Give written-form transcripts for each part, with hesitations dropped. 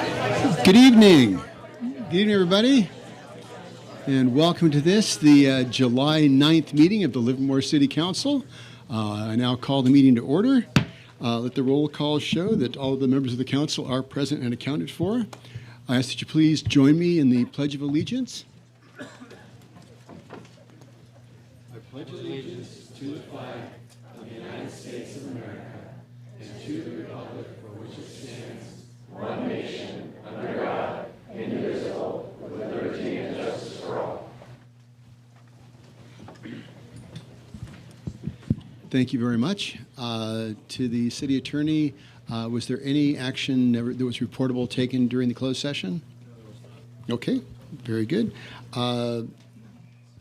Good evening. Good evening, everybody, and welcome to the July 9th meeting of the Livermore City Council. I now call the meeting to order. Let the roll call show that all of the members of the council are present and accounted for. I ask that you please join me in the Pledge of Allegiance. I pledge allegiance to the flag of the United States of America and to the republic for which it stands, one nation, under God, indivisible, with liberty and justice for all. Thank you very much. To the city attorney, was there any action that was reportable taken during the closed session? Okay, very good.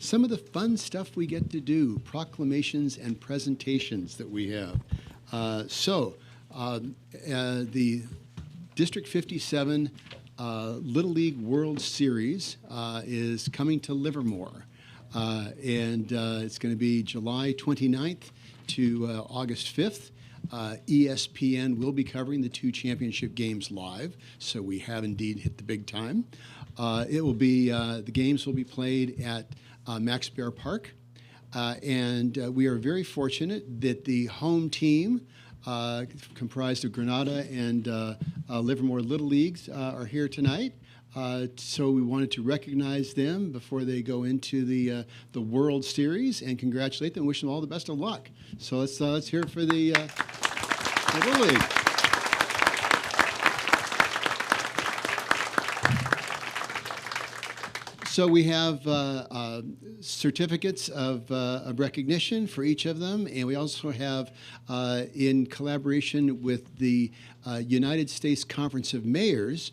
Some of the fun stuff we get to do, proclamations and presentations that we have. The District 57 Little League World Series is coming to Livermore. It's going to be July 29th to August 5th. ESPN will be covering the two championship games live, so we have indeed hit the big time. The games will be played at Max Bear Park, and we are very fortunate that the home team, comprised of Granada and Livermore Little Leagues, are here tonight. So we wanted to recognize them before they go into the World Series and congratulate them, wish them all the best of luck. So let's hear it for the Little League. So we have certificates of recognition for each of them, and we also have, in collaboration with the United States Conference of Mayors,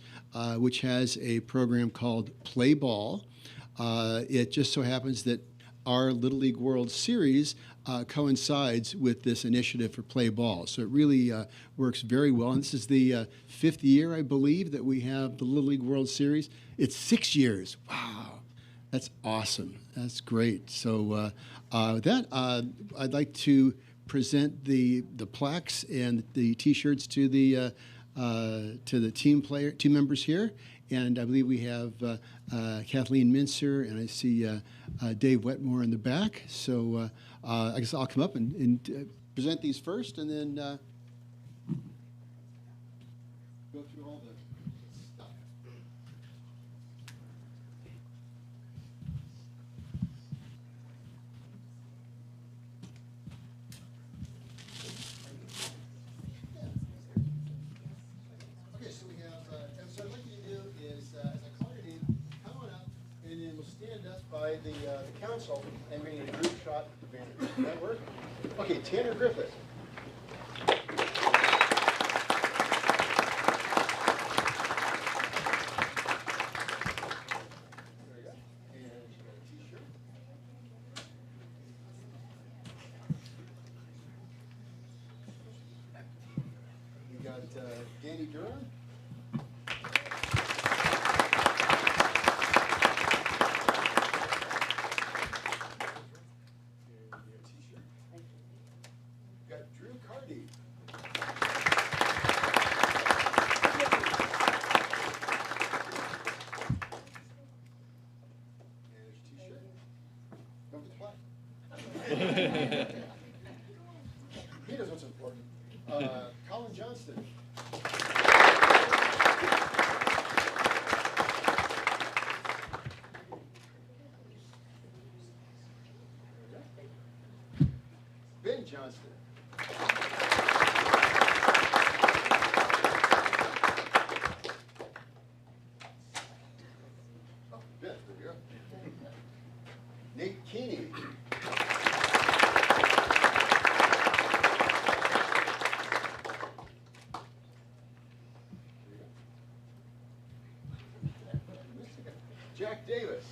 which has a program called Play Ball. It just so happens that our Little League World Series coincides with this initiative for Play Ball. So it really works very well. And this is the 5th year, I believe, that we have the Little League World Series. It's 6 years. Wow. That's awesome. That's great. So with that, I'd like to present the plaques and the T-shirts to the team members here. And I believe we have Kathleen Mincer, and I see Dave Wetmore in the back. So I guess I'll come up and present these first, and then go through all the stuff. Okay, so we have, so what I'd like you to do is, as I call your name, come on up, and then we'll stand up by the council, and we need a group shot of the banner. Does that work? Okay, Tanner Griffith. There you go. And she got a T-shirt. You got Danny Durham. Got Drew Cardy. And there's your T-shirt. Don't get the flag. He knows what's important. Colin Johnston. Ben Johnston. Oh, Ben, there we go. Nate Keeney. Jack Davis.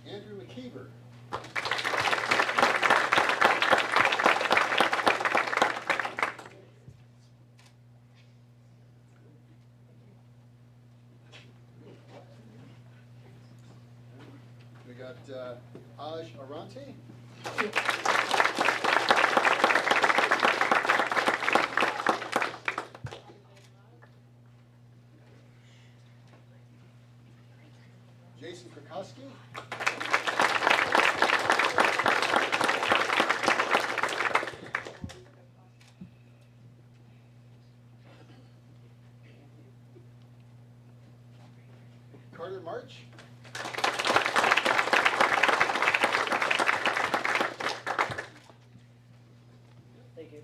Andrew McKeever. got Aj Arante. Jason Krakowski. Carter March. Thank you.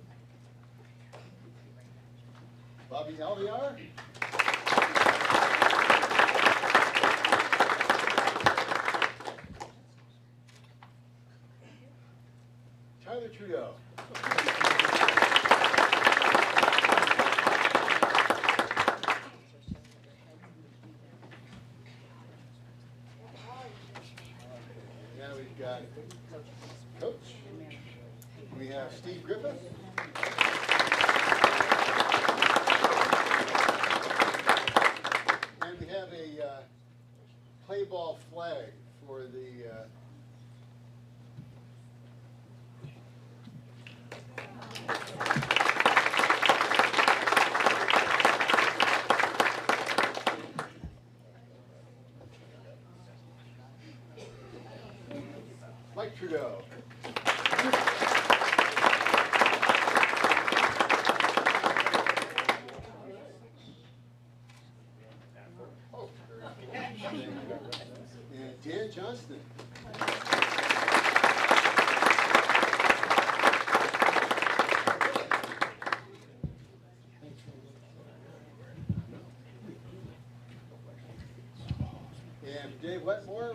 Bobby Alviar. Tyler Trudeau. Now we've got Coach. We have Steve Griffith. And we have a play ball flag for the Mike Trudeau. Oh, and Dan Johnston. And Dave Wetmore.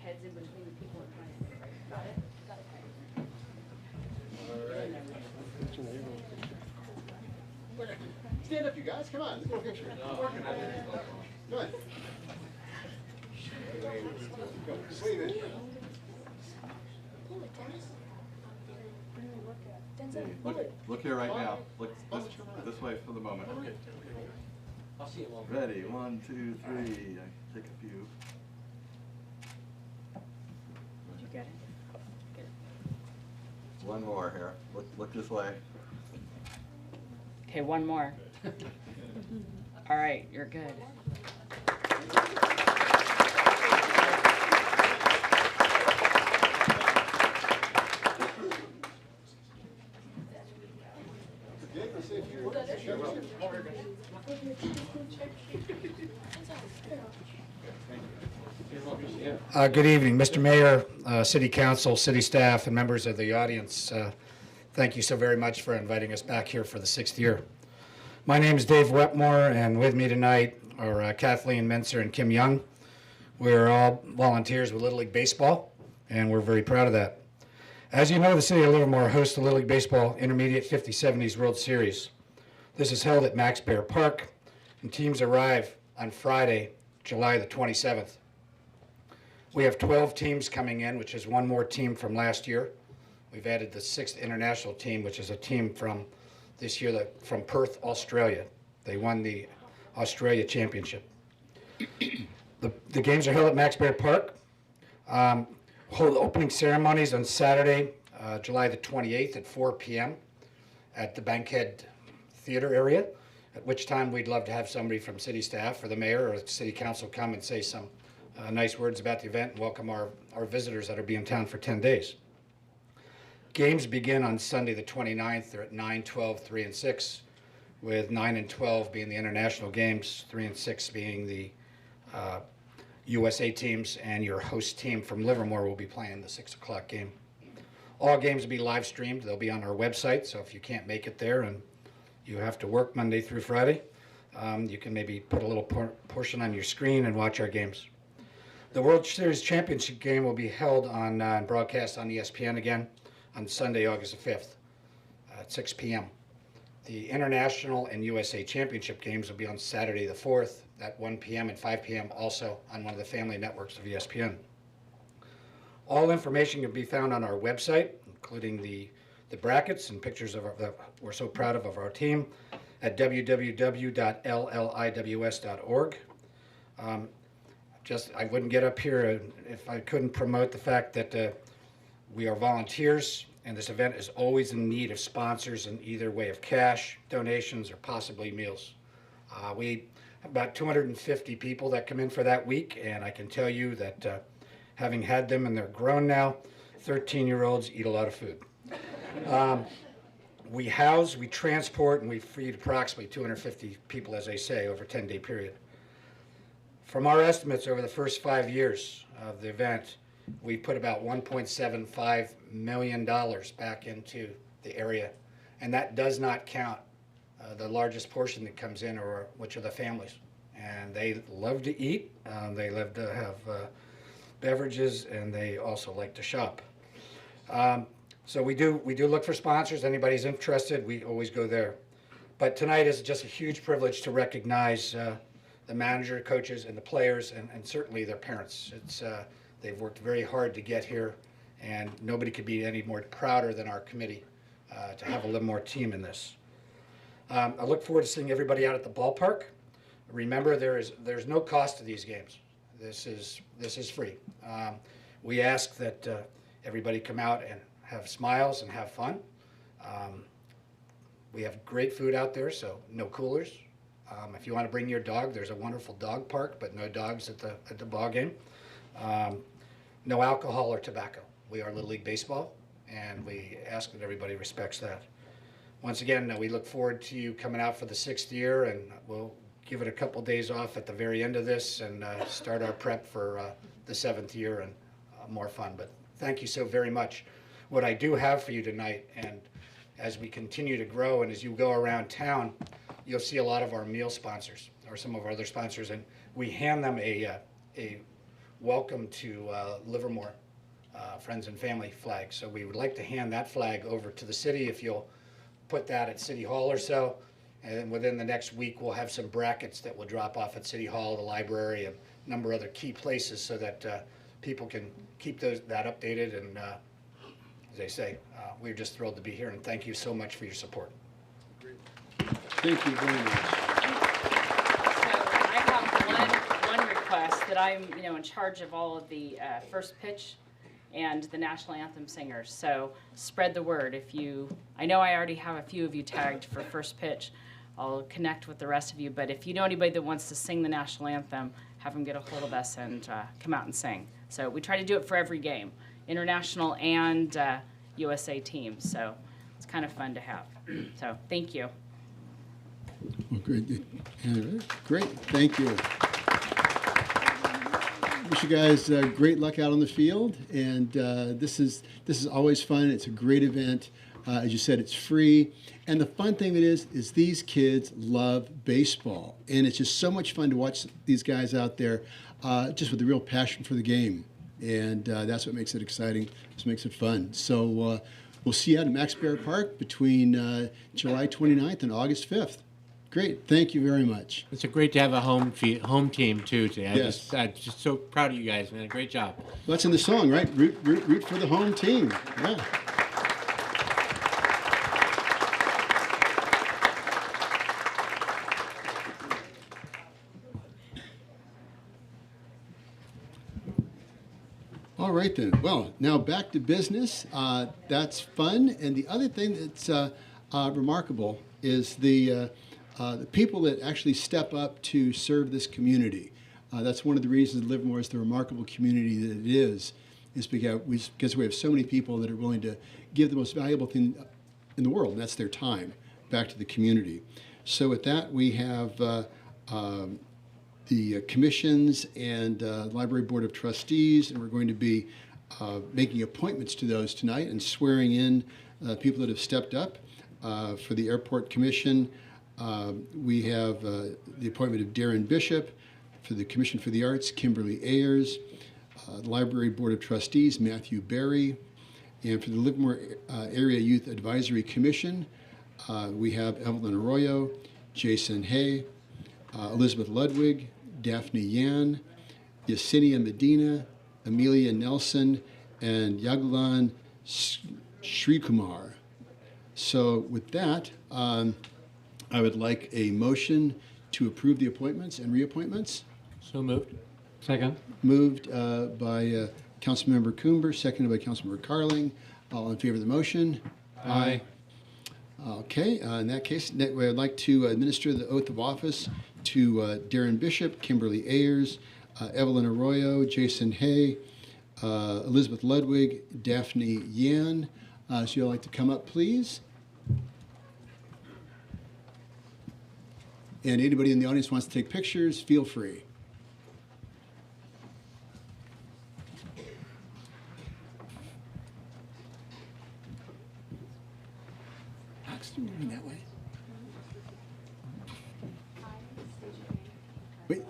Heads in between the people in front of you, right? Got it? Got it. All right. Stand up, you guys. Come on. Let's get a picture. Come on. Go. Swing it. Look here right now. Look this way for the moment. I'll see you along. Ready? 1, 2, 3. Take a few. You got it? One more here. Look this way. Okay, one more. All right, you're good. Dave, let's see if you're. Good evening, Mr. Mayor, City Council, City staff, and members of the audience. Thank you so very much for inviting us back here for the 6th year. My name is Dave Wetmore, and with me tonight are Kathleen Menser and Kim Young. We're all volunteers with Little League Baseball, and we're very proud of that. As you know, the City of Livermore hosts the Little League Baseball Intermediate 50-70s World Series. This is held at Max Baer Park, and teams arrive on Friday, July the 27th. We have 12 teams coming in, which is one more team from last year. We've added the 6th international team, which is a team from this year from Perth, Australia. They won the Australia Championship. The games are held at Max Baer Park. Hold opening ceremonies on Saturday, July the 28th at 4 p.m. at the Bankhead Theater area, at which time we'd love to have somebody from city staff or the mayor or the city council come and say some nice words about the event and welcome our visitors that will be in town for 10 days. Games begin on Sunday the 29th. They're at 9, 12, 3, and 6, with 9 and 12 being the international games, 3 and 6 being the USA teams, and your host team from Livermore will be playing the 6 o'clock game. All games will be live streamed. They'll be on our website, so if you can't make it there and you have to work Monday through Friday, you can maybe put a little portion on your screen and watch our games. The World Series Championship game will be held on broadcast on ESPN again on Sunday, August the 5th at 6 p.m. The International and USA Championship games will be on Saturday the 4th at 1 p.m. and 5 p.m. also on one of the family networks of ESPN. All information can be found on our website, including the the brackets and pictures of that we're so proud of our team at www.lliws.org. I wouldn't get up here if I couldn't promote the fact that we are volunteers, and this event is always in need of sponsors in either way of cash, donations, or possibly meals. We have about 250 people that come in for that week, and I can tell you that having had them, and they're grown now, 13-year-olds eat a lot of food. We house, we transport, and we feed approximately 250 people, as I say, over a 10-day period. From our estimates over the first 5 years of the event, we put about $1.75 million back into the area, and that does not count the largest portion that comes in, which are the families. And they love to eat, they love to have beverages, and they also like to shop. So we do look for sponsors. Anybody's interested, we always go there. But tonight is just a huge privilege to recognize the manager, coaches, and the players, and certainly their parents. They've worked very hard to get here, and nobody could be any more prouder than our committee to have a Livermore team in this. I look forward to seeing everybody out at the ballpark. Remember, there's no cost to these games. This is free. We ask that everybody come out and have smiles and have fun. We have great food out there, so no coolers. If you want to bring your dog, there's a wonderful dog park, but no dogs at the ball game. No alcohol or tobacco. We are Little League Baseball, and we ask that everybody respects that. Once again, we look forward to you coming out for the 6th year, and we'll give it a couple days off at the very end of this and start our prep for the 7th year and more fun. But thank you so very much. What I do have for you tonight, and as we continue to grow and as you go around town, you'll see a lot of our meal sponsors or some of our other sponsors, and we hand them a welcome to Livermore Friends and Family flag. So we would like to hand that flag over to the city if you'll put that at City Hall or so. And then within the next week, we'll have some brackets that will drop off at City Hall, the library, and a number of other key places so that people can keep that updated. And as I say, we're just thrilled to be here, and thank you so much for your support. Thank you very much. So I have one request, that I'm, in charge of all of the first pitch and the national anthem singers. So spread the word. I know I already have a few of you tagged for first pitch. I'll connect with the rest of you, but if you know anybody that wants to sing the national anthem, have them get a hold of us and come out and sing. So we try to do it for every game, international and USA teams. So it's kind of fun to have. So thank you. Well, great, thank you. Wish you guys great luck out on the field, and this is always fun. It's a great event. As you said, it's free, and the fun thing of it is these kids love baseball, and it's just so much fun to watch these guys out there, just with a real passion for the game, and that's what makes it exciting. That's what makes it fun. So we'll see you out at Max Baer Park between July 29th and August 5th. Great. Thank you very much. It's great to have a home team too today. Yes. I'm just so proud of you guys, man. Great job. Well, that's in the song, right? Root for the home team. Yeah. All right then. Well, now back to business. That's fun. And the other thing that's remarkable is the people that actually step up to serve this community. That's one of the reasons Livermore is the remarkable community that it is because we have so many people that are willing to give the most valuable thing in the world, and that's their time, back to the community. So with that, we have the commissions and Library Board of Trustees, and we're going to be making appointments to those tonight and swearing in people that have stepped up. For the Airport Commission, we have the appointment of Darren Bishop. For the Commission for the Arts, Kimberly Ayers. The Library Board of Trustees, Matthew Berry. And for the Livermore Area Youth Advisory Commission, we have Evelyn Arroyo, Jason Hay, Elizabeth Ludwig, Daphne Yan, Yesenia Medina, Amelia Nelson, and Yagulan Srikumar. So with that, I would like a motion to approve the appointments and reappointments. So moved. Second. Moved by Councilmember Coomber, seconded by Councilmember Carling. All in favor of the motion? Aye. Okay, in that case, I'd like to administer the oath of office to Darren Bishop, Kimberly Ayers, Evelyn Arroyo, Jason Hay, Elizabeth Ludwig, Daphne Yan. So you'd like to come up, please? And anybody in the audience wants to take pictures, feel free. Alex, you're moving that way. Wait,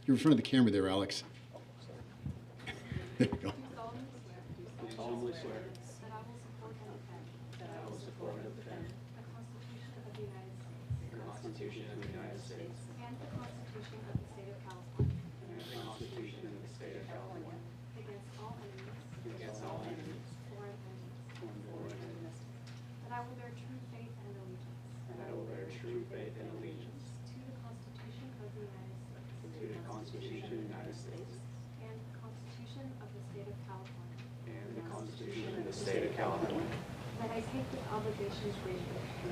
you're in front of the camera there, Alex. There you go. solemnly swear That I will support and defend that I will support and defend the Constitution of the United States the Constitution of the United States and the Constitution of the State of California and the Constitution of the State of California against all enemies, against all enemies, foreign enemies. foreign enemies, That I will bear true faith and allegiance and I will bear true faith and allegiance to the Constitution of the United States to the Constitution of the United States and the Constitution of the State of California. and the Constitution of the State of California. That I take this obligation freely,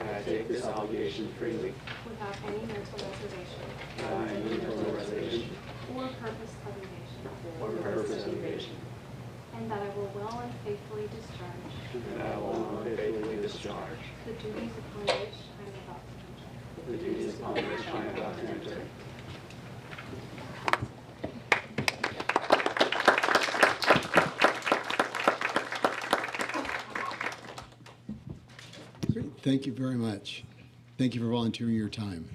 And I take this obligation freely without any mental reservation without any mental reservation or purpose of evasion. or purpose of evasion. And that I will well and faithfully discharge And I will faithfully discharge the duties upon which I am about to enter. the duties upon which I am about to enter. Great, thank you very much. Thank you for volunteering your time.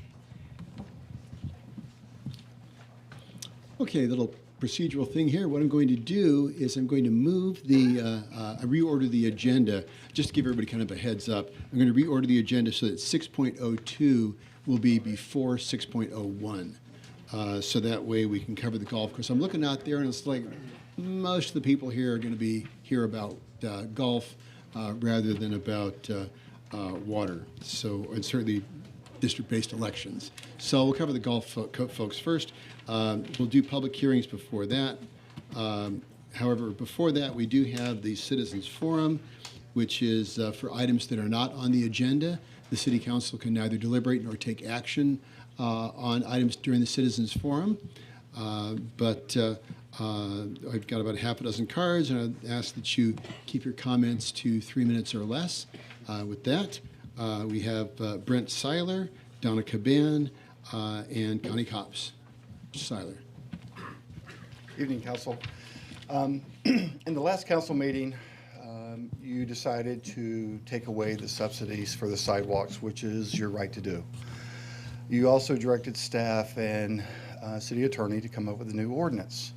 Okay, little procedural thing here. What I'm going to do is I'm going to move reorder the agenda, just to give everybody kind of a heads up. I'm going to reorder the agenda so that 6.02 will be before 6.01. So that way we can cover the golf course. I'm looking out there and it's like most of the people here are going to be here about golf rather than about water. So, and certainly district-based elections. So we'll cover the golf folks first. We'll do public hearings before that. However, before that, we do have the Citizens Forum, which is for items that are not on the agenda. The City Council can neither deliberate nor take action on items during the Citizens Forum. But I've got about half a dozen cards, and I'd ask that you keep your comments to 3 minutes or less. With that, we have Brent Seiler, Donna Caban, and Connie Copps. Seiler. Evening, Council. In the last council meeting, you decided to take away the subsidies for the sidewalks, which is your right to do. You also directed staff and city attorney to come up with a new ordinance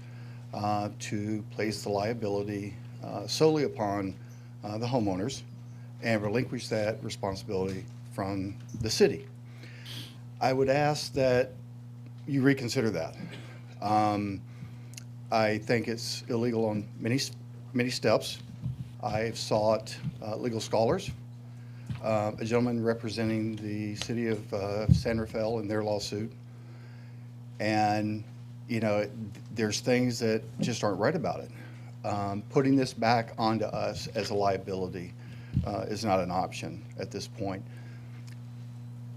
to place the liability solely upon the homeowners and relinquish that responsibility from the city. I would ask that you reconsider that. I think it's illegal on many steps. I've sought legal scholars, a gentleman representing the city of San Rafael in their lawsuit, and you know, there's things that just aren't right about it. Putting this back onto us as a liability is not an option at this point.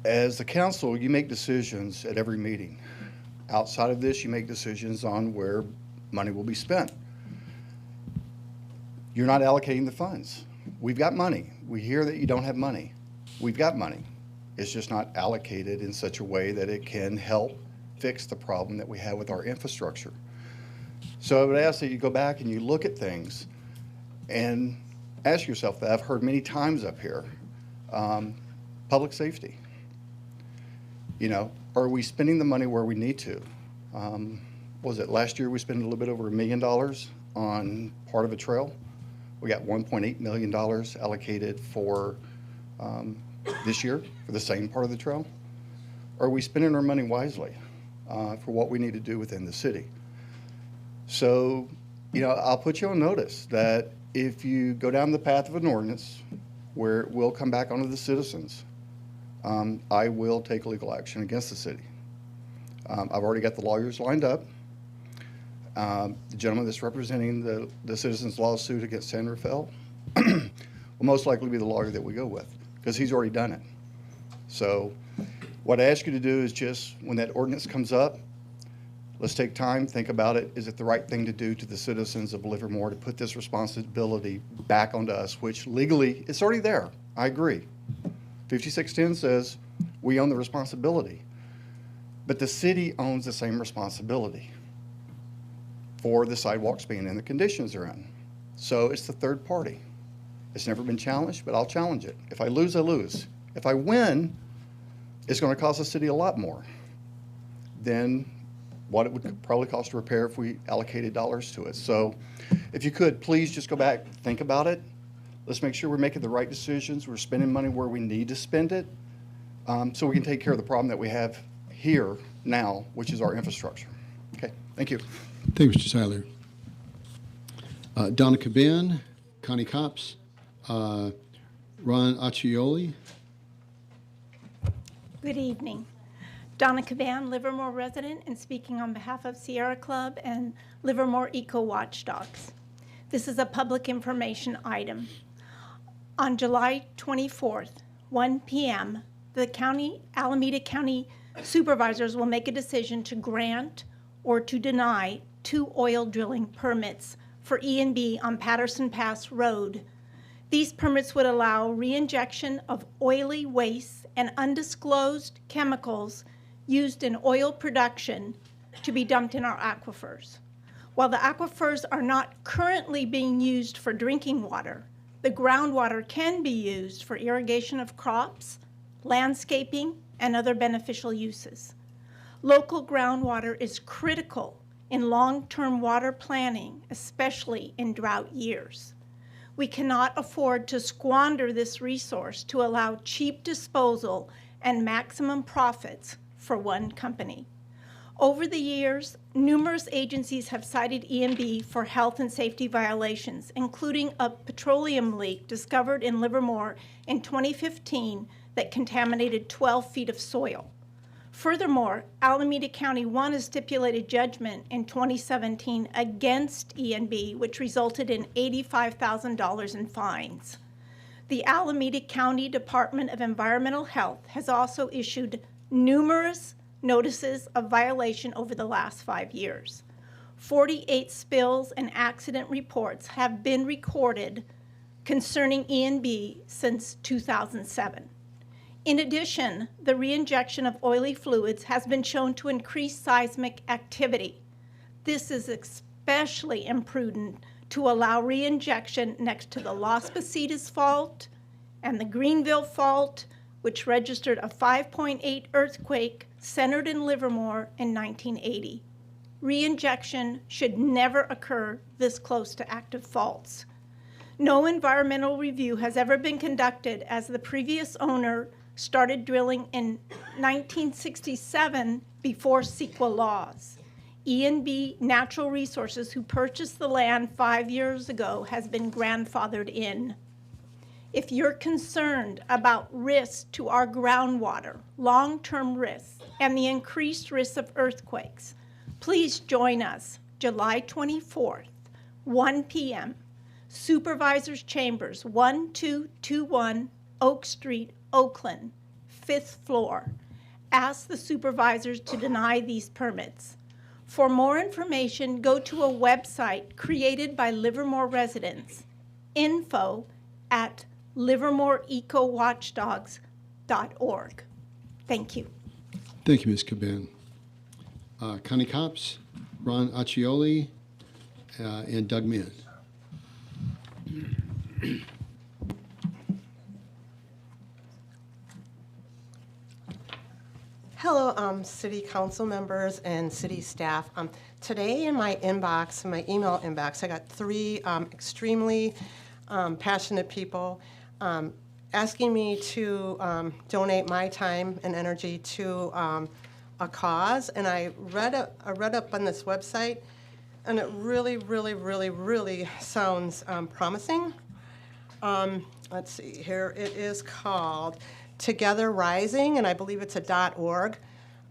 As the council, you make decisions at every meeting. Outside of this, you make decisions on where money will be spent. You're not allocating the funds. We've got money. We hear that you don't have money. We've got money. It's just not allocated in such a way that it can help fix the problem that we have with our infrastructure. So I would ask that you go back and you look at things and ask yourself that. I've heard many times up here, public safety. You know, are we spending the money where we need to? What was it, last year we spent a little bit over $1 million on part of a trail? We got $1.8 million allocated for this year for the same part of the trail. Are we spending our money wisely for what we need to do within the city? So, you know, I'll put you on notice that if you go down the path of an ordinance, where it will come back onto the citizens, I will take legal action against the city. I've already got the lawyers lined up. The gentleman that's representing the citizens' lawsuit against San Rafael will most likely be the lawyer that we go with, because he's already done it. So what I ask you to do is just, when that ordinance comes up, let's take time, think about it. Is it the right thing to do to the citizens of Livermore to put this responsibility back onto us, which legally, it's already there. I agree. 5610 says we own the responsibility, but the city owns the same responsibility for the sidewalks being in the conditions they're in. So it's the third party. It's never been challenged, but I'll challenge it. If I lose, I lose. If I win, it's going to cost the city a lot more than what it would probably cost to repair if we allocated dollars to it. So if you could, please just go back, think about it. Let's make sure we're making the right decisions. We're spending money where we need to spend it, so we can take care of the problem that we have here now, which is our infrastructure. Okay, thank you. Thank you, Mr. Seiler. Donna Caban, Connie Copps, Ron Accioli. Good evening. Donna Caban, Livermore resident, and speaking on behalf of Sierra Club and Livermore Eco Watchdogs. This is a public information item. On July 24th, 1 p.m., the Alameda County supervisors will make a decision to grant or to deny 2 oil drilling permits for E&B on Patterson Pass Road. These permits would allow reinjection of oily wastes and undisclosed chemicals used in oil production to be dumped in our aquifers. While the aquifers are not currently being used for drinking water, the groundwater can be used for irrigation of crops, landscaping, and other beneficial uses. Local groundwater is critical in long-term water planning, especially in drought years. We cannot afford to squander this resource to allow cheap disposal and maximum profits for one company. Over the years, numerous agencies have cited E&B for health and safety violations, including a petroleum leak discovered in Livermore in 2015 that contaminated 12 feet of soil. Furthermore, Alameda County won a stipulated judgment in 2017 against E&B, which resulted in $85,000 in fines. The Alameda County Department of Environmental Health has also issued numerous notices of violation over the last 5 years. 48 spills and accident reports have been recorded concerning E&B since 2007. In addition, the reinjection of oily fluids has been shown to increase seismic activity. This is especially imprudent to allow reinjection next to the Las Positas Fault and the Greenville Fault, which registered a 5.8 earthquake centered in Livermore in 1980. Reinjection should never occur this close to active faults. No environmental review has ever been conducted, as the previous owner started drilling in 1967 before CEQA laws. E&B Natural Resources, who purchased the land 5 years ago, has been grandfathered in. If you're concerned about risks to our groundwater, long-term risks, and the increased risk of earthquakes, please join us July 24th, 1 p.m., Supervisors Chambers, 1221 Oak Street, Oakland, 5th floor. Ask the supervisors to deny these permits. For more information, go to a website created by Livermore residents, info@livermoreecowatchdogs.org. Thank you. Thank you, Ms. Caban. Connie Copps, Ron Accioli, and Doug Mann. Hello, city council members and city staff. Today in my inbox, in my email inbox, I got 3 extremely passionate people asking me to donate my time and energy to a cause. And I read up on this website, and it really, really, really, really sounds promising. Let's see here, it is called Together Rising, and I believe it's a .org.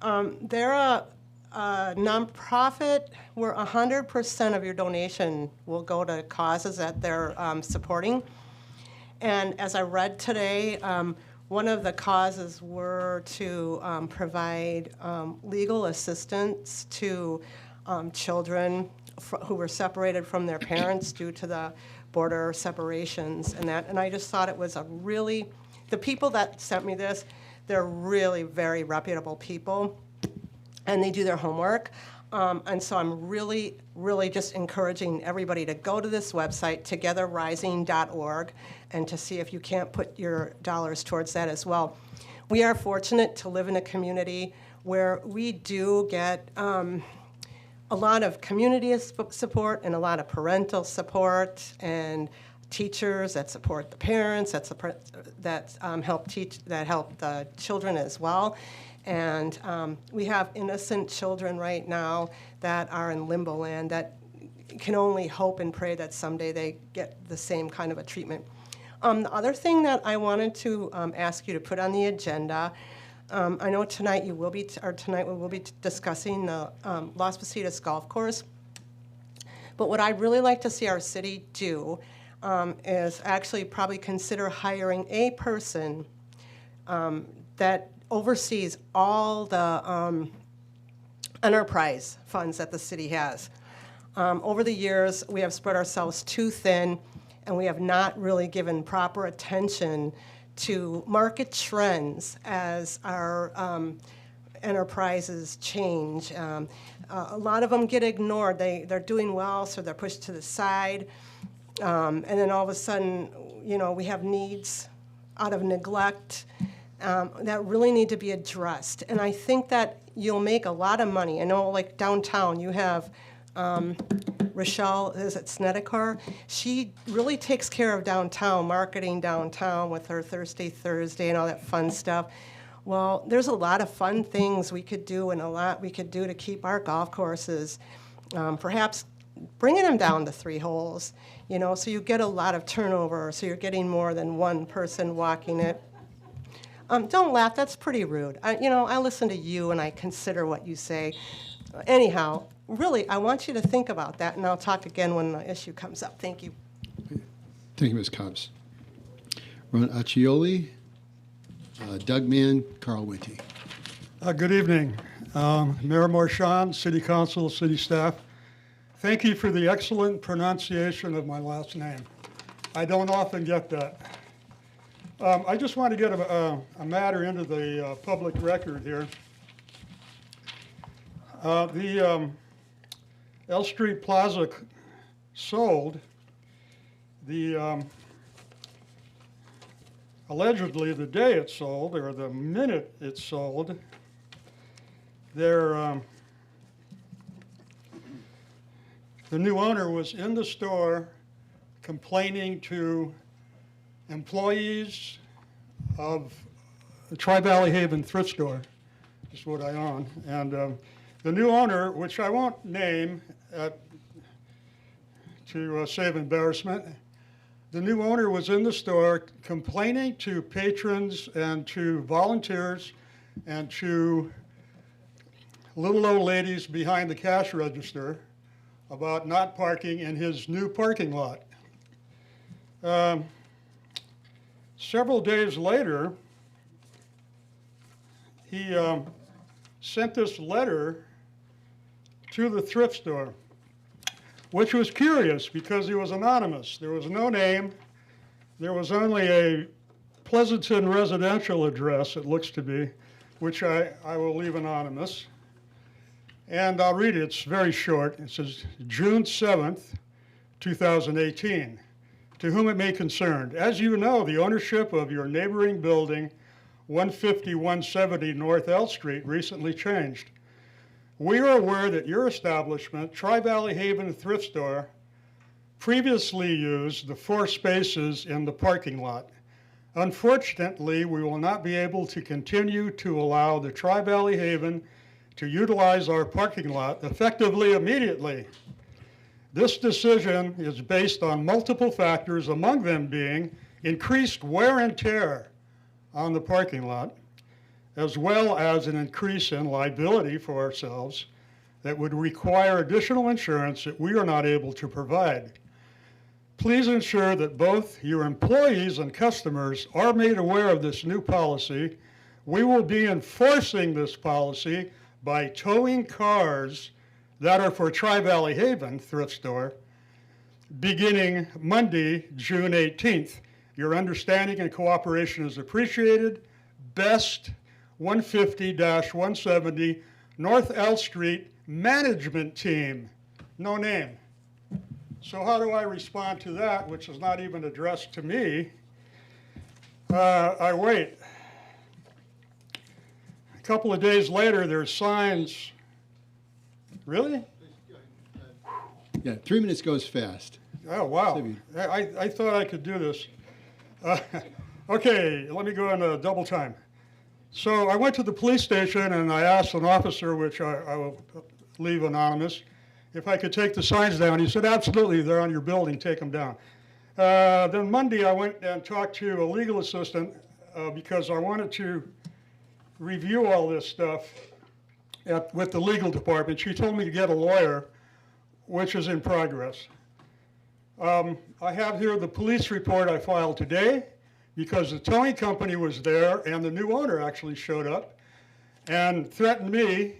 They're a nonprofit where 100% of your donation will go to causes that they're supporting. And as I read today, one of the causes were to provide legal assistance to children who were separated from their parents due to the border separations and that. And I just thought it was the people that sent me this, they're really very reputable people, and they do their homework. And so I'm really, really just encouraging everybody to go to this website, togetherrising.org, and to see if you can't put your dollars towards that as well. We are fortunate to live in a community where we do get a lot of community support and a lot of parental support and teachers that support the parents, that help the children as well. And we have innocent children right now that are in limbo land that can only hope and pray that someday they get the same kind of a treatment. The other thing that I wanted to ask you to put on the agenda, I know tonight we will be discussing the Las Positas Golf Course. But what I'd really like to see our city do is actually probably consider hiring a person that oversees all the enterprise funds that the city has. Over the years, we have spread ourselves too thin, and we have not really given proper attention to market trends as our enterprises change. A lot of them get ignored. They're doing well, so they're pushed to the side. And then all of a sudden, we have needs out of neglect that really need to be addressed. And I think that you'll make a lot of money. I know, like downtown, you have Rochelle, is it Snedeker? She really takes care of downtown, marketing downtown with her Thursday and all that fun stuff. Well, there's a lot of fun things we could do and a lot we could do to keep our golf courses, perhaps bringing them down to 3 holes, so you get a lot of turnover, so you're getting more than one person walking it. Don't laugh, that's pretty rude. I listen to you and I consider what you say. Anyhow, really, I want you to think about that, and I'll talk again when the issue comes up. Thank you. Thank you, Ms. Cobbs. Ron Accioli, Doug Mann, Carl Winty. Good evening. Mayor Marchand, City Council, City staff. Thank you for the excellent pronunciation of my last name. I don't often get that. I just want to get a matter into the public record here. The L Street Plaza sold. Allegedly, the day it sold, or the minute it sold, the new owner was in the store complaining to employees of the Tri-Valley Haven thrift store, is what I own. And the new owner, which I won't name to save embarrassment, the new owner was in the store complaining to patrons and to volunteers and to little old ladies behind the cash register about not parking in his new parking lot. Several days later, he sent this letter to the thrift store, which was curious because he was anonymous. There was no name. There was only a Pleasanton residential address, it looks to be, which I will leave anonymous. And I'll read it. It's very short. It says, June 7th, 2018. To whom it may concern. As you know, the ownership of your neighboring building, 150-170 North L Street, recently changed. We are aware that your establishment, Tri-Valley Haven Thrift Store, previously used the 4 spaces in the parking lot. Unfortunately, we will not be able to continue to allow the Tri-Valley Haven to utilize our parking lot effectively immediately. This decision is based on multiple factors, among them being increased wear and tear on the parking lot, as well as an increase in liability for ourselves that would require additional insurance that we are not able to provide. Please ensure that both your employees and customers are made aware of this new policy. We will be enforcing this policy by towing cars that are for Tri-Valley Haven thrift store beginning Monday, June 18th. Your understanding and cooperation is appreciated. Best 150-170 North L Street Management Team. No name. So how do I respond to that, which is not even addressed to me? I wait. A couple of days later, there's signs. Really? Yeah, 3 minutes goes fast. Oh, wow. I thought I could do this. Okay, let me go into double time. So I went to the police station and I asked an officer, which I will leave anonymous, if I could take the signs down. He said, absolutely, they're on your building, take them down. Then Monday I went and talked to a legal assistant because I wanted to review all this stuff with the legal department. She told me to get a lawyer, which is in progress. I have here the police report I filed today because the towing company was there and the new owner actually showed up and threatened me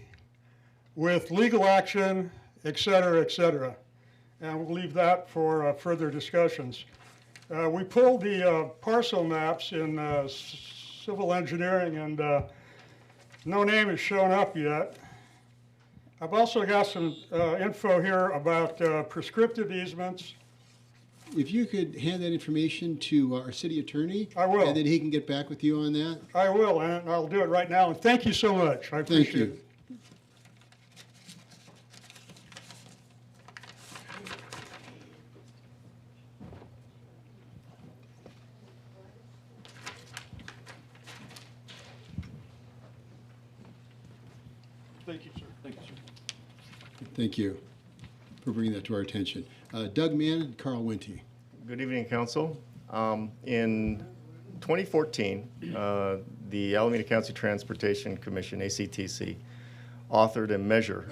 with legal action, et cetera, et cetera. And we'll leave that for further discussions. We pulled the parcel maps in civil engineering and no name has shown up yet. I've also got some info here about prescriptive easements. If you could hand that information to our city attorney. I will. And then he can get back with you on that. I will, and I'll do it right now. And thank you so much. I appreciate Thank you. it. Thank you, sir. Thank you, sir. Thank you for bringing that to our attention. Doug Mann and Carl Wente. Good evening, Council. In 2014, the Alameda County Transportation Commission, ACTC, authored a measure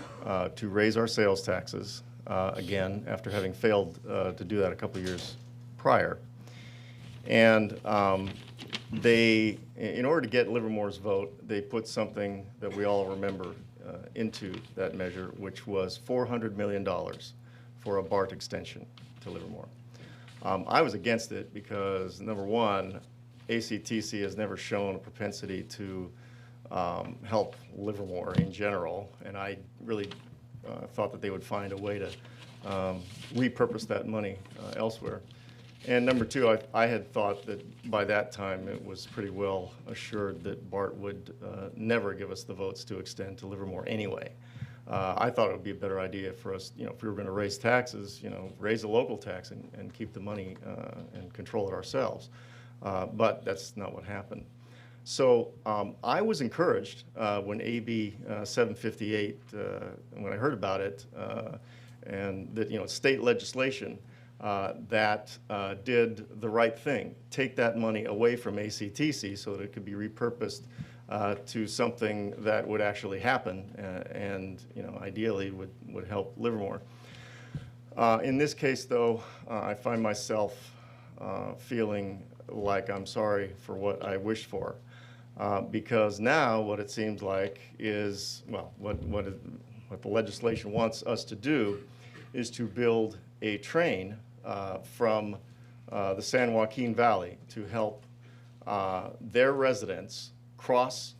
to raise our sales taxes again after having failed to do that a couple years prior. And they, in order to get Livermore's vote, they put something that we all remember into that measure, which was $400 million for a BART extension to Livermore. I was against it because, number one, ACTC has never shown a propensity to help Livermore in general, and I really thought that they would find a way to repurpose that money elsewhere. And number two, I had thought that by that time it was pretty well assured that BART would never give us the votes to extend to Livermore anyway. I thought it would be a better idea for us, if we were going to raise taxes, raise a local tax and keep the money and control it ourselves. But that's not what happened. So I was encouraged when AB 758, when I heard about it, and that state legislation that did the right thing, take that money away from ACTC so that it could be repurposed to something that would actually happen and ideally would help Livermore. In this case, though, I find myself feeling like I'm sorry for what I wished for, because now what it seems like is, well, what the legislation wants us to do is to build a train from the San Joaquin Valley to help their residents cross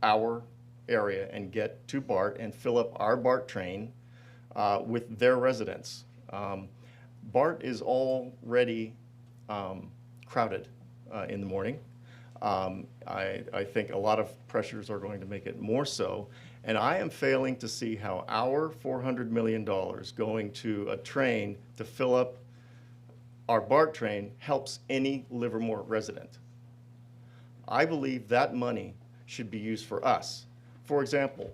our area and get to BART and fill up our BART train with their residents. BART is already crowded in the morning. I think a lot of pressures are going to make it more so. And I am failing to see how our $400 million going to a train to fill up our BART train helps any Livermore resident. I believe that money should be used for us. For example,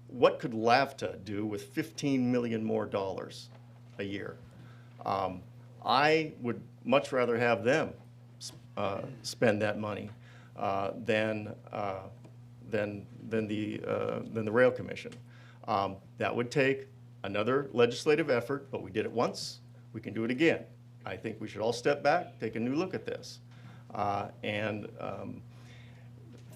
what could LAVTA do with $15 million more a a year. I would much rather have them spend that money than the Rail Commission. That would take another legislative effort, but we did it once. We can do it again. I think we should all step back, take a new look at this.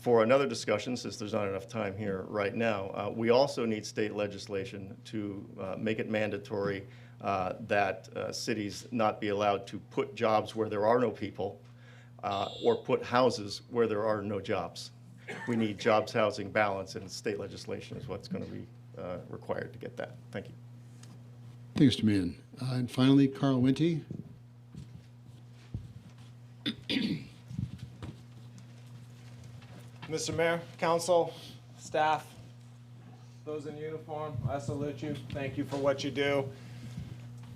For another discussion, since there's not enough time here right now, we also need state legislation to make it mandatory that cities not be allowed to put jobs where there are no people or put houses where there are no jobs. We need jobs, housing balance, and state legislation is what's going to be required to get that. Thank you. Thanks, Mr. Mann. And finally, Carl Wente. Mr. Mayor, council, staff, those in uniform, I salute you. Thank you for what you do.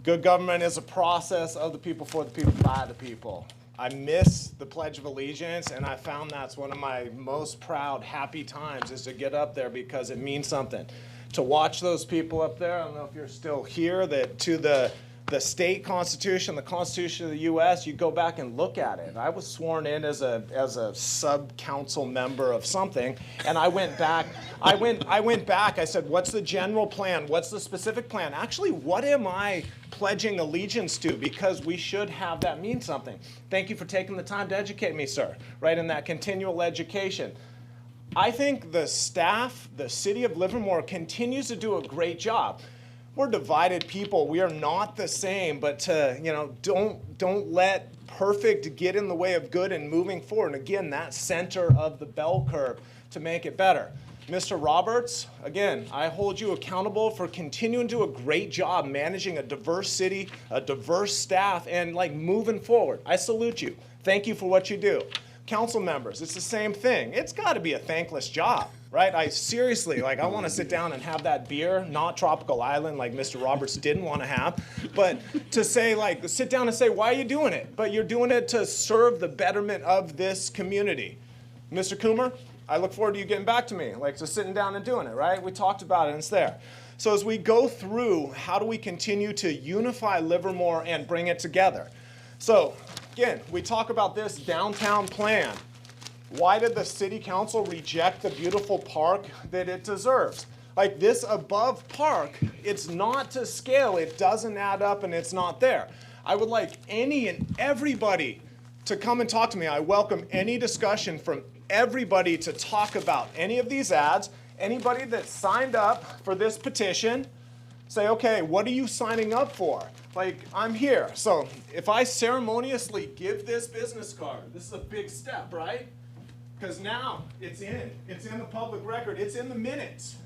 Good government is a process of the people, for the people, by the people. I miss the Pledge of Allegiance, and I found that's one of my most proud, happy times is to get up there because it means something. To watch those people up there, I don't know if you're still here, that to the state constitution, the Constitution of the U.S., you go back and look at it. I was sworn in as a sub-council member of something, and I went back. I went back. I said, what's the general plan? What's the specific plan? Actually, what am I pledging allegiance to? Because we should have that mean something. Thank you for taking the time to educate me, sir, right, in that continual education. I think the staff, the city of Livermore, continues to do a great job. We're divided people. We are not the same, but don't let perfect get in the way of good and moving forward. And again, that center of the bell curve to make it better. Mr. Roberts, again, I hold you accountable for continuing to do a great job managing a diverse city, a diverse staff, and moving forward. I salute you. Thank you for what you do. Council members, it's the same thing. It's got to be a thankless job, right? I seriously, I want to sit down and have that beer, not Tropical Island like Mr. Roberts didn't want to have, but to say, sit down and say, why are you doing it? But you're doing it to serve the betterment of this community. Mr. Coomer, I look forward to you getting back to me, just sitting down and doing it, right? We talked about it and it's there. So as we go through, how do we continue to unify Livermore and bring it together? So again, we talk about this downtown plan. Why did the city council reject the beautiful park that it deserves? This above park, it's not to scale, it doesn't add up and it's not there. I would like any and everybody to come and talk to me. I welcome any discussion from everybody to talk about any of these ads. Anybody that signed up for this petition, say, okay, what are you signing up for? I'm here. So if I ceremoniously give this business card, this is a big step, right? Because now it's in the public record, it's in the minutes.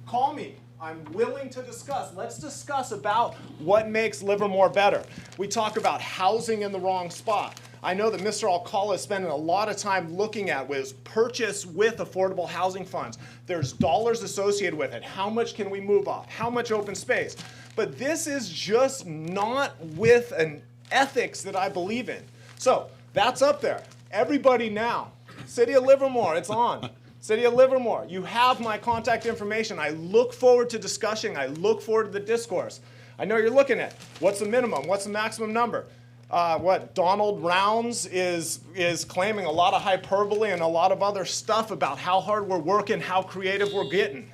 Call me. I'm willing to discuss. Let's discuss about what makes Livermore better. We talk about housing in the wrong spot. I know that Mr. Alcala is spending a lot of time looking at was purchase with affordable housing funds. There's dollars associated with it. How much can we move off? How much open space? But this is just not with an ethics that I believe in. So that's up there. Everybody now, City of Livermore, it's on. City of Livermore, you have my contact information. I look forward to discussing. I look forward to the discourse. I know you're looking at what's the minimum, what's the maximum number. Donald Rounds is claiming a lot of hyperbole and a lot of other stuff about how hard we're working, how creative we're getting.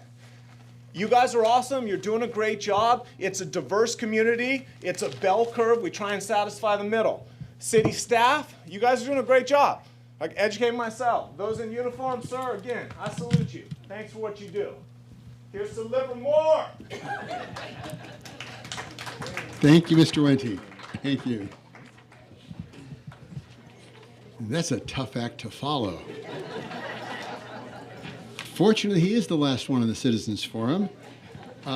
You guys are awesome. You're doing a great job. It's a diverse community. It's a bell curve. We try and satisfy the middle. City staff, you guys are doing a great job. Educating myself. Those in uniform, sir, again, I salute you. Thanks for what you do. Here's to Livermore. Thank you, Mr. Wente. Thank you. That's a tough act to follow. Fortunately, he is the last one on the Citizens Forum. So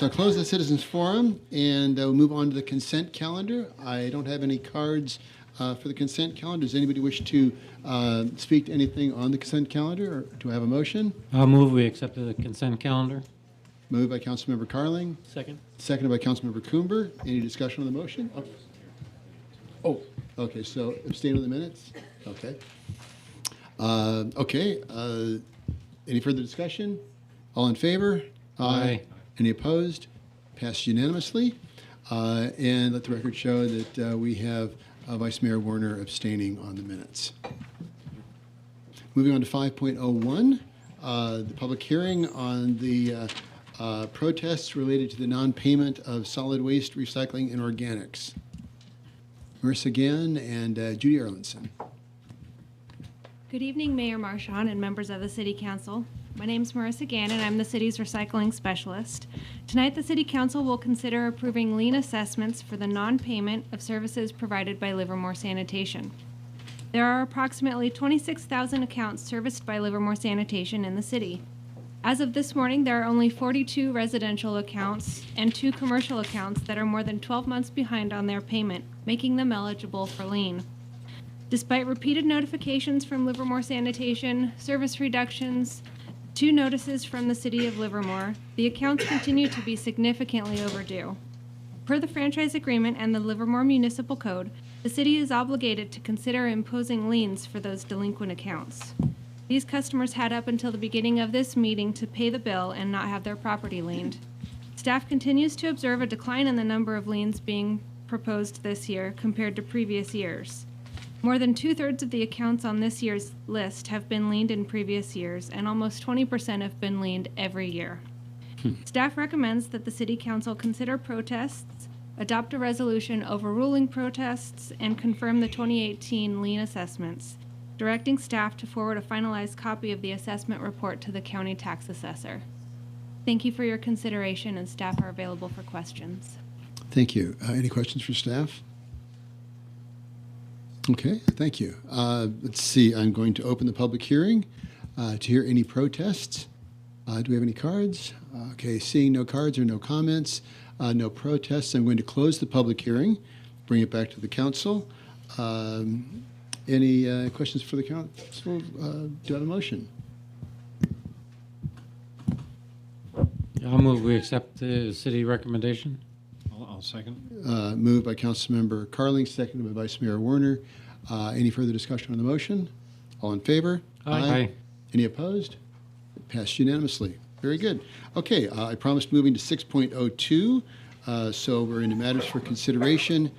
I'll close the Citizens Forum and we'll move on to the consent calendar. I don't have any cards for the consent calendar. Does anybody wish to speak to anything on the consent calendar, or do I have a motion? I'll move we accept the consent calendar. Moved by Councilmember Carling. Second. Seconded by Councilmember Coomber. Any discussion on the motion? Oh, okay, so abstain on the minutes? Okay. Any further discussion? All in favor? Aye. Any opposed? Passed unanimously. And let the record show that we have Vice Mayor Warner abstaining on the minutes. Moving on to 5.01, the public hearing on the protests related to the non-payment of solid waste recycling and organics. Marissa Gann and Judy Erlinson. Good evening, Mayor Marchand and members of the City Council. My name is Marissa Gann, and I'm the city's recycling specialist. Tonight, the City Council will consider approving lien assessments for the non-payment of services provided by Livermore Sanitation. There are approximately 26,000 accounts serviced by Livermore Sanitation in the city. As of this morning, there are only 42 residential accounts and 2 commercial accounts that are more than 12 months behind on their payment, making them eligible for lien. Despite repeated notifications from Livermore Sanitation, service reductions, 2 notices from the City of Livermore, the accounts continue to be significantly overdue. Per the franchise agreement and the Livermore Municipal Code, the city is obligated to consider imposing liens for those delinquent accounts. These customers had up until the beginning of this meeting to pay the bill and not have their property liened. Staff continues to observe a decline in the number of liens being proposed this year compared to previous years. More than 2/3 of the accounts on this year's list have been liened in previous years, and almost 20% have been liened every year. Staff recommends that the City Council consider protests, adopt a resolution overruling protests, and confirm the 2018 lien assessments, directing staff to forward a finalized copy of the assessment report to the county tax assessor. Thank you for your consideration, and staff are available for questions. Thank you. Any questions for staff? Okay, thank you. Let's see, I'm going to open the public hearing to hear any protests. Do we have any cards? Okay, seeing no cards or no comments, no protests, I'm going to close the public hearing, bring it back to the council. Any questions for the council? Do I have a motion? I'll move we accept the city recommendation. I'll second. Moved by Councilmember Carling, seconded by Vice Mayor Warner. Any further discussion on the motion? All in favor? Aye. Any opposed? Passed unanimously. Very good. Okay, I promised moving to 6.02. So we're into matters for consideration.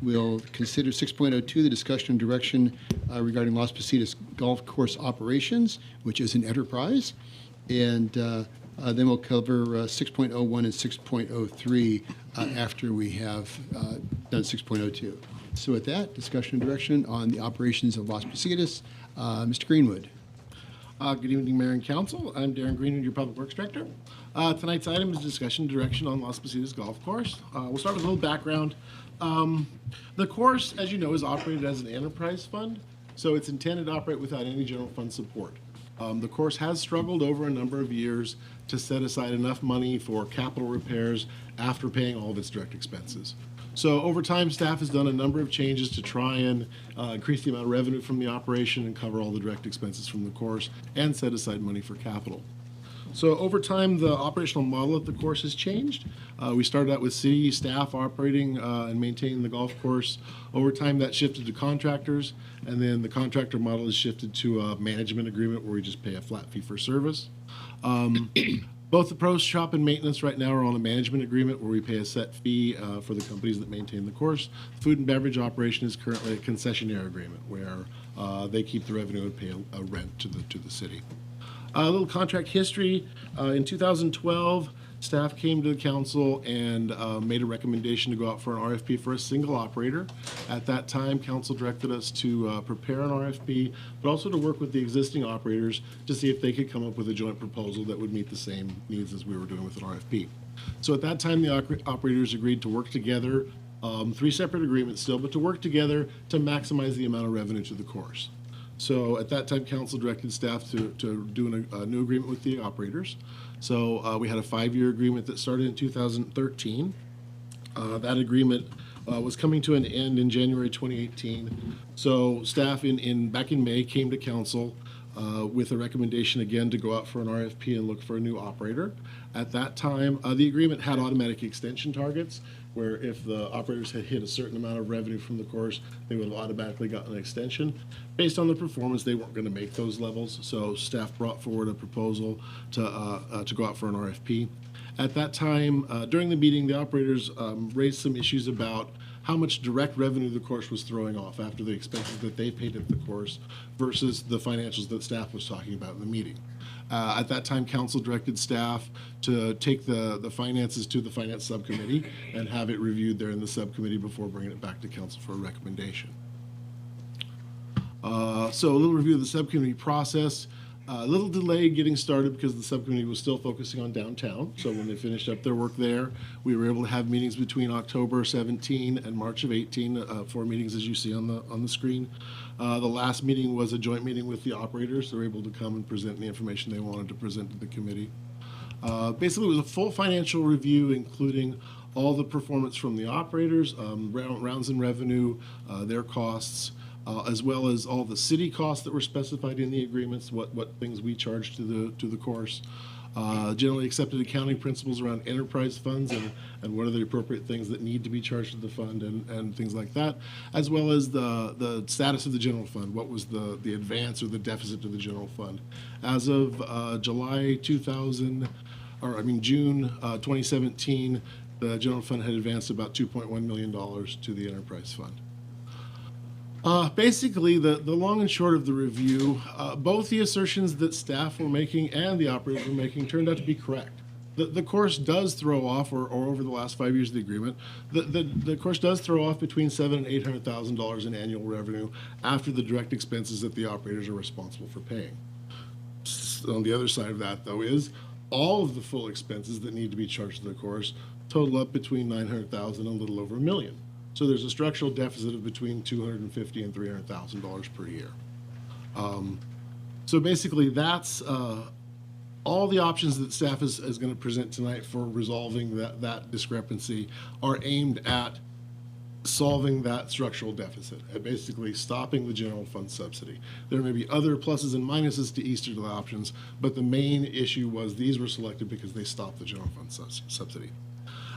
We'll consider 6.02, the discussion and direction regarding Las Positas Golf Course operations, which is an enterprise. And then we'll cover 6.01 and 6.03 after we have done 6.02. So with that, discussion and direction on the operations of Las Positas. Mr. Greenwood. Good evening, Mayor and Council. I'm Darren Greenwood, your Public Works Director. Tonight's item is discussion and direction on Las Positas Golf Course. We'll start with a little background. The course, as you know, is operated as an enterprise fund, so it's intended to operate without any general fund support. The course has struggled over a number of years to set aside enough money for capital repairs after paying all of its direct expenses. So over time, staff has done a number of changes to try and increase the amount of revenue from the operation and cover all the direct expenses from the course and set aside money for capital. So over time, the operational model of the course has changed. We started out with city staff operating and maintaining the golf course. Over time, that shifted to contractors, and then the contractor model has shifted to a management agreement where we just pay a flat fee for service. Both the pro shop and maintenance right now are on a management agreement where we pay a set fee for the companies that maintain the course. Food and beverage operation is currently a concessionaire agreement where they keep the revenue and pay a rent to the city. A little contract history. In 2012, staff came to the council and made a recommendation to go out for an RFP for a single operator. At that time, council directed us to prepare an RFP, but also to work with the existing operators to see if they could come up with a joint proposal that would meet the same needs as we were doing with an RFP. So at that time, the operators agreed to work together, 3 separate agreements still, but to work together to maximize the amount of revenue to the course. So at that time, council directed staff to do a new agreement with the operators. So we had a 5-year agreement that started in 2013. That agreement was coming to an end in January 2018. So staff back in May came to council with a recommendation again to go out for an RFP and look for a new operator. At that time, the agreement had automatic extension targets, where if the operators had hit a certain amount of revenue from the course, they would have automatically gotten an extension. Based on the performance, they weren't going to make those levels, so staff brought forward a proposal to go out for an RFP. At that time, during the meeting, the operators raised some issues about how much direct revenue the course was throwing off after the expenses that they paid at the course versus the financials that staff was talking about in the meeting. At that time, council directed staff to take the finances to the finance subcommittee and have it reviewed there in the subcommittee before bringing it back to council for a recommendation. So a little review of the subcommittee process. A little delay getting started because the subcommittee was still focusing on downtown. So when they finished up their work there, we were able to have meetings between October 17 and March of 18, 4 meetings as you see on the screen. The last meeting was a joint meeting with the operators. They were able to come and present the information they wanted to present to the committee. Basically, it was a full financial review, including all the performance from the operators, rounds and revenue, their costs, as well as all the city costs that were specified in the agreements, what things we charge to the course, generally accepted accounting principles around enterprise funds and what are the appropriate things that need to be charged to the fund and things like that, as well as the status of the general fund, what was the advance or the deficit to the general fund. As of June 2017, the general fund had advanced about $2.1 million to the enterprise fund. Basically, the long and short of the review, both the assertions that staff were making and the operators were making turned out to be correct. The course does throw off, or over the last 5 years of the agreement, the course does throw off between $700,000 and $800,000 in annual revenue after the direct expenses that the operators are responsible for paying. On the other side of that, though, is all of the full expenses that need to be charged to the course total up between $900,000 and a little over $1 million. So there's a structural deficit of between $250,000 and $300,000 per year. So basically, that's all the options that staff is going to present tonight for resolving that discrepancy are aimed at solving that structural deficit, and basically stopping the general fund subsidy. There may be other pluses and minuses to each of the options, but the main issue was these were selected because they stopped the general fund subsidy.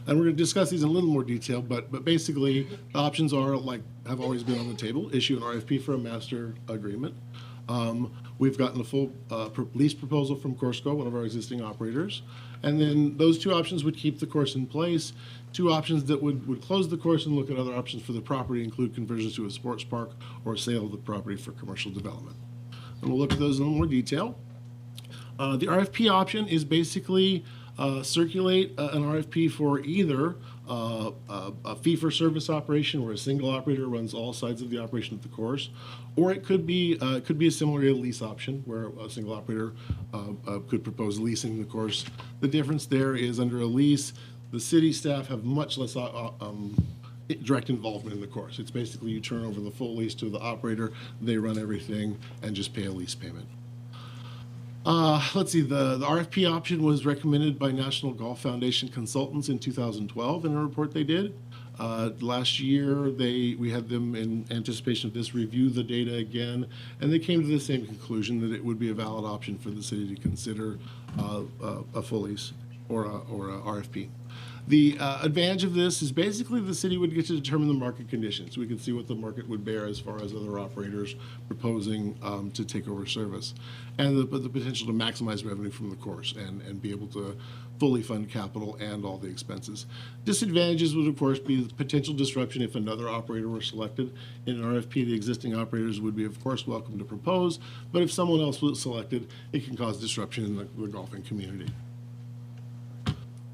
And we're going to discuss these in a little more detail, but basically the options are, like have always been on the table: issue an RFP for a master agreement. We've gotten a full lease proposal from Corsco, one of our existing operators. And then those two options would keep the course in place. Two options that would close the course and look at other options for the property include conversions to a sports park or a sale of the property for commercial development. And we'll look at those in a little more detail. The RFP option is basically circulate an RFP for either a fee-for-service operation where a single operator runs all sides of the operation of the course, or it could be a similar lease option where a single operator could propose leasing the course. The difference there is under a lease, the city staff have much less direct involvement in the course. It's basically you turn over the full lease to the operator, they run everything, and just pay a lease payment. Let's see, the RFP option was recommended by National Golf Foundation Consultants in 2012 in a report they did. Last year, we had them, in anticipation of this, review the data again, and they came to the same conclusion that it would be a valid option for the city to consider a full lease or a RFP. The advantage of this is basically the city would get to determine the market conditions. We could see what the market would bear as far as other operators proposing to take over service, and the potential to maximize revenue from the course and be able to fully fund capital and all the expenses. Disadvantages would, of course, be the potential disruption if another operator were selected. In an RFP, the existing operators would be, of course, welcome to propose, but if someone else was selected, it can cause disruption in the golfing community.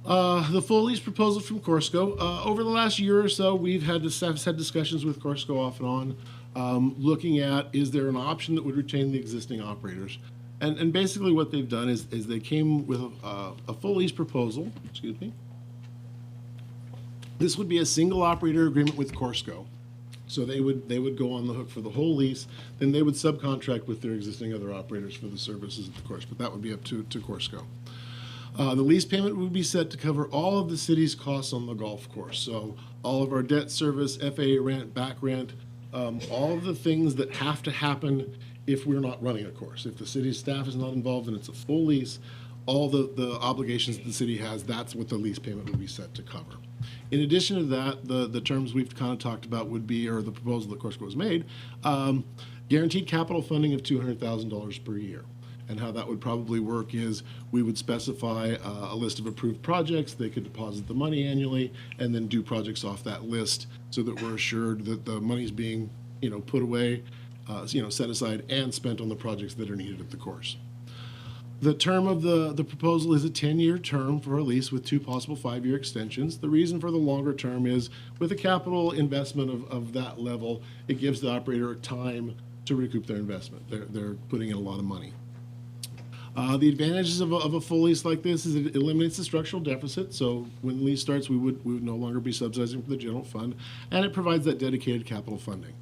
The full lease proposal from Corsco. Over the last year or so, we've had discussions with Corsco off and on, looking at, is there an option that would retain the existing operators? And basically what they've done is they came with a full lease proposal. Excuse me. This would be a single operator agreement with Corsco. So they would go on the hook for the whole lease, then they would subcontract with their existing other operators for the services of the course, but that would be up to Corsco. The lease payment would be set to cover all of the city's costs on the golf course. So all of our debt service, FAA rent, back rent, all of the things that have to happen if we're not running a course. If the city staff is not involved and it's a full lease, all the obligations that the city has, that's what the lease payment would be set to cover. In addition to that, the terms we've kind of talked about would be, or the proposal that Corsco has made, guaranteed capital funding of $200,000 per year. And how that would probably work is we would specify a list of approved projects. They could deposit the money annually and then do projects off that list so that we're assured that the money's being, put away, set aside and spent on the projects that are needed at the course. The term of the proposal is a 10-year term for a lease with 2 possible 5-year extensions. The reason for the longer term is with a capital investment of that level, it gives the operator time to recoup their investment. They're putting in a lot of money. The advantages of a full lease like this is it eliminates the structural deficit. So when the lease starts, we would no longer be subsidizing from the general fund, and it provides that dedicated capital funding.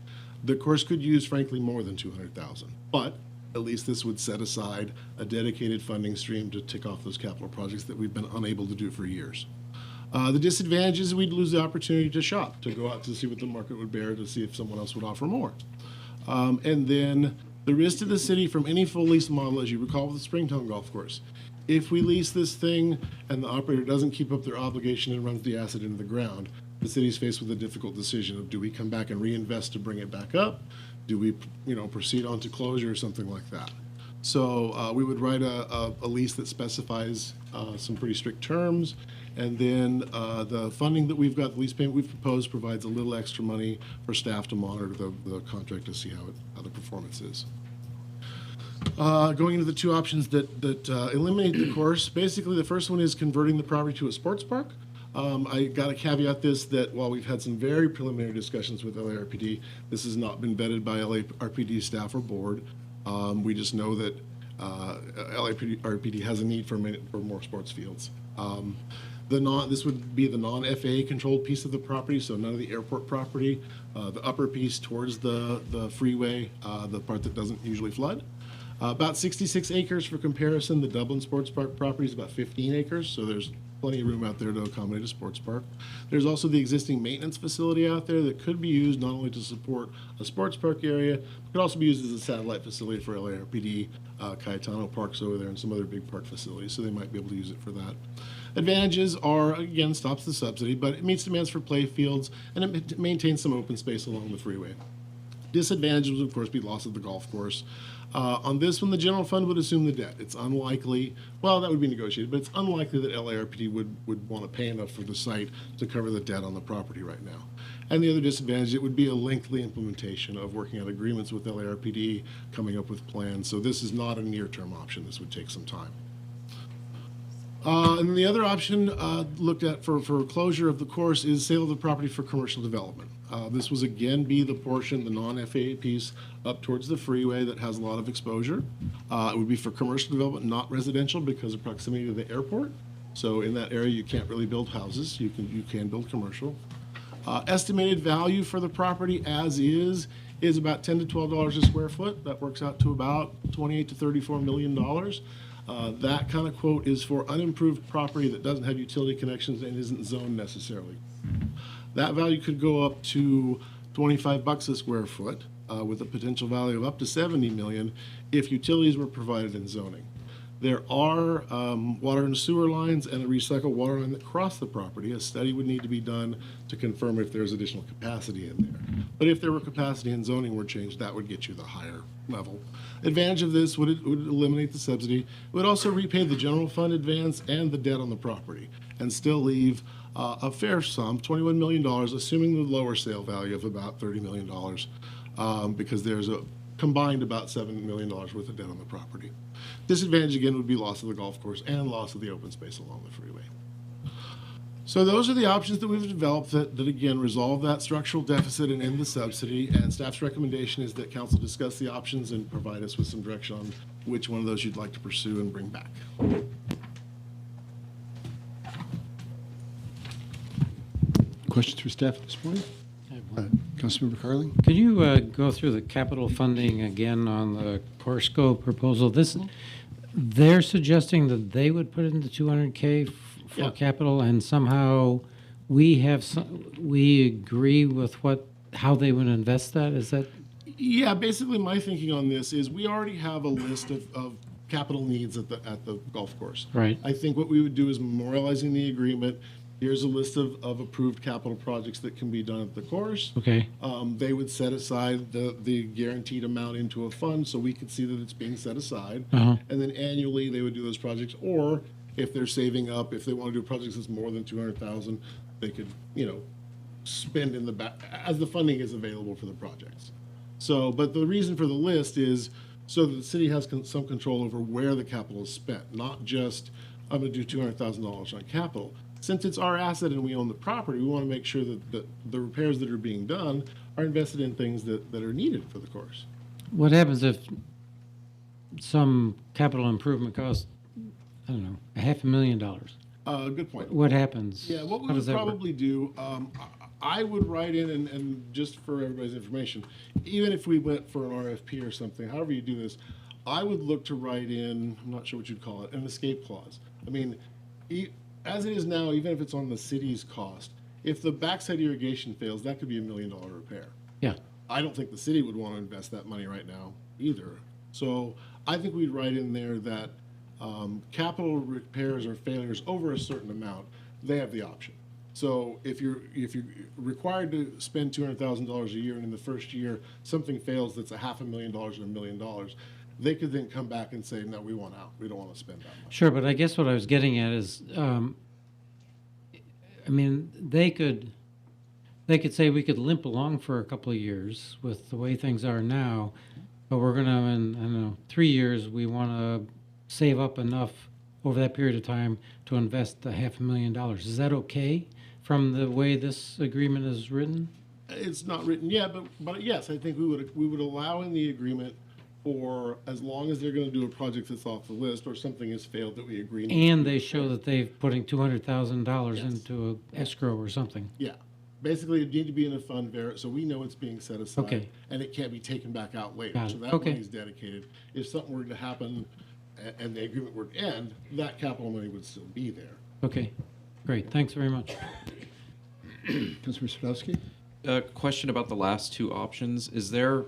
The course could use, frankly, more than $200,000, but at least this would set aside a dedicated funding stream to tick off those capital projects that we've been unable to do for years. The disadvantage is we'd lose the opportunity to shop, to go out to see what the market would bear, to see if someone else would offer more. And then the risk to the city from any full lease model, as you recall with the Springtown Golf Course. If we lease this thing and the operator doesn't keep up their obligation and runs the asset into the ground, the city's faced with a difficult decision of do we come back and reinvest to bring it back up? Do we, proceed on to closure or something like that? So we would write a lease that specifies some pretty strict terms, and then the funding that we've got, the lease payment we've proposed, provides a little extra money for staff to monitor the contract to see how the performance is. Going into the 2 options that eliminate the course, basically the first one is converting the property to a sports park. I got to caveat this that while we've had some very preliminary discussions with LARPD, this has not been vetted by LARPD staff or board. We just know that LARPD has a need for more sports fields. This would be the non-FAA controlled piece of the property, so none of the airport property. The upper piece towards the freeway, the part that doesn't usually flood. About 66 acres for comparison. The Dublin Sports Park property is about 15 acres, so there's plenty of room out there to accommodate a sports park. There's also the existing maintenance facility out there that could be used not only to support a sports park area, but could also be used as a satellite facility for LARPD. Cayetano Park's over there and some other big park facilities, so they might be able to use it for that. Advantages are, again, stops the subsidy, but it meets demands for play fields, and it maintains some open space along the freeway. Disadvantages would, of course, be loss of the golf course. On this one, the general fund would assume the debt. It's unlikely, well, that would be negotiated, but it's unlikely that LARPD would want to pay enough for the site to cover the debt on the property right now. And the other disadvantage, it would be a lengthy implementation of working out agreements with LARPD, coming up with plans. So this is not a near-term option. This would take some time. And the other option looked at for closure of the course is sale of the property for commercial development. This was again be the portion, the non-FAA piece, up towards the freeway that has a lot of exposure. It would be for commercial development, not residential, because of proximity to the airport. So in that area, you can't really build houses. You can build commercial. Estimated value for the property as is about $10 to $12 a square foot. That works out to about $28 to $34 million. That kind of quote is for unimproved property that doesn't have utility connections and isn't zoned necessarily. That value could go up to $25 a square foot with a potential value of up to $70 million if utilities were provided in zoning. There are water and sewer lines and a recycled water line that cross the property. A study would need to be done to confirm if there's additional capacity in there. But if there were capacity and zoning were changed, that would get you the higher level. Advantage of this would eliminate the subsidy. It would also repay the general fund advance and the debt on the property and still leave a fair sum, $21 million, assuming the lower sale value of about $30 million, because there's a combined about $7 million worth of debt on the property. Disadvantage, again, would be loss of the golf course and loss of the open space along the freeway. So those are the options that we've developed that again, resolve that structural deficit and end the subsidy. And staff's recommendation is that council discuss the options and provide us with some direction on which one of those you'd like to pursue and bring back. Questions for staff at this point? Councilmember Carling? Could you go through the capital funding again on the Corsco proposal? They're suggesting that they would put it into 200K for capital, and somehow we agree with how they would invest that. Is that? Yeah, basically my thinking on this is we already have a list of capital needs at the golf course. Right. I think what we would do is memorializing the agreement, Here's a list of approved capital projects that can be done at the course. Okay. They would set aside the guaranteed amount into a fund so we could see that it's being set aside. Uh-huh. And then annually, they would do those projects. Or if they're saving up, if they want to do projects that's more than 200,000, they could, spend in the back as the funding is available for the projects. So, but the reason for the list is so that the city has some control over where the capital is spent, not just, I'm going to do $200,000 on capital. Since it's our asset and we own the property, we want to make sure that the repairs that are being done are invested in things that are needed for the course. What happens if some capital improvement costs, I don't know, $500,000? Good point. What happens? Yeah, what we How would does that work? probably do, I would write in, and just for everybody's information, even if we went for an RFP or something, however you do this, I would look to write in, I'm not sure what you'd call it, an escape clause. I mean, as it is now, even if it's on the city's cost, if the backside irrigation fails, that could be $1 million repair. Yeah. I don't think the city would want to invest that money right now either. So I think we'd write in there that capital repairs or failures over a certain amount, they have the option. So if you're required to spend $200,000 a year, and in the first year something fails that's $500,000 or $1 million, they could then come back and say, no, we want out. We don't want to spend that much. Sure, but I guess what I was getting at is, they could say we could limp along for a couple of years with the way things are now, but we're gonna, in, I don't know, 3 years, we want to save up enough over that period of time to invest the $500,000. Is that okay from the way this agreement is written? It's not written yet, but yes, I think we would allow in the agreement for as long as they're going to do a project that's off the list or something has failed that we agree. And they show that they've putting $200,000 into a escrow or something. Yeah. Basically, it need to be in a fund so we know it's being set aside. Okay. And it can't be taken back out later. Got So it. that Okay. money is dedicated. If something were to happen and the agreement were to end, that capital money would still be there. Okay, great, thanks very much. Councilor Sadowski? A question about the last two options. Is there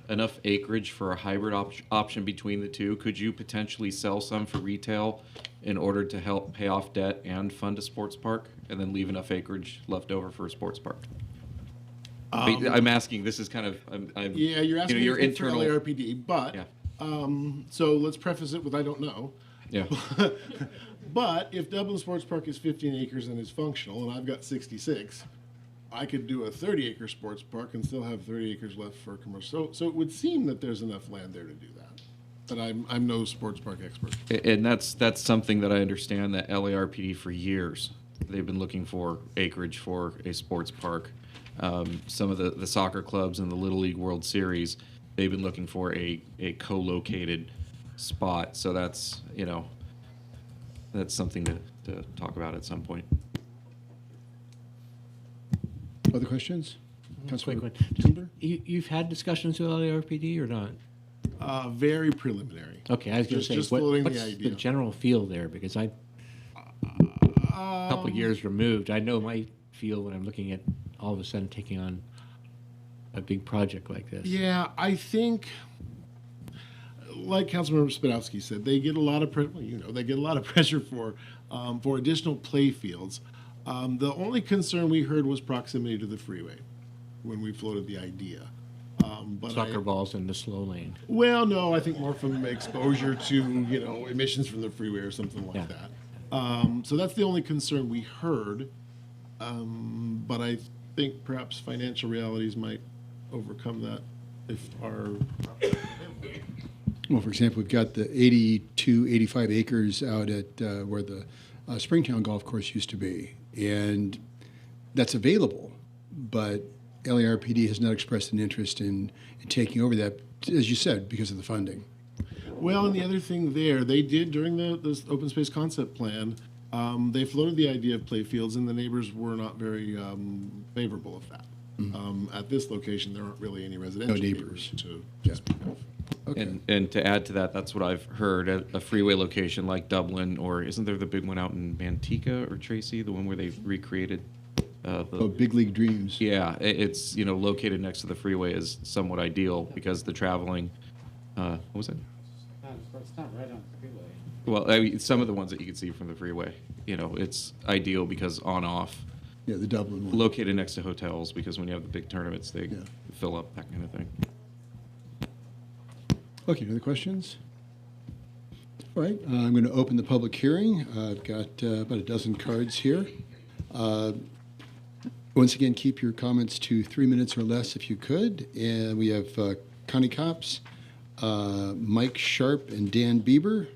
enough acreage for a hybrid option between the two? Could you potentially sell some for retail in order to help pay off debt and fund a sports park, and then leave enough acreage left over for a sports park? I'm asking, this is kind of, Yeah, you're asking your for internal LARPD, but, so let's preface it with I don't know. Yeah. But if Dublin Sports Park is 15 acres and is functional, and I've got 66, I could do a 30-acre sports park and still have 30 acres left for commercial. So it would seem that there's enough land there to do that. But I'm no sports park expert. And that's something that I understand that LARPD for years, they've been looking for acreage for a sports park. Some of the soccer clubs in the Little League World Series, they've been looking for a co-located spot. So that's, that's something to talk about at some point. Other questions? Quick one. Timber? You've had discussions with LARPD or not? Very preliminary. Okay, I was going to say, just floating what's the idea. the general feel there? Because a couple years removed, I know my feel when I'm looking at all of a sudden taking on a big project like this. Yeah, I think, like Councilmember Spadowski said, they get a lot of they get a lot of pressure for additional play fields. The only concern we heard was proximity to the freeway when we floated the idea. But Soccer balls in the slow lane. Well, no, I think more from exposure to emissions from the freeway or something like that. So that's the only concern we heard. But I think perhaps financial realities might overcome that if our. Well, for example, we've got the 82, 85 acres out at where the Springtown Golf Course used to be, and that's available, but LARPD has not expressed an interest in taking over that, as you said, because of the funding. Well, and the other thing there, they did during the open space concept plan, they floated the idea of play fields, and the neighbors were not very favorable of that. At this location, there aren't really any residential neighbors to speak of. Okay. And to add to that, that's what I've heard at a freeway location like Dublin, or isn't there the big one out in Manteca or Tracy, the one where they recreated Big League Dreams. Yeah, it's located next to the freeway is somewhat ideal because the traveling. What was it? It's not right on the freeway. Well, I mean, some of the ones that you can see from the freeway, it's ideal because on-off. Yeah, the Dublin one. Located next to hotels, because when you have the big tournaments, they fill up, that kind of thing. Okay, any other questions? All right, I'm going to open the public hearing. I've got about a dozen cards here. Once again, keep your comments to 3 minutes or less if you could. And we have Connie Copps, Mike Sharp, and Dan Bieber.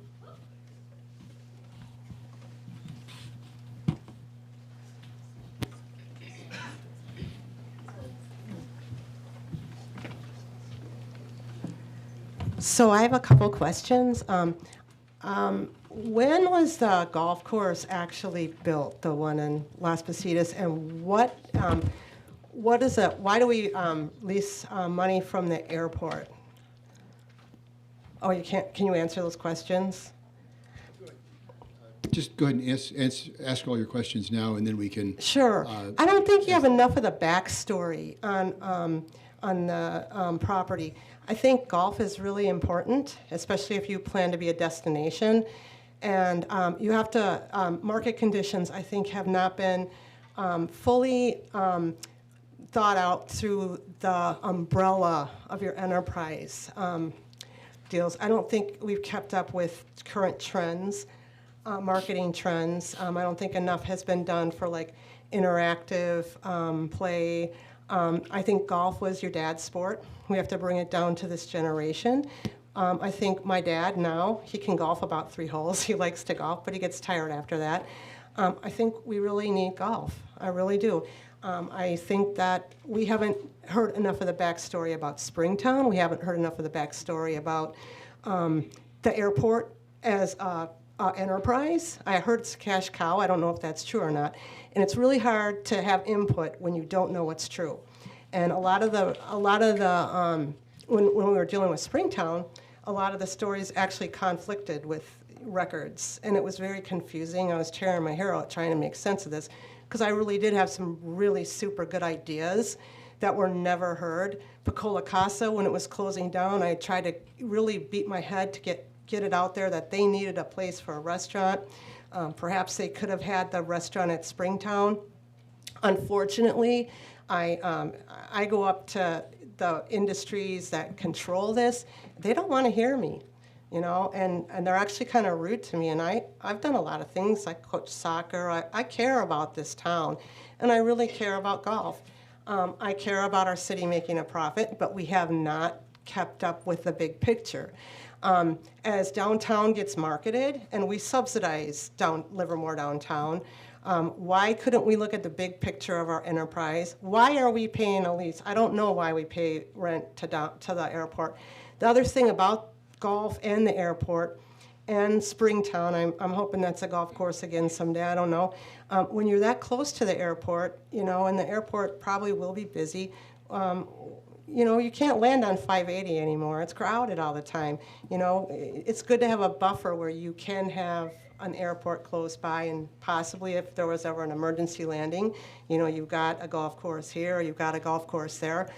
So I have a couple questions. When was the golf course actually built, the one in Las Positas, and what is it? Why do we lease money from the airport? Oh, you can't. Can you answer those questions? Just go ahead and ask all your questions now, and then we can. Sure. I don't think you have enough of the backstory on the property. I think golf is really important, especially if you plan to be a destination. And you have to, market conditions, I think, have not been fully thought out through the umbrella of your enterprise deals. I don't think we've kept up with current trends, marketing trends. I don't think enough has been done for like interactive play. I think golf was your dad's sport. We have to bring it down to this generation. I think my dad now, he can golf about 3 holes. He likes to golf, but he gets tired after that. I think we really need golf. I really do. I think that we haven't heard enough of the backstory about Springtown. We haven't heard enough of the backstory about the airport as a enterprise. I heard it's a cash cow. I don't know if that's true or not. And it's really hard to have input when you don't know what's true. And a lot of the when we were dealing with Springtown, a lot of the stories actually conflicted with records, and it was very confusing. I was tearing my hair out trying to make sense of this, because I really did have some really super good ideas that were never heard. Picola Casa, when it was closing down, I tried to really beat my head to get it out there that they needed a place for a restaurant. Perhaps they could have had the restaurant at Springtown. Unfortunately, I go up to the industries that control this. They don't want to hear me, and they're actually kind of rude to me. And I've done a lot of things. I coach soccer. I care about this town, and I really care about golf. I care about our city making a profit, but we have not kept up with the big picture. As downtown gets marketed, and we subsidize Livermore downtown, why couldn't we look at the big picture of our enterprise? Why are we paying a lease? I don't know why we pay rent to the airport. The other thing about golf and the airport and Springtown, I'm hoping that's a golf course again someday, I don't know. When you're that close to the airport, and the airport probably will be busy, you can't land on 580 anymore. It's crowded all the time. It's good to have a buffer where you can have an airport close by, and possibly if there was ever an emergency landing, you've got a golf course here, or you've got a golf course there.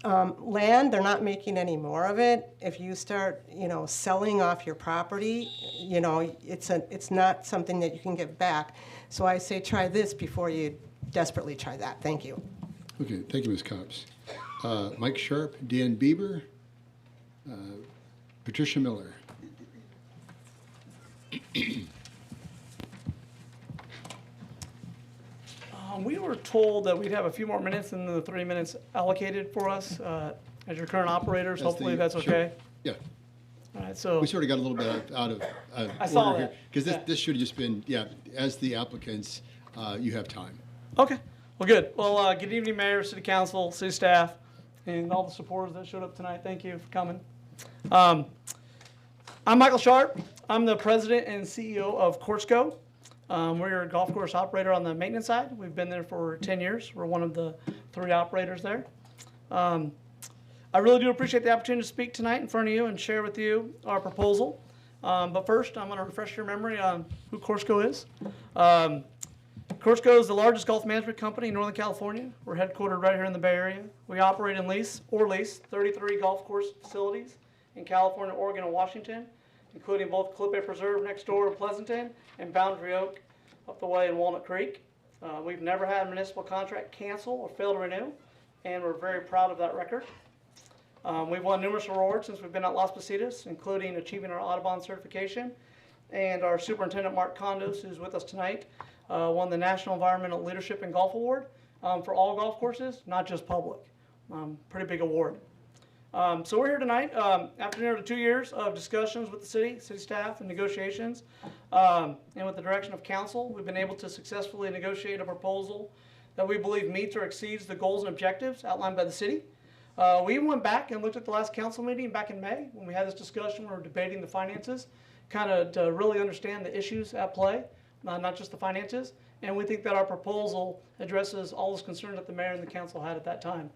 Land, they're not making any more of it. If you start, selling off your property, it's not something that you can get back. So I say try this before you desperately try that. Thank you. Okay, thank you, Ms. Copps. Mike Sharp, Dan Bieber, Patricia Miller. We were told that we'd have a few more minutes than the 3 minutes allocated for us as your current operators. Hopefully that's okay. Yeah. All right, so we sort of got a little bit out of I saw order here, that. because this should have just been, as the applicants, you have time. Okay. Well, good. Well, good evening, Mayor, City Council, City staff, and all the supporters that showed up tonight. Thank you for coming. I'm Michael Sharp. I'm the president and CEO of Coursco. We're a golf course operator on the maintenance side. We've been there for 10 years. We're one of the 3 operators there. I really do appreciate the opportunity to speak tonight in front of you and share with you our proposal. But first, I'm going to refresh your memory on who Coursco is. Coursco is the largest golf management company in Northern California. We're headquartered right here in the Bay Area. We operate and lease 33 golf course facilities in California, Oregon, and Washington. including both Clippe Preserve next door in Pleasanton and Boundary Oak up the way in Walnut Creek. We've never had a municipal contract cancel or fail to renew, and we're very proud of that record. We've won numerous awards since we've been at Las Positas, including achieving our Audubon certification, and our Superintendent Mark Condos, who's with us tonight, won the National Environmental Leadership in Golf Award for all golf courses, not just public. Pretty big award. So we're here tonight after nearly 2 years of discussions with the city staff, and negotiations, and with the direction of council. We've been able to successfully negotiate a proposal that we believe meets or exceeds the goals and objectives outlined by the city. We even went back and looked at the last council meeting back in May when we had this discussion. We were debating the finances, kind of to really understand the issues at play, not just the finances. And we think that our proposal addresses all those concerns that the mayor and the council had at that time.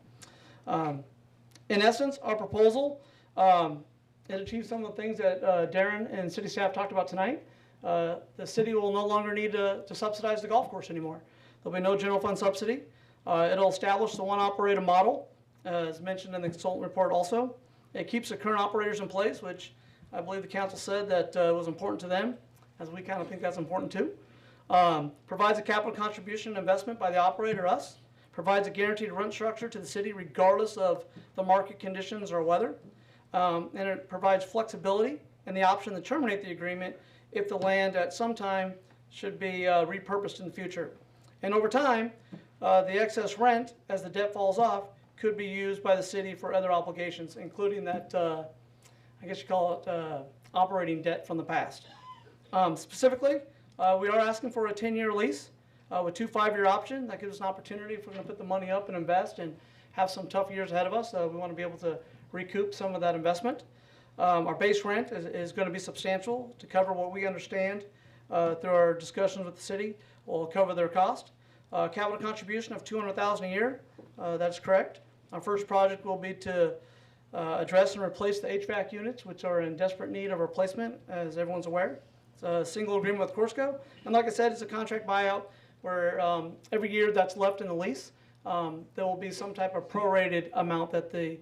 In essence, our proposal, it achieves some of the things that Darren and city staff talked about tonight. The city will no longer need to subsidize the golf course anymore. There'll be no general fund subsidy. It'll establish the one operator model, as mentioned in the consultant report also. It keeps the current operators in place, which I believe the council said that was important to them, as we kind of think that's important too. Provides a capital contribution investment by the operator, us. Provides a guaranteed rent structure to the city regardless of the market conditions or weather. And it provides flexibility and the option to terminate the agreement if the land at some time should be repurposed in the future. And over time, the excess rent, as the debt falls off, could be used by the city for other obligations, including that, I guess you call it operating debt from the past. Specifically, we are asking for a 10-year lease with 2 5-year options. That gives us an opportunity if we're going to put the money up and invest and have some tough years ahead of us. We want to be able to recoup some of that investment. Our base rent is going to be substantial to cover what we understand through our discussions with the city. Will cover their cost. Capital contribution of $200,000 a year. That's correct. Our first project will be to address and replace the HVAC units, which are in desperate need of replacement, as everyone's aware. It's a single agreement with Corsco. And like I said, it's a contract buyout where every year that's left in the lease, there will be some type of prorated amount that the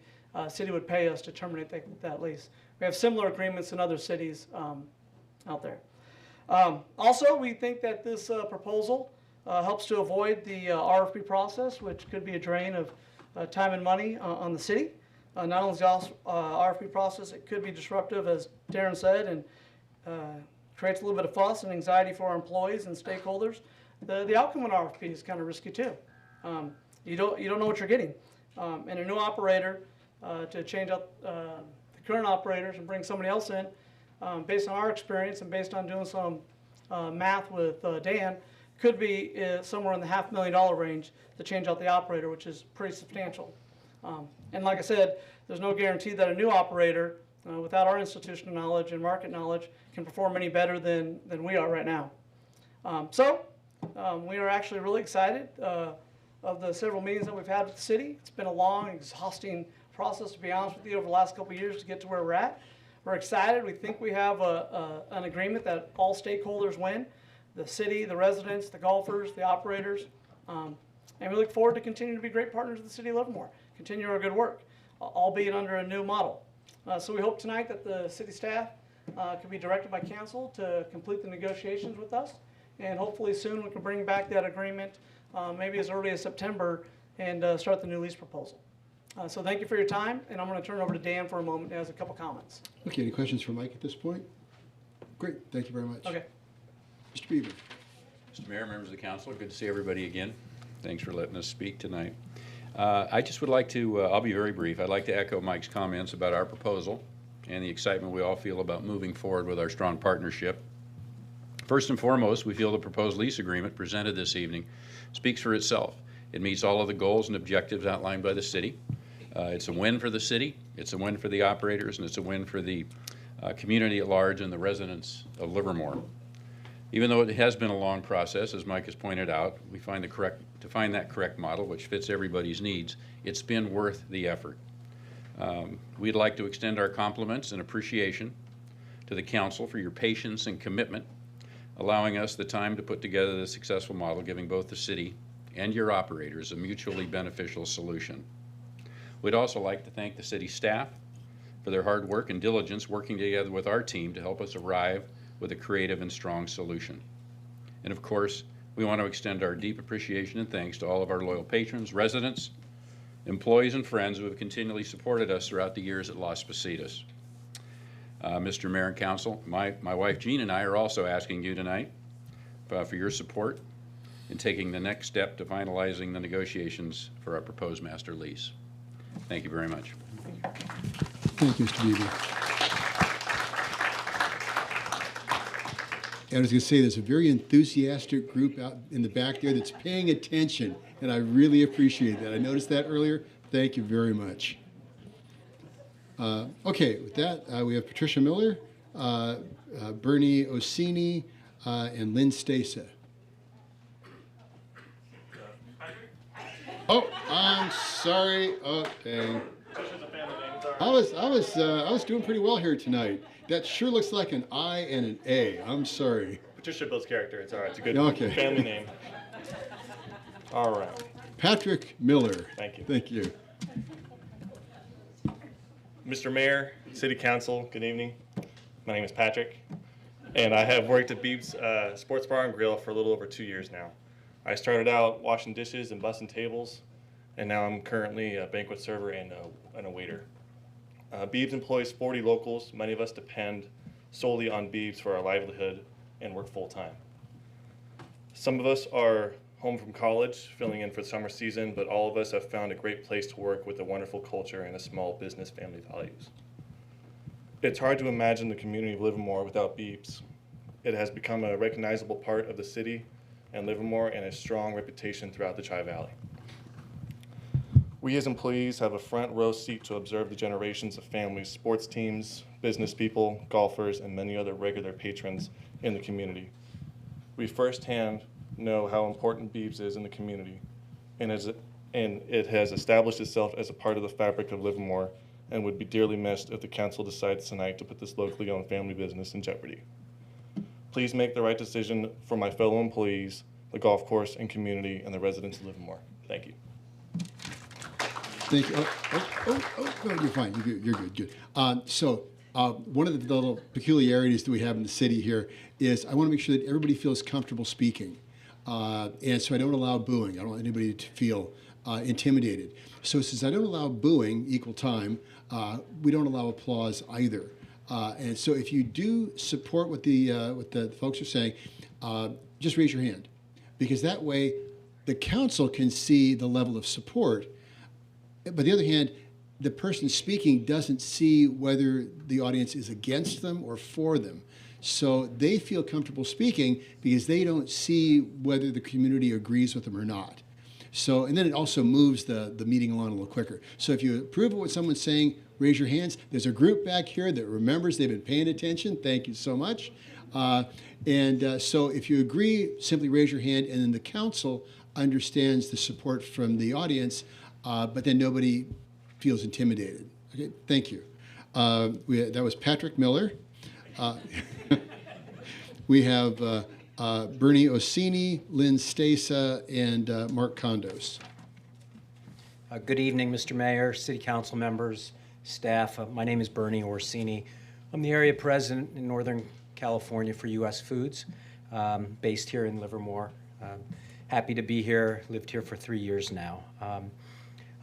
city would pay us to terminate that lease. We have similar agreements in other cities out there. Also, we think that this proposal helps to avoid the RFP process, which could be a drain of time and money on the city. Not only is the RFP process, it could be disruptive, as Darren said, and creates a little bit of fuss and anxiety for our employees and stakeholders. The outcome of an RFP is kind of risky too. You don't know what you're getting. And a new operator to change out the current operators and bring somebody else in, based on our experience and based on doing some math with Dan, could be somewhere in the $500,000 range to change out the operator, which is pretty substantial. And like I said, there's no guarantee that a new operator, without our institutional knowledge and market knowledge, can perform any better than we are right now. We are actually really excited of the several meetings that we've had with the city. It's been a long, exhausting process, to be honest with you, over the last couple of years to get to where we're at. We're excited. We think we have an agreement that all stakeholders win: the city, the residents, the golfers, the operators. And we look forward to continuing to be great partners with the city of Livermore, continue our good work, albeit under a new model. So we hope tonight that the city staff can be directed by council to complete the negotiations with us. And hopefully soon we can bring back that agreement, maybe as early as September, and start the new lease proposal. So thank you for your time, and I'm going to turn it over to Dan for a moment. He has a couple comments. Okay, any questions for Mike at this point? Great, thank you very much. Okay. Mr. Beaver. Mr. Mayor, members of the council, good to see everybody again. Thanks for letting us speak tonight. I just would like to, I'll be very brief, I'd like to echo Mike's comments about our proposal and the excitement we all feel about moving forward with our strong partnership. First and foremost, we feel the proposed lease agreement presented this evening speaks for itself. It meets all of the goals and objectives outlined by the city. It's a win for the city, it's a win for the operators, and it's a win for the community at large and the residents of Livermore. Even though it has been a long process, as Mike has pointed out, we find to find that correct model which fits everybody's needs, it's been worth the effort. We'd like to extend our compliments and appreciation to the council for your patience and commitment, allowing us the time to put together the successful model, giving both the city and your operators a mutually beneficial solution. We'd also like to thank the city staff for their hard work and diligence working together with our team to help us arrive with a creative and strong solution. And of course, we want to extend our deep appreciation and thanks to all of our loyal patrons, residents, employees, and friends who have continually supported us throughout the years at Las Positas. Mr. Mayor and Council, my wife Jean and I are also asking you tonight for your support in taking the next step to finalizing the negotiations for our proposed master lease. Thank you very much. Thank you, Mr. Beebe. And I was going to say, there's a very enthusiastic group out in the back there that's paying attention, and I really appreciate that. I noticed that earlier. Thank you very much. Okay, with that, we have Patricia Miller, Bernie Orsini, and Lynn Stasa. Oh, I'm sorry. Oh, dang. I was doing pretty well here tonight. That sure looks like an I and an A. I'm sorry. Patricia builds character. It's all right. It's a good family name. All right. Patrick Miller. Thank you. Thank you. Mr. Mayor, City Council, good evening. My name is Patrick, and I have worked at Beeb's Sports Bar and Grill for a little over 2 years now. I started out washing dishes and bussing tables, and now I'm currently a banquet server and a waiter. Beeb's employs 40 locals. Many of us depend solely on Beeb's for our livelihood and work full-time. Some of us are home from college, filling in for the summer season, but all of us have found a great place to work with a wonderful culture and a small business family values. It's hard to imagine the community of Livermore without Beeb's. It has become a recognizable part of the city and Livermore and a strong reputation throughout the Tri-Valley. We as employees have a front row seat to observe the generations of families, sports teams, business people, golfers, and many other regular patrons in the community. We firsthand know how important Beeb's is in the community, and it has established itself as a part of the fabric of Livermore and would be dearly missed if the council decides tonight to put this locally owned family business in jeopardy. Please make the right decision for my fellow employees, the golf course and community, and the residents of Livermore. Thank you. Thank you. No, you're fine. You're good. One of the little peculiarities that we have in the city here is I want to make sure that everybody feels comfortable speaking. And so I don't allow booing. I don't want anybody to feel intimidated. So since I don't allow booing equal time, we don't allow applause either. And so if you do support what the folks are saying, just raise your hand. Because that way the council can see the level of support. But on the other hand, the person speaking doesn't see whether the audience is against them or for them. So they feel comfortable speaking because they don't see whether the community agrees with them or not. So, and then it also moves the meeting along a little quicker. So if you approve of what someone's saying, raise your hands. There's a group back here that remembers they've been paying attention. Thank you so much. So if you agree, simply raise your hand, and then the council understands the support from the audience, but then nobody feels intimidated. Okay, thank you. That was Patrick Miller. We have Bernie Orsini, Lynn Stasa, and Mark Condos. Good evening, Mr. Mayor, City Council members, staff. My name is Bernie Orsini. I'm the area president in Northern California for U.S. Foods, based here in Livermore. Happy to be here, lived here for 3 years now.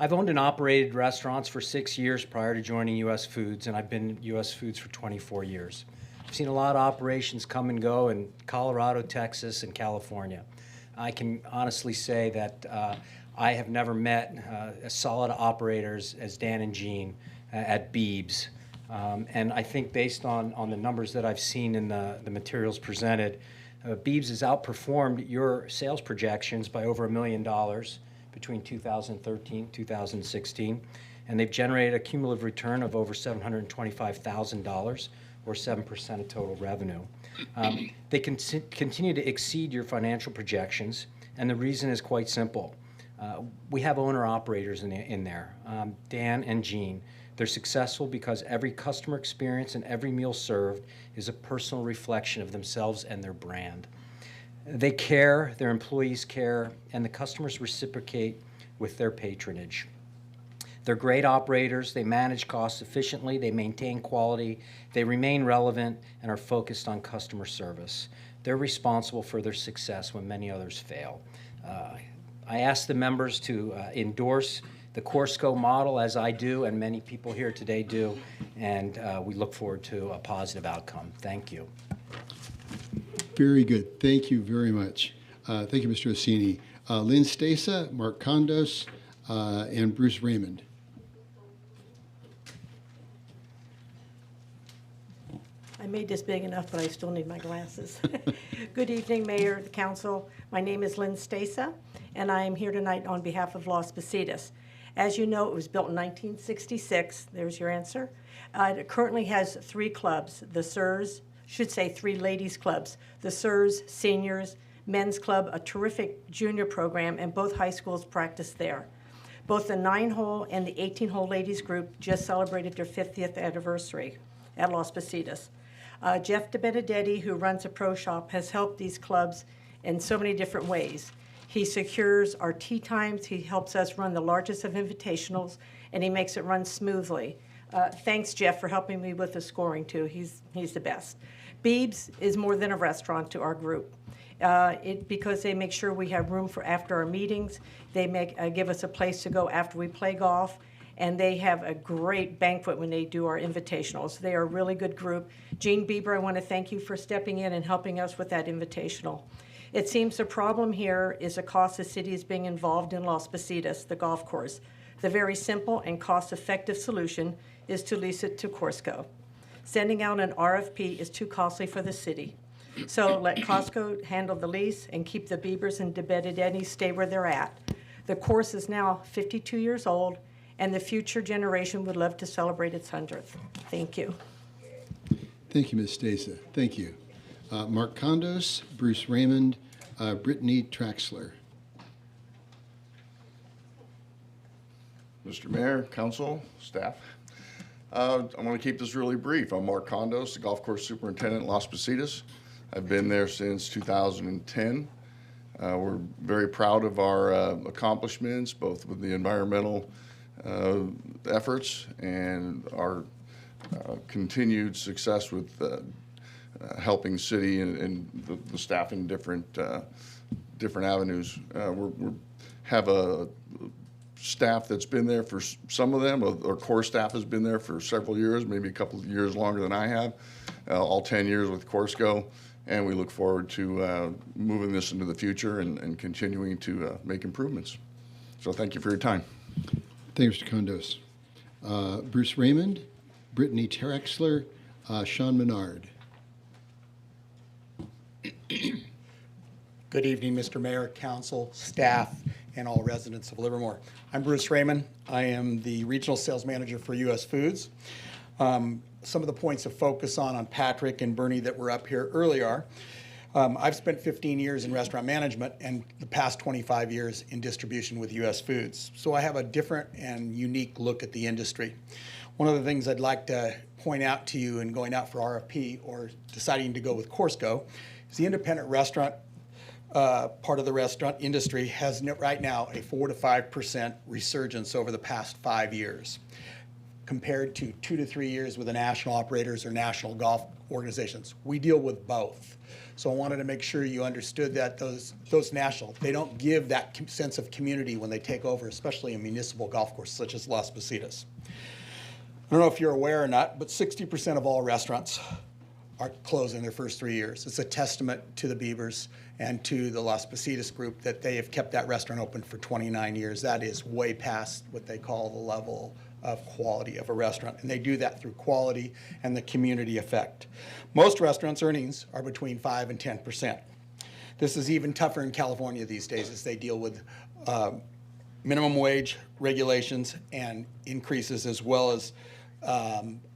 I've owned and operated restaurants for 6 years prior to joining U.S. Foods, and I've been at U.S. Foods for 24 years. I've seen a lot of operations come and go in Colorado, Texas, and California. I can honestly say that I have never met as solid operators as Dan and Jean at Beeb's. And I think based on the numbers that I've seen in the materials presented, Beeb's has outperformed your sales projections by over $1 million between 2013 and 2016. And they've generated a cumulative return of over $725,000, or 7% of total revenue. They continue to exceed your financial projections, and the reason is quite simple. We have owner-operators in there, Dan and Jean. They're successful because every customer experience and every meal served is a personal reflection of themselves and their brand. They care, their employees care, and the customers reciprocate with their patronage. They're great operators, they manage costs efficiently, they maintain quality, they remain relevant, and are focused on customer service. They're responsible for their success when many others fail. I ask the members to endorse the Corsco model, as I do and many people here today do, and we look forward to a positive outcome. Thank you. Very good. Thank you very much. Thank you, Mr. Orsini. Lynn Stasa, Mark Kondos, and Bruce Raymond. I made this big enough, but I still need my glasses. Good evening, Mayor, the Council. My name is Lynn Stasa, and I am here tonight on behalf of Las Positas. As you know, it was built in 1966. There's your answer. It currently has 3 clubs, the SIRS, should say 3 ladies clubs, the SIRS, Seniors, Men's Club, a terrific junior program, and both high schools practice there. Both the 9-hole and the 18-hole ladies group just celebrated their 50th anniversary at Las Positas. Jeff DeBenedetti, who runs a pro shop, has helped these clubs in so many different ways. He secures our tee times, he helps us run the largest of invitationals, and he makes it run smoothly. Thanks, Jeff, for helping me with the scoring, too. He's the best. Beebs is more than a restaurant to our group. Because they make sure we have room for after our meetings. They give us a place to go after we play golf. And they have a great banquet when they do our invitationals. They are a really good group. Gene Bieber, I want to thank you for stepping in and helping us with that invitational. It seems the problem here is the cost the city is being involved in Las Positas, the golf course. The very simple and cost-effective solution is to lease it to Corsco. Sending out an RFP is too costly for the city. So let Costco handle the lease and keep the Biebers and DeBenedettis stay where they're at. The course is now 52 years old, and the future generation would love to celebrate its 100th. Thank you. Thank you, Ms. Stasa. Thank you. Mark Kondos, Bruce Raymond, Brittany Traxler. Mr. Mayor, council, staff. I'm going to keep this really brief. I'm Mark Kondos, the golf course superintendent at Las Positas. I've been there since 2010. We're very proud of our accomplishments, both with the environmental efforts and our continued success with helping city and the staff in different avenues. We have a staff that's been there for some of them. Our core staff has been there for several years, maybe a couple of years longer than I have, all 10 years with Corsco. And we look forward to moving this into the future and continuing to make improvements. So thank you for your time. Thank you, Mr. Kondos. Bruce Raymond, Brittany Traxler, Sean Menard. Good evening, Mr. Mayor, council, staff, and all residents of Livermore. I'm Bruce Raymond. I am the regional sales manager for US Foods. Some of the points of focus on Patrick and Bernie that were up here earlier are, I've spent 15 years in restaurant management and the past 25 years in distribution with US Foods. So I have a different and unique look at the industry. One of the things I'd like to point out to you in going out for RFP or deciding to go with Corsco is the independent restaurant part of the restaurant industry has right now a 4 to 5% resurgence over the past 5 years, compared to 2 to 3 years with the national operators or national golf organizations. We deal with both. So I wanted to make sure you understood that those national, they don't give that sense of community when they take over, especially a municipal golf course such as Las Positas. I don't know if you're aware or not, but 60% of all restaurants are closed in their first 3 years. It's a testament to the Biebers and to the Las Positas group that they have kept that restaurant open for 29 years. That is way past what they call the level of quality of a restaurant. And they do that through quality and the community effect. Most restaurants' earnings are between 5 and 10%. This is even tougher in California these days as they deal with minimum wage regulations and increases, as well as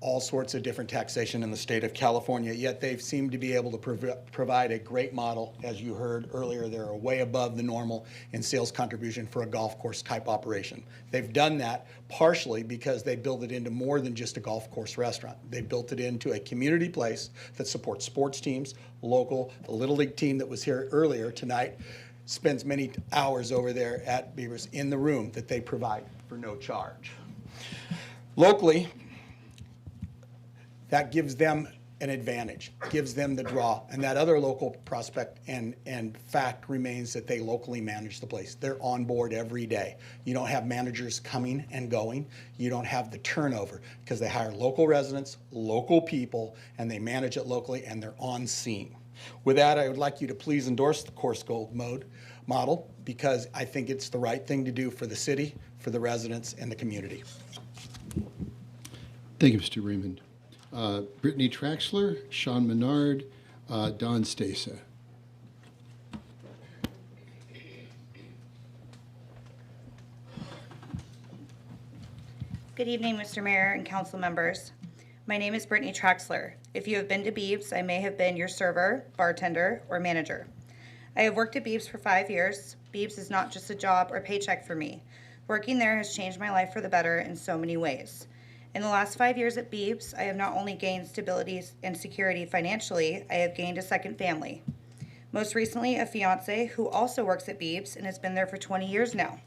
all sorts of different taxation in the state of California, yet they've seemed to be able to provide a great model. As you heard earlier, they're way above the normal in sales contribution for a golf course type operation. They've done that partially because they built it into more than just a golf course restaurant. They built it into a community place that supports sports teams, local. The Little League team that was here earlier tonight spends many hours over there at Biebers in the room that they provide for no charge. Locally, that gives them an advantage, gives them the draw. And that other local prospect and fact remains that they locally manage the place. They're on board every day. You don't have managers coming and going. You don't have the turnover because they hire local residents, local people, and they manage it locally, and they're on scene. With that, I would like you to please endorse the Course Gold model because I think it's the right thing to do for the city, for the residents, and the community. Thank you, Mr. Raymond. Brittany Traxler, Sean Menard, Don Stasa. Good evening, Mr. Mayor and council members. My name is Brittany Traxler. If you have been to Beebs, I may have been your server, bartender, or manager. I have worked at Beebs for 5 years. Beebs is not just a job or paycheck for me. Working there has changed my life for the better in so many ways. In the last 5 years at Beebs, I have not only gained stability and security financially, I have gained a second family. Most recently, a fiance who also works at Beebs and has been there for 20 years now.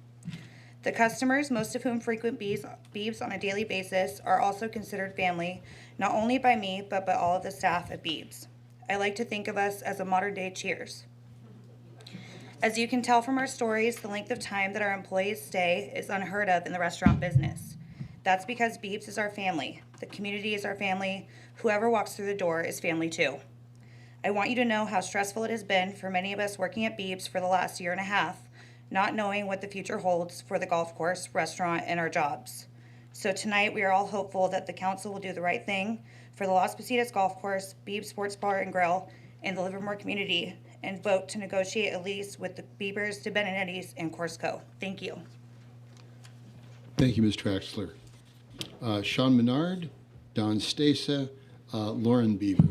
The customers, most of whom frequent Beebs on a daily basis, are also considered family, not only by me, but by all of the staff at Beebs. I like to think of us as a modern-day Cheers. As you can tell from our stories, the length of time that our employees stay is unheard of in the restaurant business. That's because Beebs is our family. The community is our family. Whoever walks through the door is family too. I want you to know how stressful it has been for many of us working at Beebs for the last year and a half, not knowing what the future holds for the golf course, restaurant, and our jobs. So tonight we are all hopeful that the council will do the right thing for the Las Positas Golf Course, Beebs Sports Bar and Grill, and the Livermore community, and vote to negotiate a lease with the Biebers, De Benedetti's, and Courseco. Thank you. Thank you, Ms. Traxler. Sean Menard, Don Stasa, Lauren Beaver.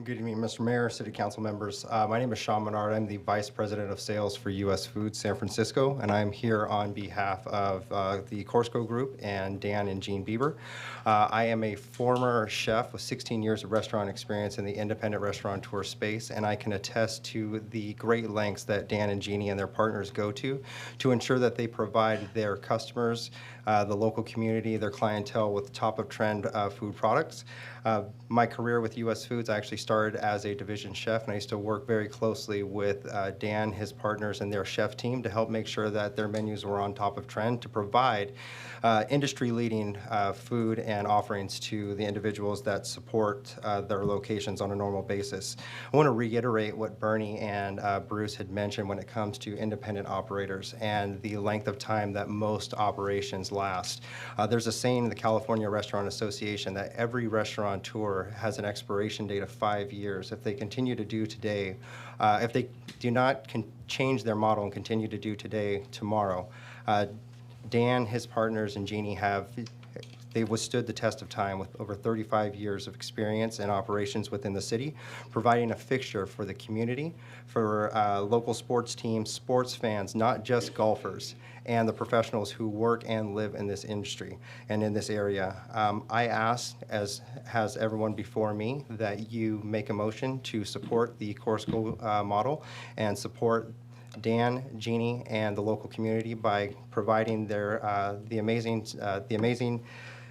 Good evening, Mr. Mayor, City Council members. My name is Sean Menard. I'm the Vice President of Sales for U.S. Foods San Francisco, and I'm here on behalf of the Courseco Group and Dan and Jean Bieber. I am a former chef with 16 years of restaurant experience in the independent restaurateur space, and I can attest to the great lengths that Dan and Jeannie and their partners go to ensure that they provide their customers, the local community, their clientele with top-of-trend food products. My career with U.S. Foods, I actually started as a division chef, and I used to work very closely with Dan, his partners, and their chef team to help make sure that their menus were on top of trend to provide industry-leading food and offerings to the individuals that support their locations on a normal basis. I want to reiterate what Bernie and Bruce had mentioned when it comes to independent operators and the length of time that most operations last. There's a saying in the California Restaurant Association that every restaurateur has an expiration date of 5 years. If they continue to do today, if they do not change their model and continue to do today, tomorrow, Dan, his partners, and Jeannie they've withstood the test of time with over 35 years of experience in operations within the city, providing a fixture for the community, for local sports teams, sports fans, not just golfers, and the professionals who work and live in this industry and in this area. I ask, as has everyone before me, that you make a motion to support the Courseco model and support Dan, Jeannie, and the local community by providing the amazing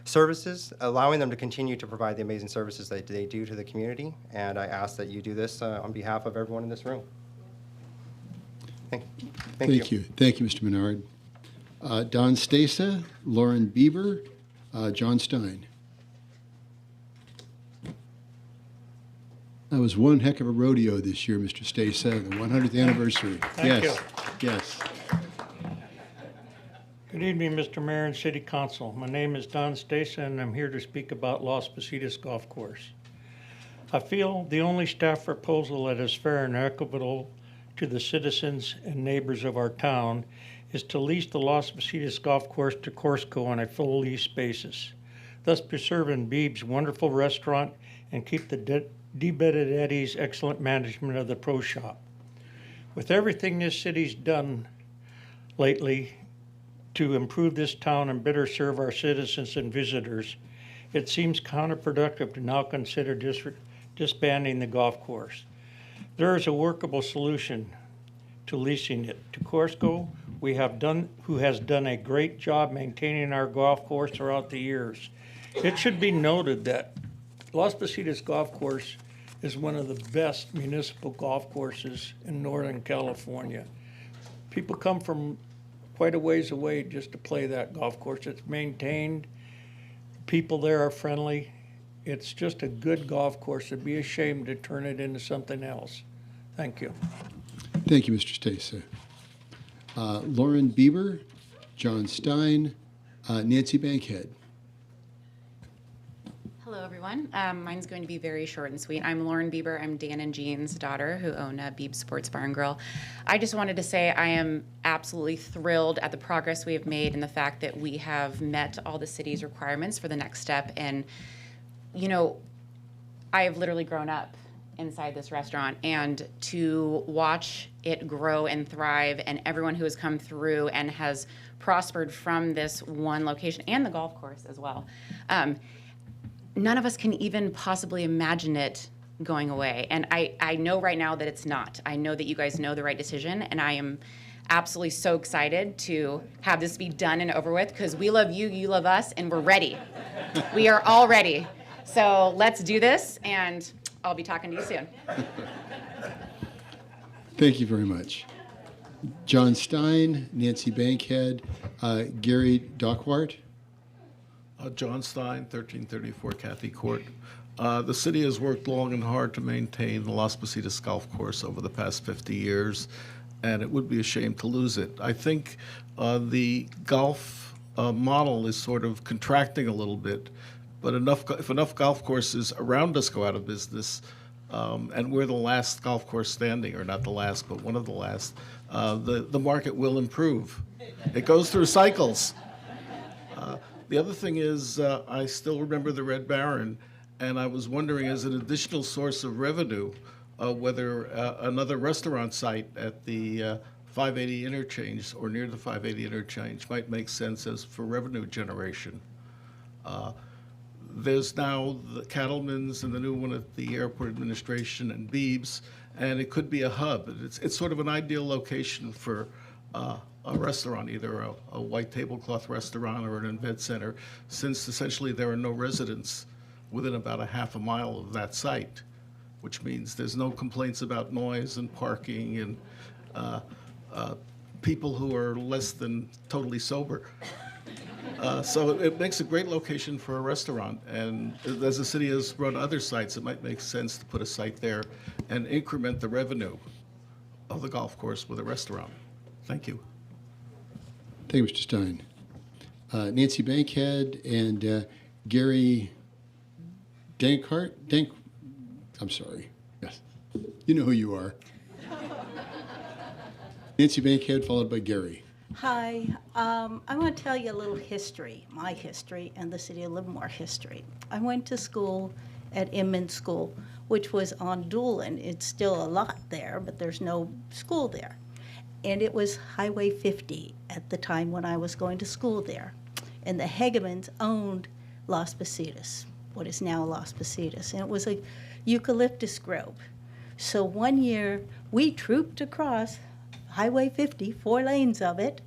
services, allowing them to continue to provide the amazing services that they do to the community. And I ask that you do this on behalf of everyone in this room. Thank you. Thank you, Mr. Menard. Don Stasa, Lauren Beaver, John Stein. That was one heck of a rodeo this year, Mr. Stasa, the 100th anniversary. Thank yes, you. Yes. Good evening, Mr. Mayor and City Council. My name is Don Stasa, and I'm here to speak about Las Positas Golf Course. I feel the only staff proposal that is fair and equitable to the citizens and neighbors of our town is to lease the Las Positas Golf Course to Courseco on a full lease basis, thus preserving Beeb's wonderful restaurant and keep the De Benedetti's excellent management of the pro shop. With everything this city's done lately to improve this town and better serve our citizens and visitors, it seems counterproductive to now consider disbanding the golf course. There is a workable solution to leasing it to Courseco who has done a great job maintaining our golf course throughout the years. It should be noted that Las Positas Golf Course is one of the best municipal golf courses in Northern California. People come from quite a ways away just to play that golf course. It's maintained, people there are friendly. It's just a good golf course. It'd be a shame to turn it into something else. Thank you. Thank you, Mr. Stasa. Lauren Bieber, John Stein, Nancy Bankhead. Hello, everyone. Mine's going to be very short and sweet. I'm Lauren Bieber. I'm Dan and Jean's daughter who own Beeb's Sports Bar and Grill. I just wanted to say I am absolutely thrilled at the progress we have made and the fact that we have met all the city's requirements for the next step. And, you know, I have literally grown up inside this restaurant, and to watch it grow and thrive, and everyone who has come through and has prospered from this one location and the golf course as well. None of us can even possibly imagine it going away. And I know right now that it's not. I know that you guys know the right decision, and I am absolutely so excited to have this be done and over with, because we love you, you love us, and we're ready. We are all ready. So let's do this, and I'll be talking to you soon. Thank you very much. John Stein, Nancy Bankhead, Gary Dockwart. John Stein, 1334 Cathy Court. The city has worked long and hard to maintain the Las Positas Golf Course over the past 50 years, and it would be a shame to lose it. I think the golf model is sort of contracting a little bit, but if enough golf courses around us go out of business, and we're the last golf course standing, or not the last, but one of the last, the market will improve. It goes through cycles. The other thing is, I still remember the Red Baron, and I was wondering, as an additional source of revenue, whether another restaurant site at the 580 interchange or near the 580 interchange might make sense as for revenue generation. There's now the Cattleman's and the new one at the Airport Administration and Beeb's, and it could be a hub. It's sort of an ideal location for a restaurant, either a white tablecloth restaurant or an event center, since essentially there are no residents within about a half a mile of that site, which means there's no complaints about noise and parking and people who are less than totally sober. So it makes a great location for a restaurant, and as the city has run other sites, it might make sense to put a site there and increment the revenue of the golf course with a restaurant. Thank you. Thank you, Mr. Stein. Nancy Bankhead and Gary Dankart. I'm sorry. Yes. You know who you are. Nancy Bankhead, followed by Gary. Hi. I want to tell you a little history, my history, and the city of Livermore history. I went to school at Inman School, which was on Doolin. It's still a lot there, but there's no school there. And it was Highway 50 at the time when I was going to school there. And the Hegemans owned Las Positas, what is now Las Positas. And it was a eucalyptus grove. So one year, we trooped across Highway 50, 4 lanes of it,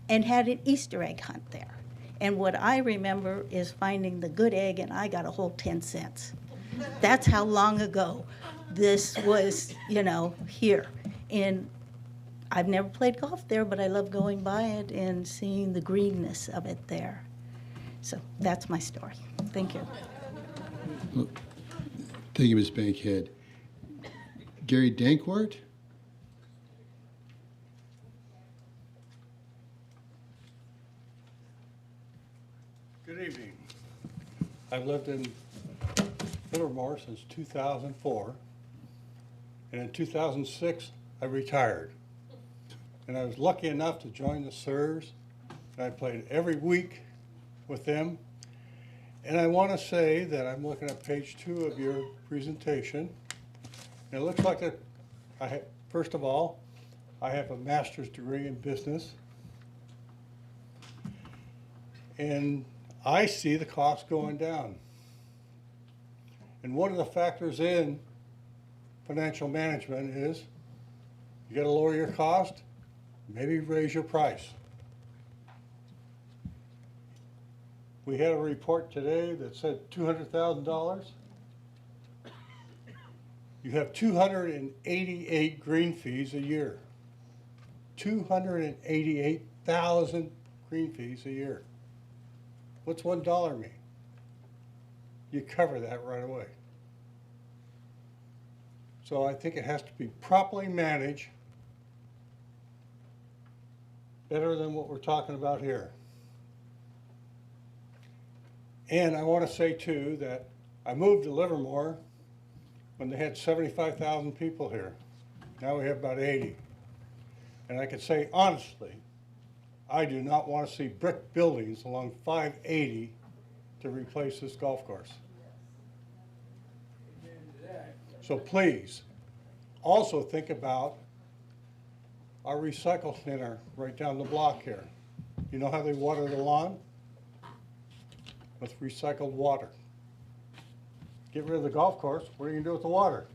and had an Easter egg hunt there. And what I remember is finding the good egg, and I got a whole 10 cents. That's how long ago this was, here. And I've never played golf there, but I love going by it and seeing the greenness of it there. So that's my story. Thank you. Well, thank you, Ms. Bankhead. Gary Dankwart? Good evening. I've lived in Livermore since 2004, and in 2006 I retired. And I was lucky enough to join the Sirs, and I played every week with them. And I want to say that I'm looking at page 2 of your presentation, and it looks like first of all, I have a master's degree in business, and I see the cost going down. And one of the factors in financial management is you got to lower your cost, maybe raise your price. We had a report today that said $200,000. You have 288 green fees a year. 288,000 green fees a year. What's $1 mean? You cover that right away. So I think it has to be properly managed, better than what we're talking about here. And I want to say too that I moved to Livermore when they had 75,000 people here. Now we have about 80. And I can say honestly, I do not want to see brick buildings along 580 to replace this golf course. So please, also think about our recycle center right down the block here. You know how they water the lawn? With recycled water. Get rid of the golf course, what are you gonna do with the water?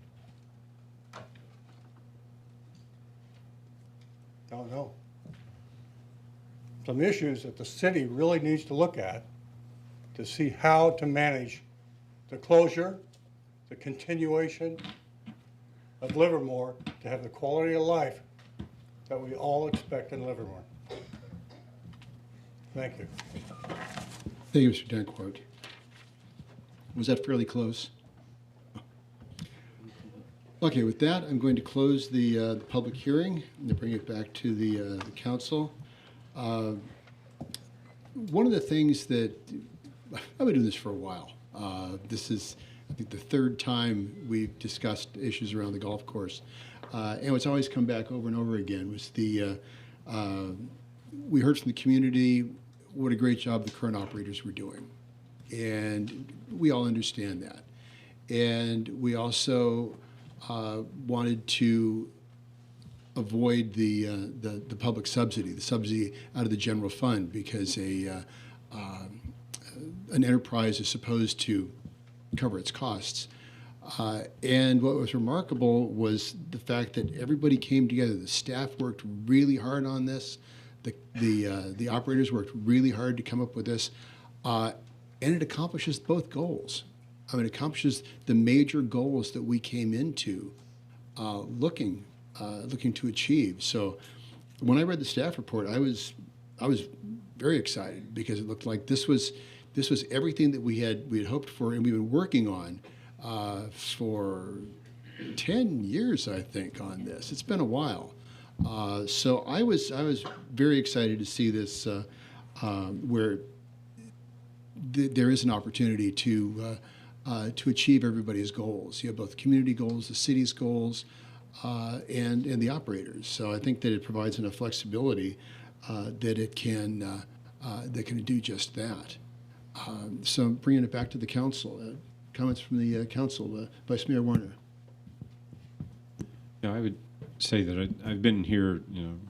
Don't know. Some issues that the city really needs to look at to see how to manage the closure, the continuation of Livermore to have the quality of life that we all expect in Livermore. Thank you. Thank you, Mr. Dancourt. Was that fairly close? Okay, with that, I'm going to close the public hearing and bring it back to the council. One of the things that I've been doing this for a while. This is, I think, the third time we've discussed issues around the golf course, and what's always come back over and over again was the we heard from the community what a great job the current operators were doing, and we all understand that, and we also wanted to avoid the public subsidy, the subsidy out of the general fund, because an enterprise is supposed to cover its costs. And what was remarkable was the fact that everybody came together. The staff worked really hard on this. The operators worked really hard to come up with this, and it accomplishes both goals. I mean, it accomplishes the major goals that we came into looking to achieve. So, when I read the staff report, I was very excited because it looked like this was everything that we had hoped for, and we've been working on for 10 years, I think, on this. It's been a while. So I was very excited to see this where there is an opportunity to achieve everybody's goals. You have both community goals, the city's goals, and the operators. So I think that it provides enough flexibility that it can do just that. So bringing it back to the council. Comments from the council. Vice Mayor Warner. Yeah, I would say that I've been here,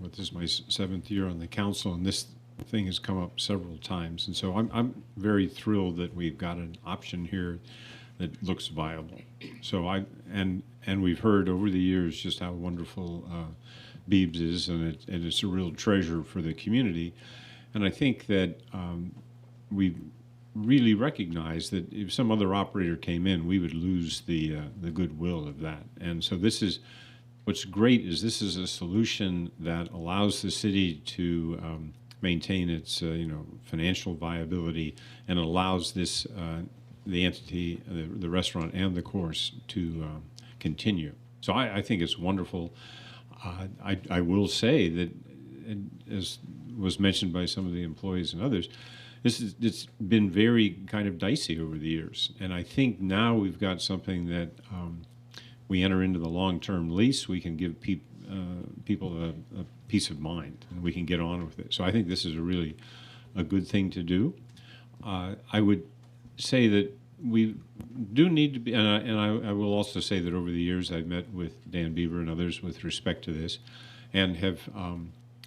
this is my 7th year on the council, and this thing has come up several times. And so I'm very thrilled that we've got an option here that looks viable. So and we've heard over the years just how wonderful Beebs is, and it's a real treasure for the community. And I think that we really recognize that if some other operator came in, we would lose the goodwill of that. And so what's great is this is a solution that allows the city to maintain its financial viability, and allows this the entity, the restaurant and the course to continue. So I think it's wonderful. I will say that, as was mentioned by some of the employees and others, it's been very kind of dicey over the years. And I think now we've got something that we enter into the long-term lease, we can give people a peace of mind, and we can get on with it. So I think this is a good thing to do. I would say that we do need to be, and I will also say that over the years I've met with Dan Bieber and others with respect to this, and have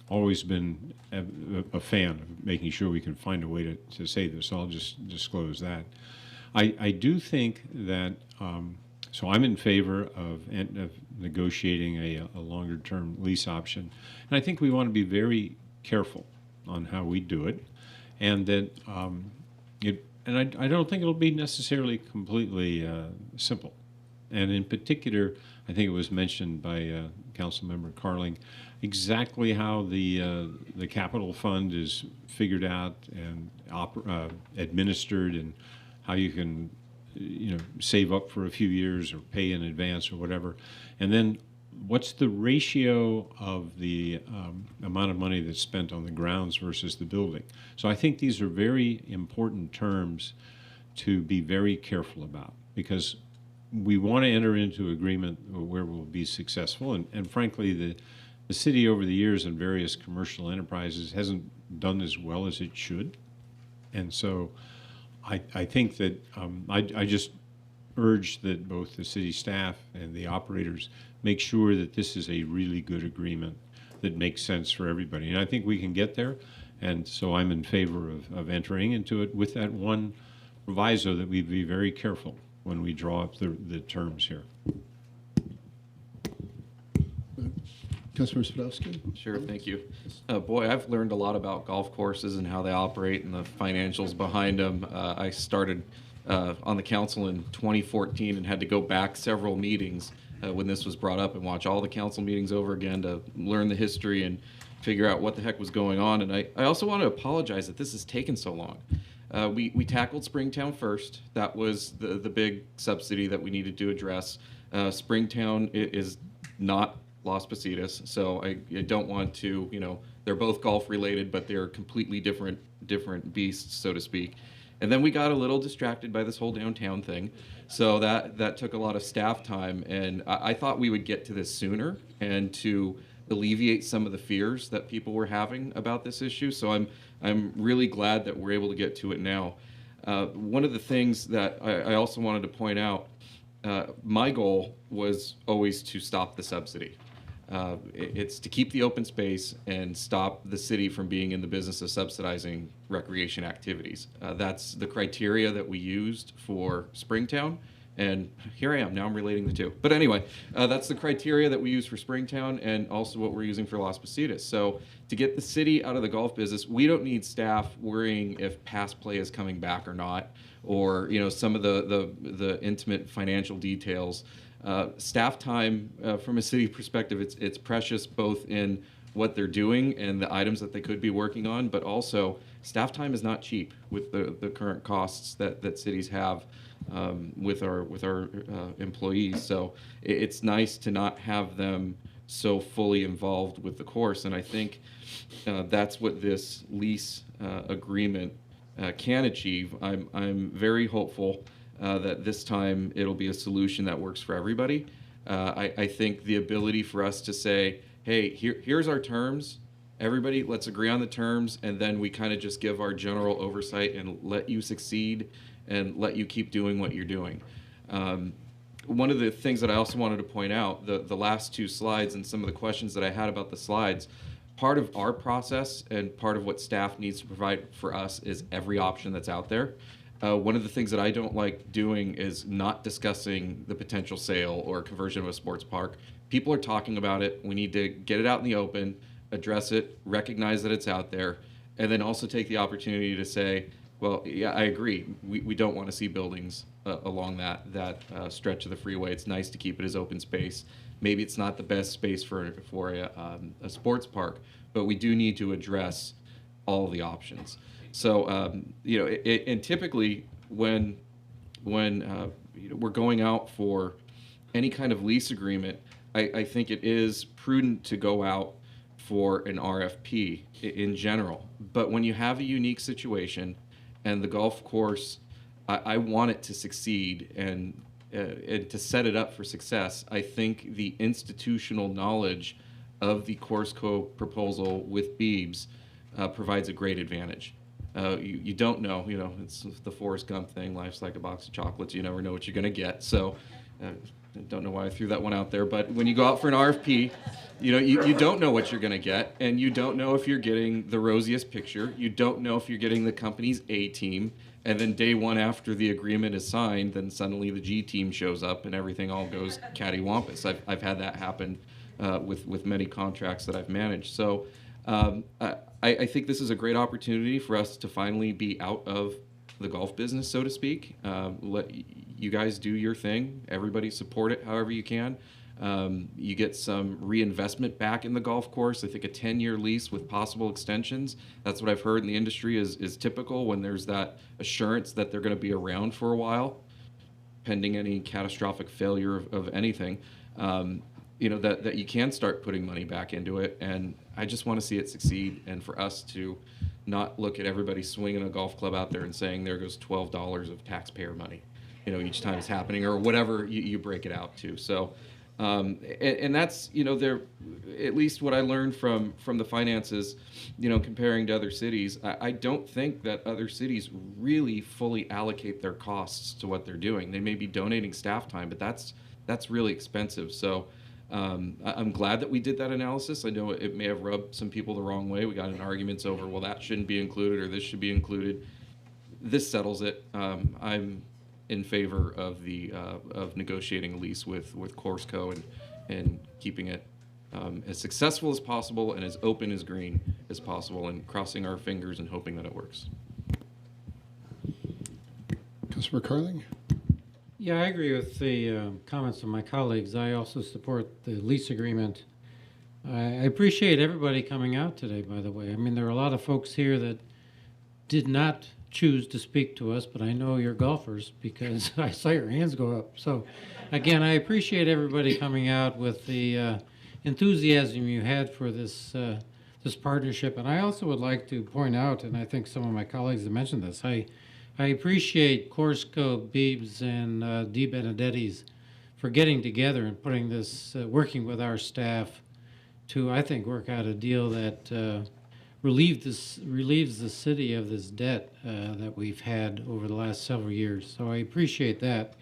always been a fan of making sure we can find a way to say this. So I'll just disclose that. I do think that So I'm in favor of negotiating a longer-term lease option. And I think we want to be very careful on how we do it. And that I don't think it'll be necessarily completely simple. And in particular, I think it was mentioned by Councilmember Carling, exactly how the capital fund is figured out and administered, and how you can save up for a few years or pay in advance or whatever. And then what's the ratio of the amount of money that's spent on the grounds versus the building? So I think these are very important terms to be very careful about, because we want to enter into agreement where we'll be successful. And frankly, the city over the years and various commercial enterprises hasn't done as well as it should. And so I think that I just urge that both the city staff and the operators make sure that this is a really good agreement that makes sense for everybody. And I think we can get there. And so I'm in favor of entering into it with that one proviso that we be very careful when we draw up the terms here. Councilmember Spadowski? Sure, thank you. Boy, I've learned a lot about golf courses and how they operate and the financials behind them. I started on the council in 2014 and had to go back several meetings when this was brought up and watch all the council meetings over again to learn the history and figure out what the heck was going on. And I also want to apologize that this has taken so long. We tackled Springtown first. That was the big subsidy that we needed to address. Springtown is not Las Positas, so I don't want to, they're both golf related, but they're completely different beasts, so to speak. And then we got a little distracted by this whole downtown thing, so that took a lot of staff time, and I thought we would get to this sooner and to alleviate some of the fears that people were having about this issue. So I'm really glad that we're able to get to it now. One of the things that I also wanted to point out, my goal was always to stop the subsidy. It's to keep the open space and stop the city from being in the business of subsidizing recreation activities. That's the criteria that we used for Springtown. And here I am, now I'm relating the two. But anyway, that's the criteria that we use for Springtown and also what we're using for Las Positas. So to get the city out of the golf business, we don't need staff worrying if past play is coming back or not, or some of the intimate financial details. Staff time, from a city perspective, it's precious both in what they're doing and the items that they could be working on, but also staff time is not cheap with the current costs that cities have with our employees. So it's nice to not have them so fully involved with the course, and I think that's what this lease agreement can achieve. I'm very hopeful that this time it'll be a solution that works for everybody. I think the ability for us to say, hey, here's our terms, everybody, let's agree on the terms, and then we kind of just give our general oversight and let you succeed and let you keep doing what you're doing. One of the things that I also wanted to point out, the last two slides and some of the questions that I had about the slides, part of our process and part of what staff needs to provide for us is every option that's out there. One of the things that I don't like doing is not discussing the potential sale or conversion of a sports park. People are talking about it. We need to get it out in the open, address it, recognize that it's out there, and then also take the opportunity to say, well, yeah, I agree. We don't want to see buildings along that stretch of the freeway. It's nice to keep it as open space. Maybe it's not the best space for a sports park, but we do need to address all of the options. So, and typically when we're going out for any kind of lease agreement, I think it is prudent to go out for an RFP in general. But when you have a unique situation and the golf course, I want it to succeed and to set it up for success, I think the institutional knowledge of the Courseco proposal with Beebs provides a great advantage. You don't know, it's the Forrest Gump thing, life's like a box of chocolates, you never know what you're going to get. So I don't know why I threw that one out there, but when you go out for an RFP, you don't know what you're going to get, and you don't know if you're getting the rosiest picture. You don't know if you're getting the company's A team, And then day one after the agreement is signed, then suddenly the G team shows up and everything all goes cattywampus. I've had that happen with many contracts that I've managed. So I think this is a great opportunity for us to finally be out of the golf business, so to speak. Let you guys do your thing. Everybody support it however you can. You get some reinvestment back in the golf course. I think a 10-year lease with possible extensions. That's what I've heard in the industry is typical when there's that assurance that they're going to be around for a while, pending any catastrophic failure of anything. That you can start putting money back into it. And I just want to see it succeed, and for us to not look at everybody swinging a golf club out there and saying there goes $12 of taxpayer money, each time it's happening, or whatever you break it out to. So, and that's, there, at least what I learned from the finances, comparing to other cities, I don't think that other cities really fully allocate their costs to what they're doing. They may be donating staff time, but that's really expensive. So, I'm glad that we did that analysis. I know it may have rubbed some people the wrong way. We got in arguments over, well, that shouldn't be included or this should be included. This settles it. I'm in favor of of negotiating a lease with Corsco and keeping it as successful as possible and as open as green as possible, and crossing our fingers and hoping that it works. Councilor Carling? Yeah, I agree with the comments of my colleagues. I also support the lease agreement. I appreciate everybody coming out today, by the way. I mean, there are a lot of folks here that did not choose to speak to us, but I know you're golfers because I saw your hands go up. So, again, I appreciate everybody coming out with the enthusiasm you had for this partnership. And I also would like to point out, and I think some of my colleagues have mentioned this, I appreciate Corsco, Beebs, and Di Benedetti's for getting together and putting this, working with our staff to, I think, work out a deal that relieves the city of this debt that we've had over the last several years. So I appreciate that.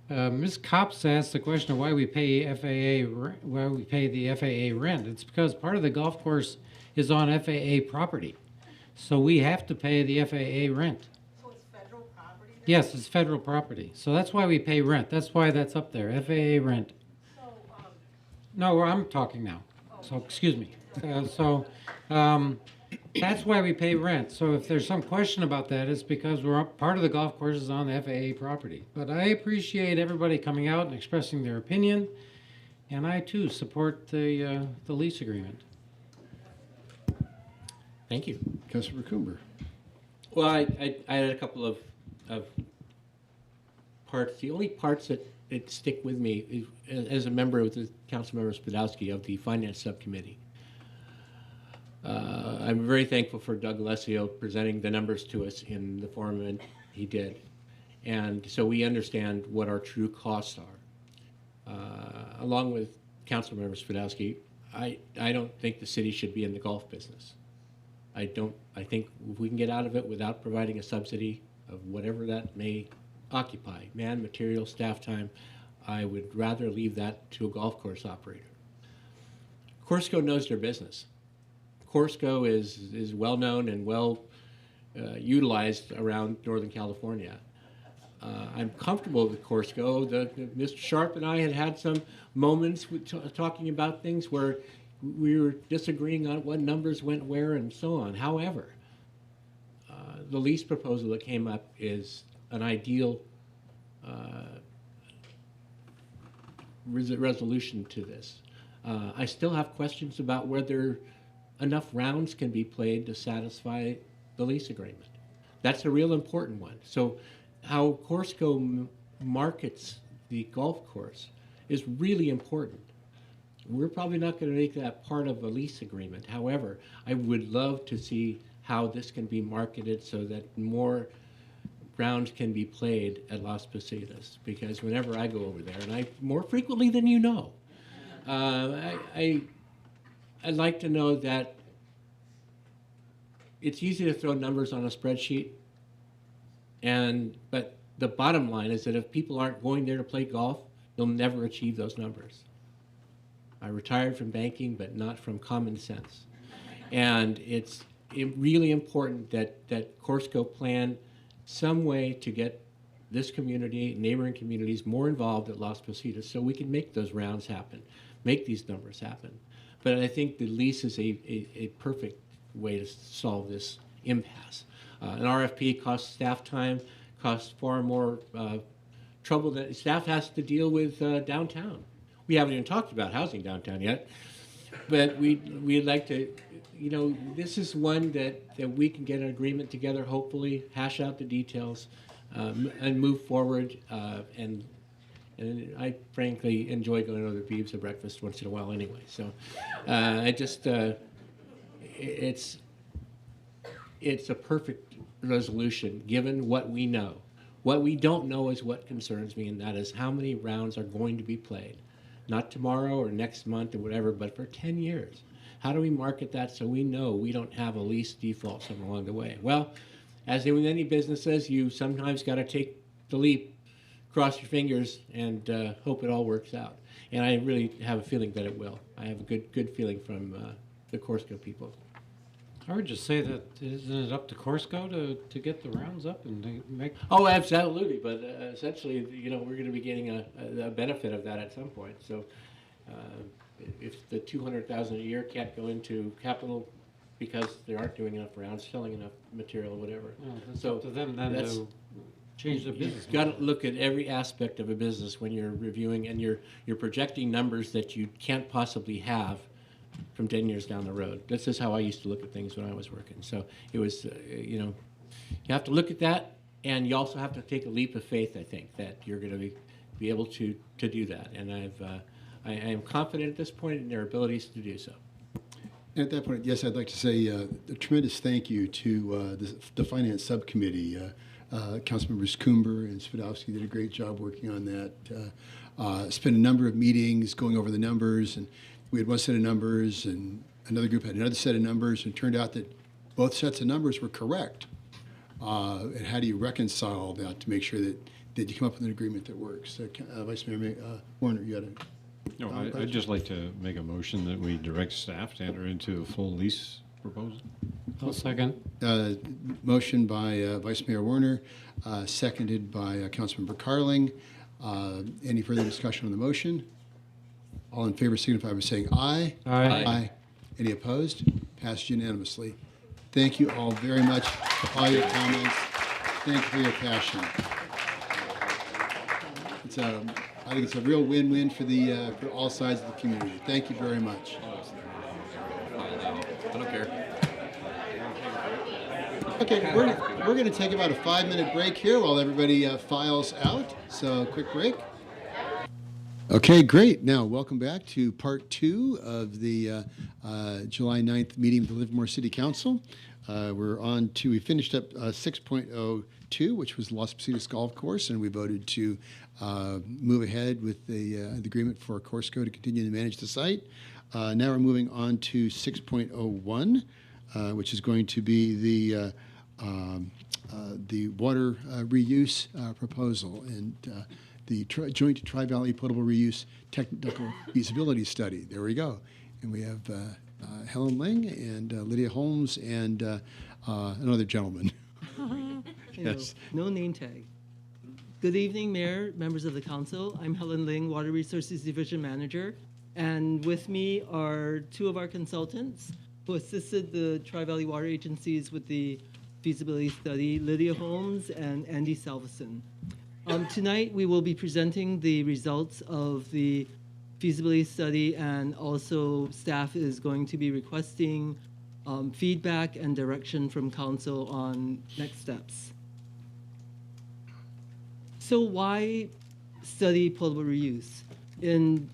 Ms. Copps asked the question of why we pay the FAA rent. It's because part of the golf course is on FAA property, so we have to pay the FAA rent. Yes, it's federal property. So that's why we pay rent. That's why that's up there, FAA rent. No, I'm talking now. So, excuse me. That's why we pay rent. So if there's some question about that, it's because part of the golf course is on the FAA property. But I appreciate everybody coming out and expressing their opinion, and I too support the lease agreement. Thank you. Councilor Coomer. Well, I had a couple of parts. The only parts that stick with me is, as a member of the Councilmember Spadowski of the Finance Subcommittee. I'm very thankful for Doug Alessio presenting the numbers to us in the form he did. And so we understand what our true costs are. Along with Councilmember Spadowski, I don't think the city should be in the golf business. I think if we can get out of it without providing a subsidy of whatever that may occupy, man, material, staff time, I would rather leave that to a golf course operator. Corsco knows their business. Corsco is well known and well utilized around Northern California. I'm comfortable with Corsco. Mr. Sharp and I had some moments talking about things where we were disagreeing on what numbers went where and so on. However, the lease proposal that came up is an ideal resolution to this. I still have questions about whether enough rounds can be played to satisfy the lease agreement. That's a real important one. So how Corsco markets the golf course is really important. We're probably not going to make that part of a lease agreement. However, I would love to see how this can be marketed so that more rounds can be played at Las Positas, because whenever I go over there, and more frequently than you know, I'd like to know that it's easy to throw numbers on a spreadsheet, but the bottom line is that if people aren't going there to play golf, they'll never achieve those numbers. I retired from banking, but not from common sense. And it's really important that Corsco plan some way to get this community, neighboring communities, more involved at Las Positas so we can make those rounds happen, make these numbers happen. But I think the lease is a perfect way to solve this impasse. An RFP costs staff time, costs far more trouble that staff has to deal with downtown. We haven't even talked about housing downtown yet, but we'd like to, this is one that we can get an agreement together, hopefully, hash out the details, and move forward. And I frankly enjoy going over to Beebs for breakfast once in a while anyway. So it's a perfect resolution given what we know. What we don't know is what concerns me, and that is how many rounds are going to be played. Not tomorrow or next month or whatever, but for 10 years. How do we market that so we know we don't have a lease default somewhere along the way? Well, as in any businesses, you sometimes got to take the leap, cross your fingers, and hope it all works out. And I really have a feeling that it will. I have a good feeling from the Corsco people. I would just say that isn't it up to Corsco to get the rounds up and to make? Oh, absolutely. But essentially, we're going to be getting a benefit of that at some point. So if the $200,000 a year can't go into capital because they aren't doing enough rounds, selling enough material, whatever. Well, that's up to them then to change the business. You've got to look at every aspect of a business when you're reviewing and you're projecting numbers that you can't possibly have from 10 years down the road. This is how I used to look at things when I was working. So it was, you have to look at that, and you also have to take a leap of faith, I think, that you're going to be able to do that. And I am confident at this point in their abilities to do so. And at that point, yes, I'd like to say a tremendous thank you to the Finance Subcommittee. Councilmembers Coomber and Spadowski did a great job working on that. Spent a number of meetings going over the numbers, and we had one set of numbers, and another group had another set of numbers, and it turned out that both sets of numbers were correct. And how do you reconcile that to make sure that you come up with an agreement that works? Vice Mayor Warner, you had a... No, I'd just like to make a motion that we direct staff to enter into a full lease proposal. I'll second. Motion by Vice Mayor Warner, seconded by Councilmember Carling. Any further discussion on the motion? All in favor signify by saying aye. Aye. Aye. Any opposed? Passed unanimously. Thank you all very much for all your comments. Thank you for your passion. I think it's a real win-win for all sides of the community. Thank you very much. I don't care. Okay, we're going to take about a 5-minute break here while everybody files out. So, quick break. Okay, great. Now, welcome back to part 2 of the July 9th meeting of the Livermore City Council. We finished up 6.02, which was Las Positas Golf Course, and we voted to move ahead with the agreement for Corsco to continue to manage the site. Now we're moving on to 6.01, which is going to be the water reuse proposal and the joint Tri-Valley Potable Reuse Technical Feasibility Study. There we go. And we have Helen Ling and Lydia Holmes and another gentleman. Yes. No name tag. Good evening, Mayor, members of the council. I'm Helen Ling, Water Resources Division Manager. And with me are 2 of our consultants who assisted the Tri-Valley Water Agencies with the feasibility study, Lydia Holmes and Andy Salveson. Tonight, we will be presenting the results of the feasibility study, and also staff is going to be requesting feedback and direction from council on next steps. So why study potable reuse? In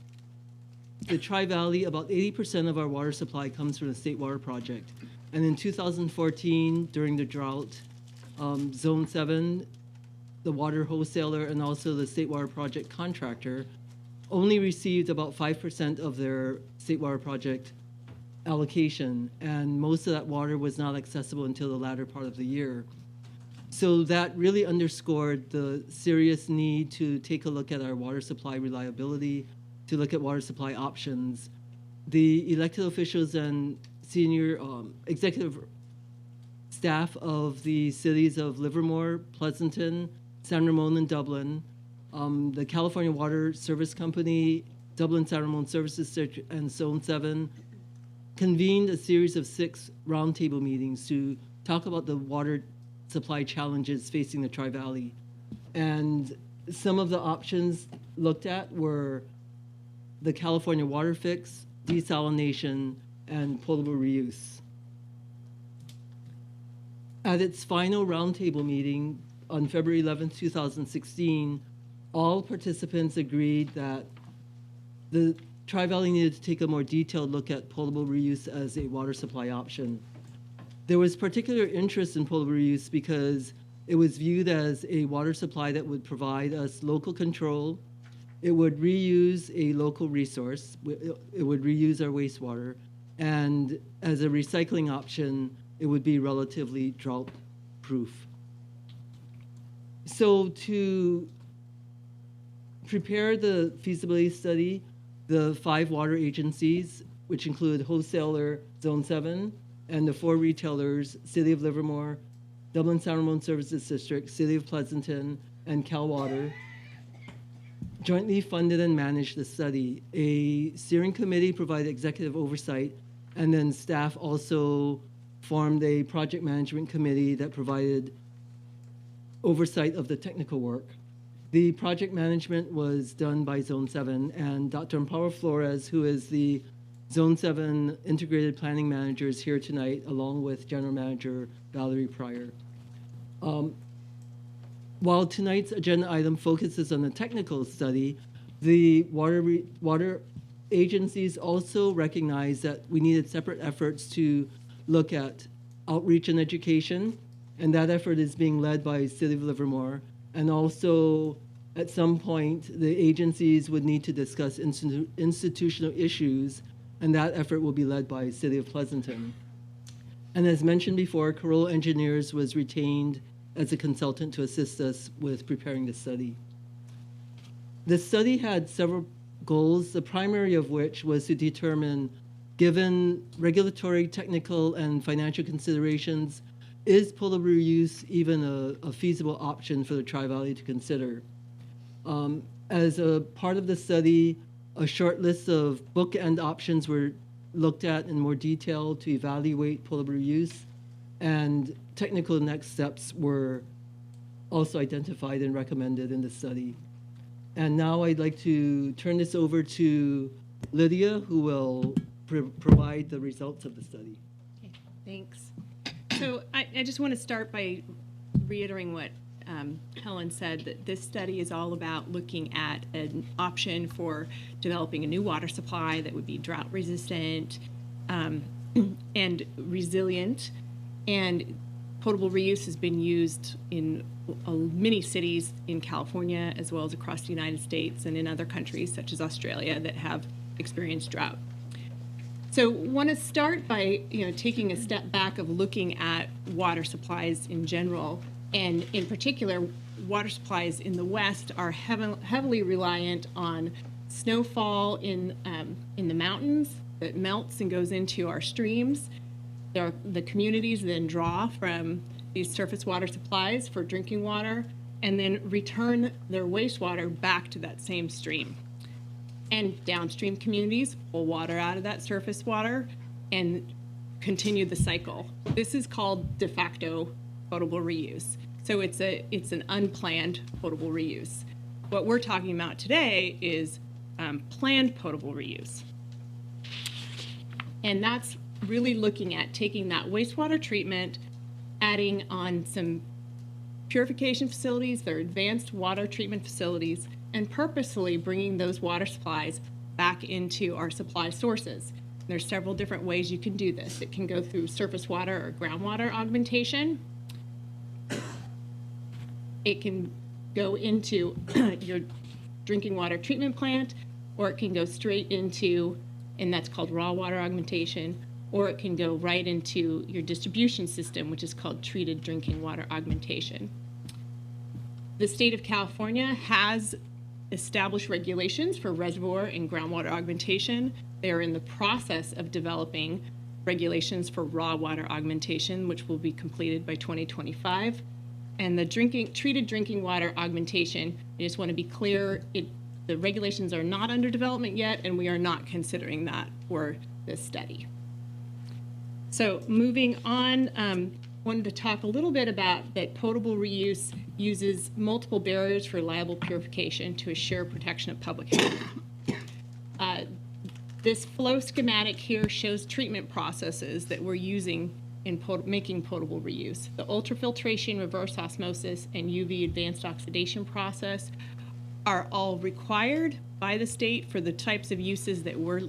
the Tri-Valley, about 80% of our water supply comes from the State Water Project. And in 2014, during the drought, Zone 7, the water wholesaler and also the State Water Project contractor only received about 5% of their State Water Project allocation, and most of that water was not accessible until the latter part of the year. So that really underscored the serious need to take a look at our water supply reliability, to look at water supply options. The elected officials and senior executive staff of the cities of Livermore, Pleasanton, San Ramon, and Dublin, the California Water Service Company, Dublin San Ramon Services District, and Zone 7 convened a series of 6 roundtable meetings to talk about the water supply challenges facing the Tri-Valley. And some of the options looked at were the California Water Fix, desalination, and potable reuse. At its final roundtable meeting on February 11, 2016, all participants agreed that the Tri-Valley needed to take a more detailed look at potable reuse as a water supply option. There was particular interest in potable reuse because it was viewed as a water supply that would provide us local control. It would reuse a local resource. It would reuse our wastewater. And as a recycling option, it would be relatively drought-proof. So to prepare the feasibility study, the 5 water agencies, which include wholesaler Zone 7, and the 4 retailers, City of Livermore, Dublin San Ramon Services District, City of Pleasanton, and Cal Water, jointly funded and managed the study. A steering committee provided executive oversight, and then staff also formed a project management committee that provided oversight of the technical work. The project management was done by Zone 7, and Dr. Amparo Flores, who is the Zone 7 Integrated Planning Manager, is here tonight, along with General Manager Valerie Pryor. While tonight's agenda item focuses on the technical study, the water agencies also recognized that we needed separate efforts to look at outreach and education, and that effort is being led by City of Livermore. And also, at some point, the agencies would need to discuss institutional issues, and that effort will be led by City of Pleasanton. And as mentioned before, Corolla Engineers was retained as a consultant to assist us with preparing the study. The study had several goals, the primary of which was to determine, given regulatory, technical, and financial considerations, is potable reuse even a feasible option for the Tri-Valley to consider? As a part of the study, a short list of bookend options were looked at in more detail to evaluate potable reuse, and technical next steps were also identified and recommended in the study. And now I'd like to turn this over to Lydia, who will provide the results of the study. Okay, thanks. So I just want to start by reiterating what Helen said, that this study is all about looking at an option for developing a new water supply that would be drought resistant and resilient. And potable reuse has been used in many cities in California, as well as across the United States and in other countries such as Australia that have experienced drought. So want to start by taking a step back of looking at water supplies in general, and in particular, water supplies in the West are heavily reliant on snowfall in the mountains that melts and goes into our streams. The communities then draw from these surface water supplies for drinking water and then return their wastewater back to that same stream. And downstream communities pull water out of that surface water and continue the cycle. This is called de facto potable reuse. So it's an unplanned potable reuse. What we're talking about today is planned potable reuse. And that's really looking at taking that wastewater treatment, adding on some purification facilities, their advanced water treatment facilities, and purposefully bringing those water supplies back into our supply sources. There's several different ways you can do this. It can go through surface water or groundwater augmentation. It can go into your drinking water treatment plant, or it can go straight into, and that's called raw water augmentation, or it can go right into your distribution system, which is called treated drinking water augmentation. The state of California has established regulations for reservoir and groundwater augmentation. They are in the process of developing regulations for raw water augmentation, which will be completed by 2025. And the treated drinking water augmentation, I just want to be clear, the regulations are not under development yet, and we are not considering that for this study. So moving on, wanted to talk a little bit about that potable reuse uses multiple barriers for reliable purification to assure protection of public health. This flow schematic here shows treatment processes that we're using in making potable reuse. The ultrafiltration, reverse osmosis, and UV advanced oxidation process are all required by the state for the types of uses that we're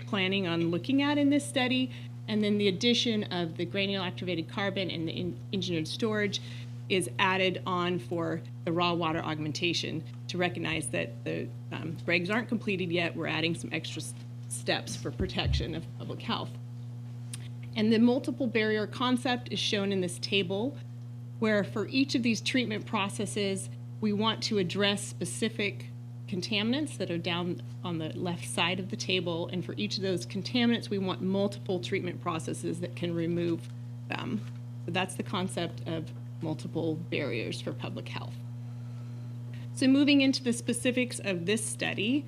planning on looking at in this study. And then the addition of the granule activated carbon and the engineered storage is added on for the raw water augmentation to recognize that the regs aren't completed yet. We're adding some extra steps for protection of public health. And the multiple barrier concept is shown in this table, where for each of these treatment processes, we want to address specific contaminants that are down on the left side of the table. And for each of those contaminants, we want multiple treatment processes that can remove them. So that's the concept of multiple barriers for public health. So moving into the specifics of this study,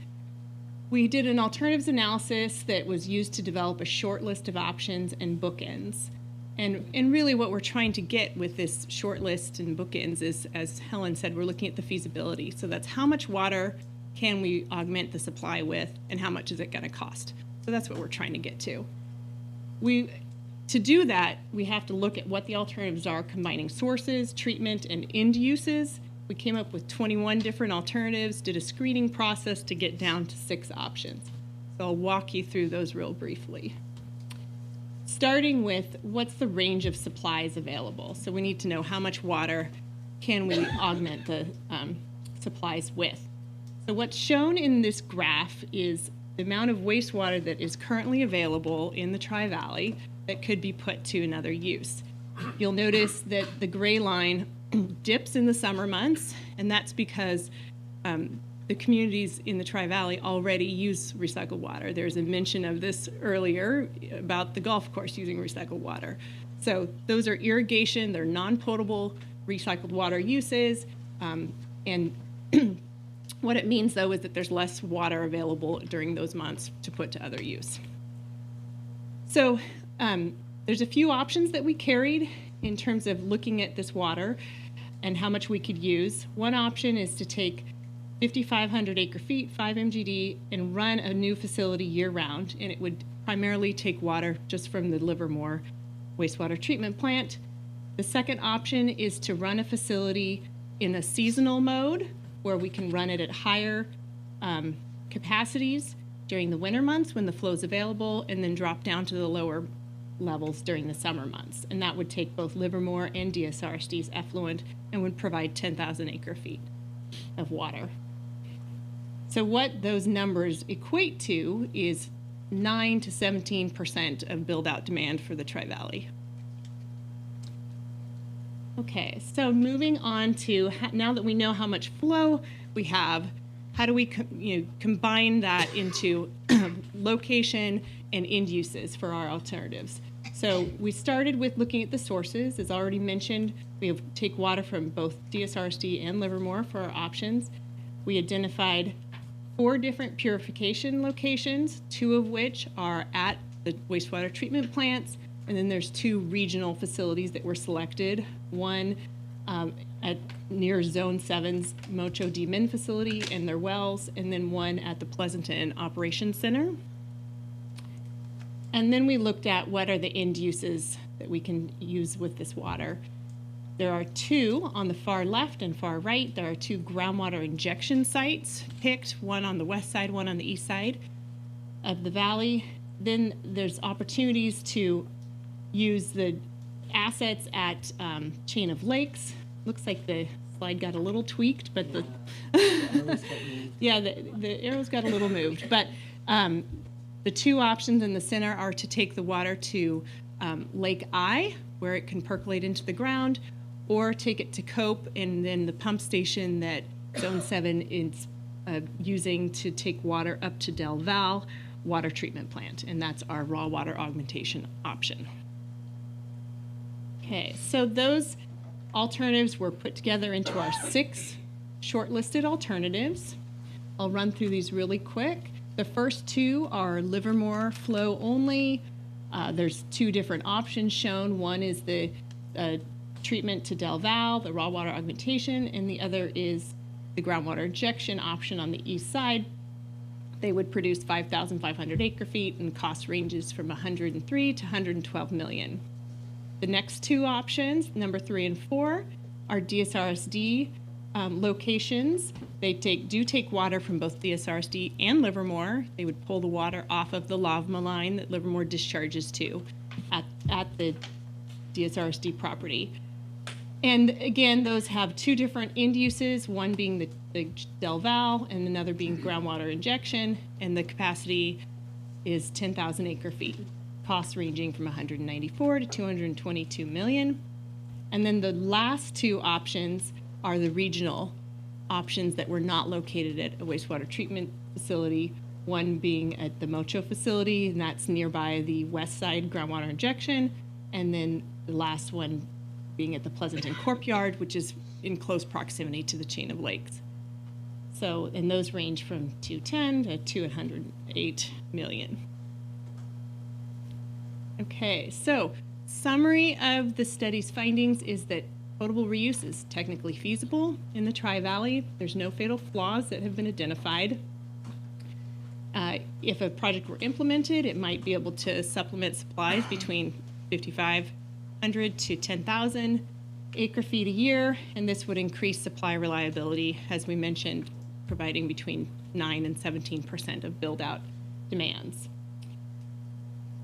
we did an alternatives analysis that was used to develop a short list of options and bookends. And really what we're trying to get with this short list and bookends is, as Helen said, we're looking at the feasibility. So that's how much water can we augment the supply with, and how much is it going to cost? So that's what we're trying to get to. To do that, we have to look at what the alternatives are, combining sources, treatment, and end uses. We came up with 21 different alternatives, did a screening process to get down to 6 options. So I'll walk you through those real briefly. Starting with what's the range of supplies available. So we need to know how much water can we augment the supplies with. So what's shown in this graph is the amount of wastewater that is currently available in the Tri-Valley that could be put to another use. You'll notice that the gray line dips in the summer months, and that's because the communities in the Tri-Valley already use recycled water. There's a mention of this earlier about the golf course using recycled water. So those are irrigation, they're non-potable recycled water uses, and what it means though is that there's less water available during those months to put to other use. So there's a few options that we carried in terms of looking at this water and how much we could use. One option is to take 5,500 acre feet, 5 MGD, and run a new facility year-round, and it would primarily take water just from the Livermore wastewater treatment plant. The second option is to run a facility in a seasonal mode, where we can run it at higher capacities during the winter months when the flow is available, and then drop down to the lower levels during the summer months. And that would take both Livermore and DSRSD's effluent and would provide 10,000 acre feet of water. So what those numbers equate to is 9 to 17% of build-out demand for the Tri-Valley. Okay, so moving on to, now that we know how much flow we have, how do we combine that into location and end uses for our alternatives? So we started with looking at the sources. As already mentioned, we take water from both DSRSD and Livermore for our options. We identified 4 different purification locations, 2 of which are at the wastewater treatment plants, and then there's 2 regional facilities that were selected, one at near Zone 7's Mocho D-Min facility and their wells, and then one at the Pleasanton Operations Center. And then we looked at what are the end uses that we can use with this water. There are 2 on the far left and far right. There are 2 groundwater injection sites picked, one on the west side, one on the east side of the valley. Then there's opportunities to use the assets at Chain of Lakes. Looks like the slide got a little tweaked, but the yeah, the arrows got a little moved. But the 2 options in the center are to take the water to Lake I, where it can percolate into the ground, or take it to Cope, and then the pump station that Zone 7 is using to take water up to Del Val, water treatment plant, and that's our raw water augmentation option. Okay, so those alternatives were put together into our 6 shortlisted alternatives. I'll run through these really quick. The first 2 are Livermore flow only. There's 2 different options shown. One is the treatment to Del Val, the raw water augmentation, and the other is the groundwater injection option on the east side. They would produce 5,500 acre feet, and cost ranges from 103 to 112 million. The next 2 options, number 3 and 4, are DSRSD locations. They do take water from both DSRSD and Livermore. They would pull the water off of the Lavma line that Livermore discharges to at the DSRSD property. And again, those have 2 different end uses, one being the Del Val and another being groundwater injection, and the capacity is 10,000 acre feet, costs ranging from 194 to 222 million. And then the last 2 options are the regional options that were not located at a wastewater treatment facility, one being at the Mocho facility, and that's nearby the west side groundwater injection, and then the last one being at the Pleasanton Courtyard, which is in close proximity to the chain of lakes. So, and those range from 210 to 208 million. Okay, so summary of the study's findings is that potable reuse is technically feasible in the Tri-Valley. There's no fatal flaws that have been identified. If a project were implemented, it might be able to supplement supplies between 5,500 to 10,000 acre feet a year, and this would increase supply reliability, as we mentioned, providing between 9 and 17% of build-out demands.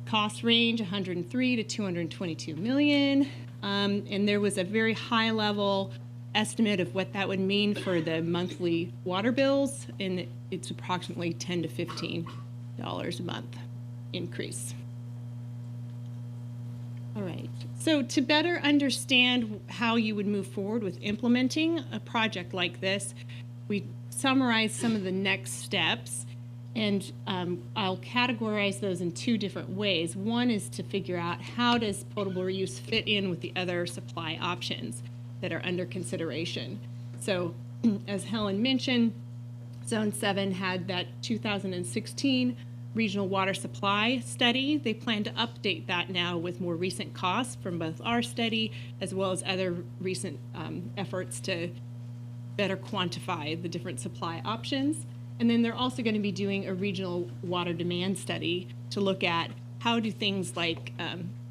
Cost range 103 to 222 million, and there was a very high-level estimate of what that would mean for the monthly water bills, and it's approximately $10 to $15 a month increase. All right, so to better understand how you would move forward with implementing a project like this, we summarized some of the next steps, and I'll categorize those in 2 different ways. One is to figure out how does potable reuse fit in with the other supply options that are under consideration. So as Helen mentioned, Zone 7 had that 2016 regional water supply study. They plan to update that now with more recent costs from both our study as well as other recent efforts to better quantify the different supply options. And then they're also going to be doing a regional water demand study to look at how do things like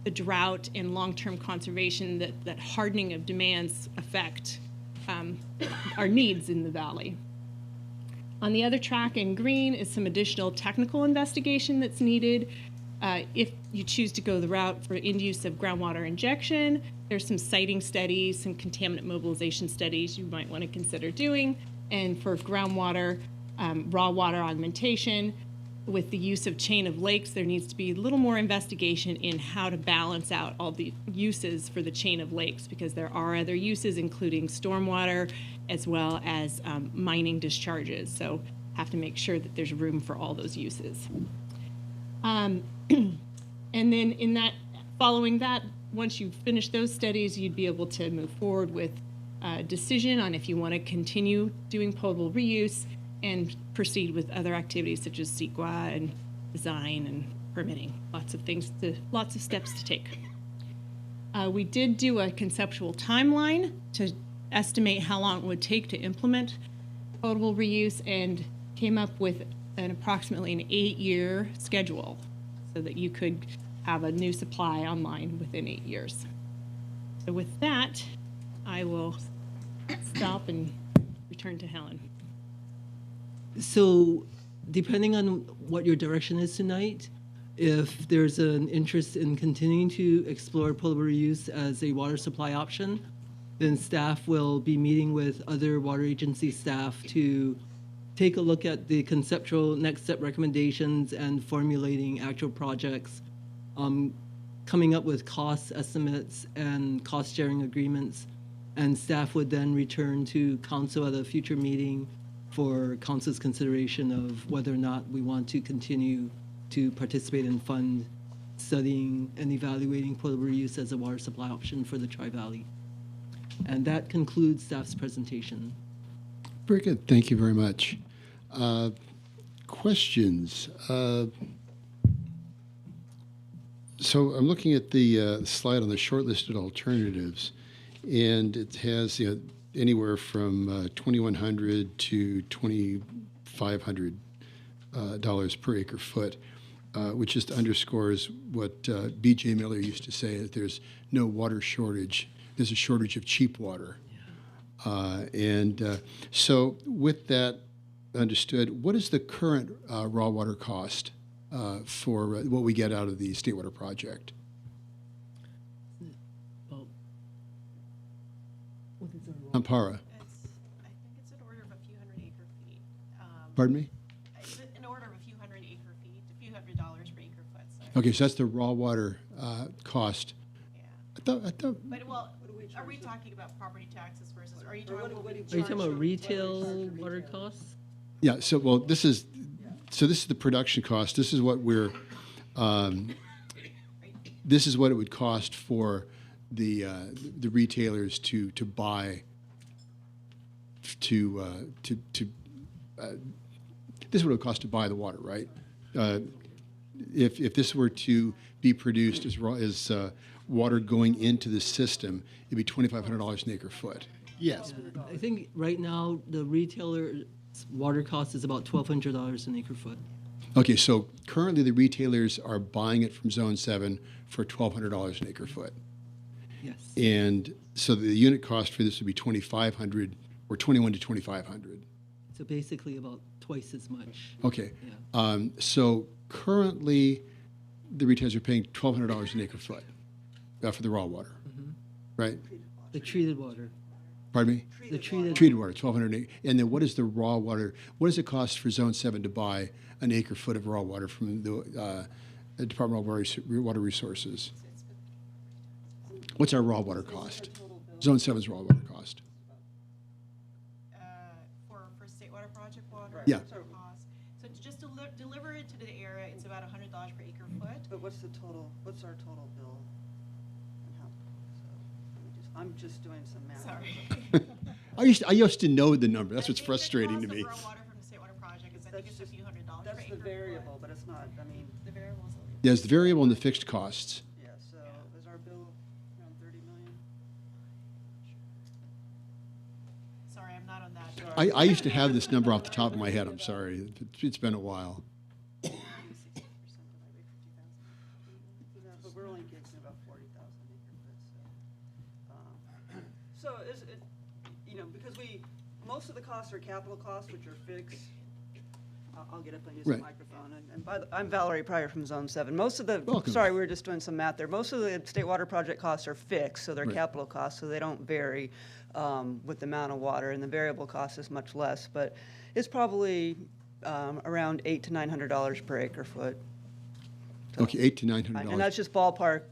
the drought and long-term conservation, that hardening of demands affect our needs in the valley. On the other track in green is some additional technical investigation that's needed. If you choose to go the route for end use of groundwater injection, there's some siting studies, some contaminant mobilization studies you might want to consider doing. And for groundwater, raw water augmentation, with the use of chain of lakes, there needs to be a little more investigation in how to balance out all the uses for the chain of lakes, because there are other uses, including stormwater, as well as mining discharges. So have to make sure that there's room for all those uses. And then following that, once you've finished those studies, you'd be able to move forward with a decision on if you want to continue doing potable reuse and proceed with other activities such as CEQA and design and permitting. Lots of steps to take. We did do a conceptual timeline to estimate how long it would take to implement potable reuse, and came up with approximately an 8-year schedule so that you could have a new supply online within 8 years. So with that, I will stop and return to Helen. So depending on what your direction is tonight, if there's an interest in continuing to explore potable reuse as a water supply option, then staff will be meeting with other water agency staff to take a look at the conceptual next step recommendations and formulating actual projects, coming up with cost estimates and cost sharing agreements, and staff would then return to council at a future meeting for council's consideration of whether or not we want to continue to participate and fund studying and evaluating potable reuse as a water supply option for the Tri-Valley. And that concludes staff's presentation. Very good. Thank you very much. Questions? So I'm looking at the slide on the shortlisted alternatives, and it has anywhere from $2,100 to $2,500 dollars per acre foot, which just underscores what B.J. Miller used to say, that there's no water shortage. There's a shortage of cheap water. So with that understood, what is the current raw water cost for what we get out of the State Water Project? Ampara. I think it's an order of a few hundred acre feet. Pardon me? It's an order of a few hundred acre feet, a few $100 per acre foot. So. Okay, so that's the raw water cost. Yeah. I thought. But well, are we talking about property taxes versus? Are you talking about? Are you talking about retail water costs? Yeah. So well, this is the production cost. This is what we're. This is what it would cost for the retailers to buy. This is what it would cost to buy the water, right? If this were to be produced as water going into the system, it'd be $2,500 an acre foot. Yes. I think right now the retailer's water cost is about $1,200 an acre foot. Okay, so currently the retailers are buying it from Zone 7 for $1,200 an acre foot. Yes. And so the unit cost for this would be $2,500 or $2,100 to $2,500. So basically about twice as much. Okay. Yeah. So currently the retailers are paying $1,200 an acre foot for the raw water, right? The treated water. Pardon me? The treated water, $1,200. And then what is the raw water? What does it cost for Zone 7 to buy an acre foot of raw water from the Department of Water Resources? What's our raw water cost? Zone 7's raw water cost. For State Water Project water. Yeah. Cost. So to just deliver it to the area, it's about $100 per acre foot. But what's the total? What's our total bill? And how? So I'm just doing some math. Sorry. I used to know the number. That's what's frustrating to me. The raw water from the State Water Project is, I think it's a few $100 per acre. That's the variable, but it's not. I mean, the variable is. There's the variable and the fixed costs. Yeah. So is our bill around 30 million? Sorry, I'm not on that. I used to have this number off the top of my head. I'm sorry. It's been a while. But we're only getting about 40,000 acre foot. So is it, because most of the costs are capital costs, which are fixed. I'll get up and use the microphone. I'm Valerie Pryor from Zone 7. Most of the, sorry, we were just doing some math there. Most of the State Water Project costs are fixed, so they're capital costs, so they don't vary with the amount of water, and the variable cost is much less. But it's probably around $800 to $900 per acre foot. So, Okay, $800 to $900. and that's just ballpark,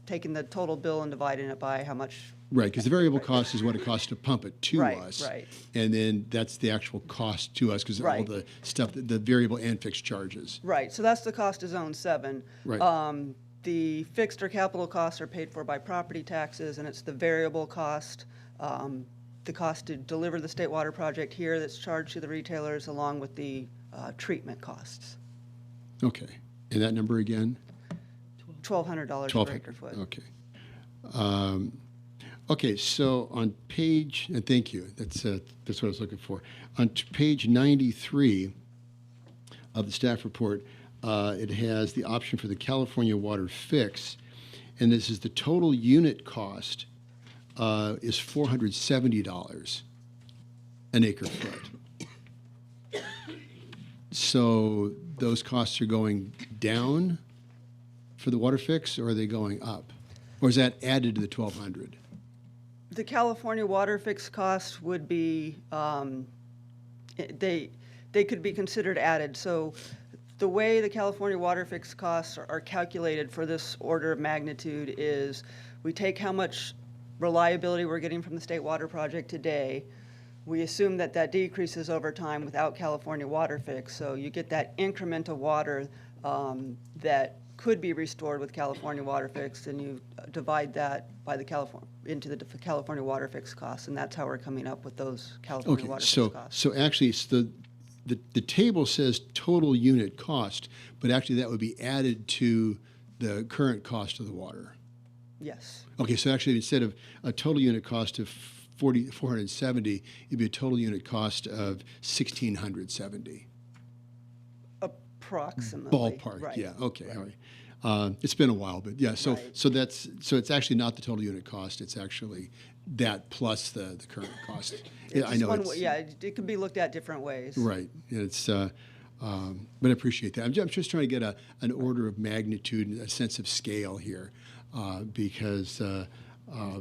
taking the total bill and dividing it by how much. Right, because the variable cost is what it costs to pump it to Right, us. right. And then that's the actual cost to us, because all Right. the stuff, the variable and fixed charges. Right, so that's the cost of Zone 7. Right. The fixed or capital costs are paid for by property taxes, and it's the variable cost, the cost to deliver the State Water Project here that's charged to the retailers, along with the treatment costs. Okay, and that number again? $1,200 per acre foot. Okay. Okay, so on page, and thank you, that's what I was looking for. On page 93 of the staff report, it has the option for the California Water Fix, and this is the total unit cost is $470 an acre foot. So those costs are going down for the Water Fix, or are they going up? Or is that added to the 1,200? The California Water Fix costs would be, they could be considered added. So the way the California Water Fix costs are calculated for this order of magnitude is we take how much reliability we're getting from the State Water Project today, we assume that that decreases over time without California water fix. So you get that incremental water that could be restored with California water fix, and you divide that by the into the California water fix costs, and that's how we're coming up with those California water fix costs. So actually, it's the table says total unit cost, but actually that would be added to the current cost of the water. Yes. Okay, so actually instead of a total unit cost of 470, it'd be a total unit cost of 1,670. Approximately. Ballpark, right. yeah. Okay, right. all right. It's been a while, but yeah. So Right. so it's actually not the total unit cost. It's actually that plus the current cost. Yeah, I know. It can be looked at different ways. Right. It's but I appreciate that. I'm just trying to get an order of magnitude and a sense of scale here, because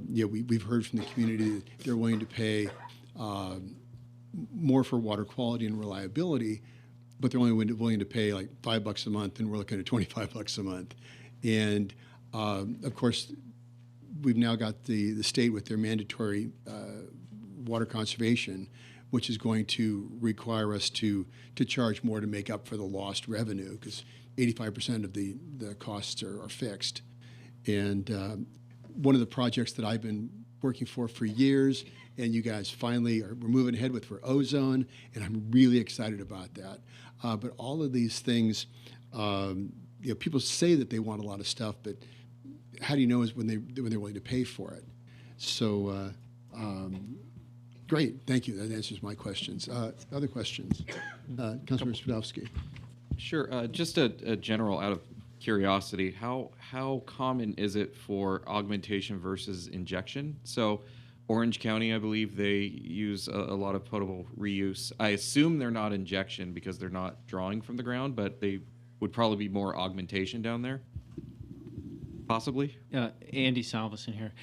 we've heard from the community that they're willing to pay more for water quality and reliability, but they're only willing to pay like $5 a month, and we're looking at $25 a month. And of course, we've now got the state with their mandatory water conservation, which is going to require us to charge more to make up for the lost revenue, because 85% of the costs are fixed. And one of the projects that I've been working for years, and you guys finally we're moving ahead with, for ozone, and I'm really excited about that. But all of these things, people say that they want a lot of stuff, but how do you know is when they're willing to pay for it? So great, thank you. That answers my questions. Other questions? Councilmember Spadowski. Sure. Just a general, out of curiosity, how common is it for augmentation versus injection? So Orange County, I believe they use a lot of potable reuse. I assume they're not injection because they're not drawing from the ground, but they would probably be more augmentation down there. Possibly. Andy Salveson here.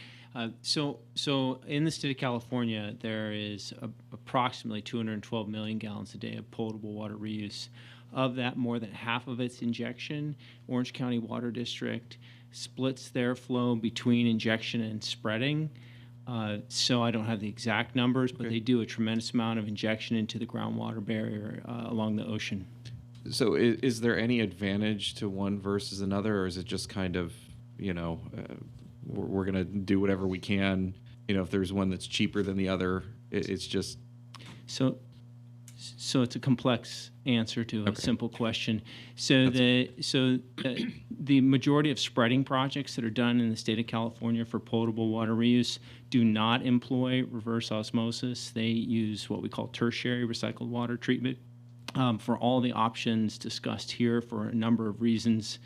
So in the state of California, there is approximately 212 million gallons a day of potable water reuse. Of that, more than half of it's injection. Orange County Water District splits their flow between injection and spreading. So I don't have the exact numbers, but they do a tremendous amount of injection into the groundwater barrier along the ocean. So is there any advantage to one versus another, or is it just kind of, we're going to do whatever we can, if there's one that's cheaper than the other, it's just... So it's a complex answer to a simple question. So the majority of spreading projects that are done in the state of California for potable water reuse do not employ reverse osmosis. They use what we call tertiary recycled water treatment. For all the options discussed here, for a number of reasons,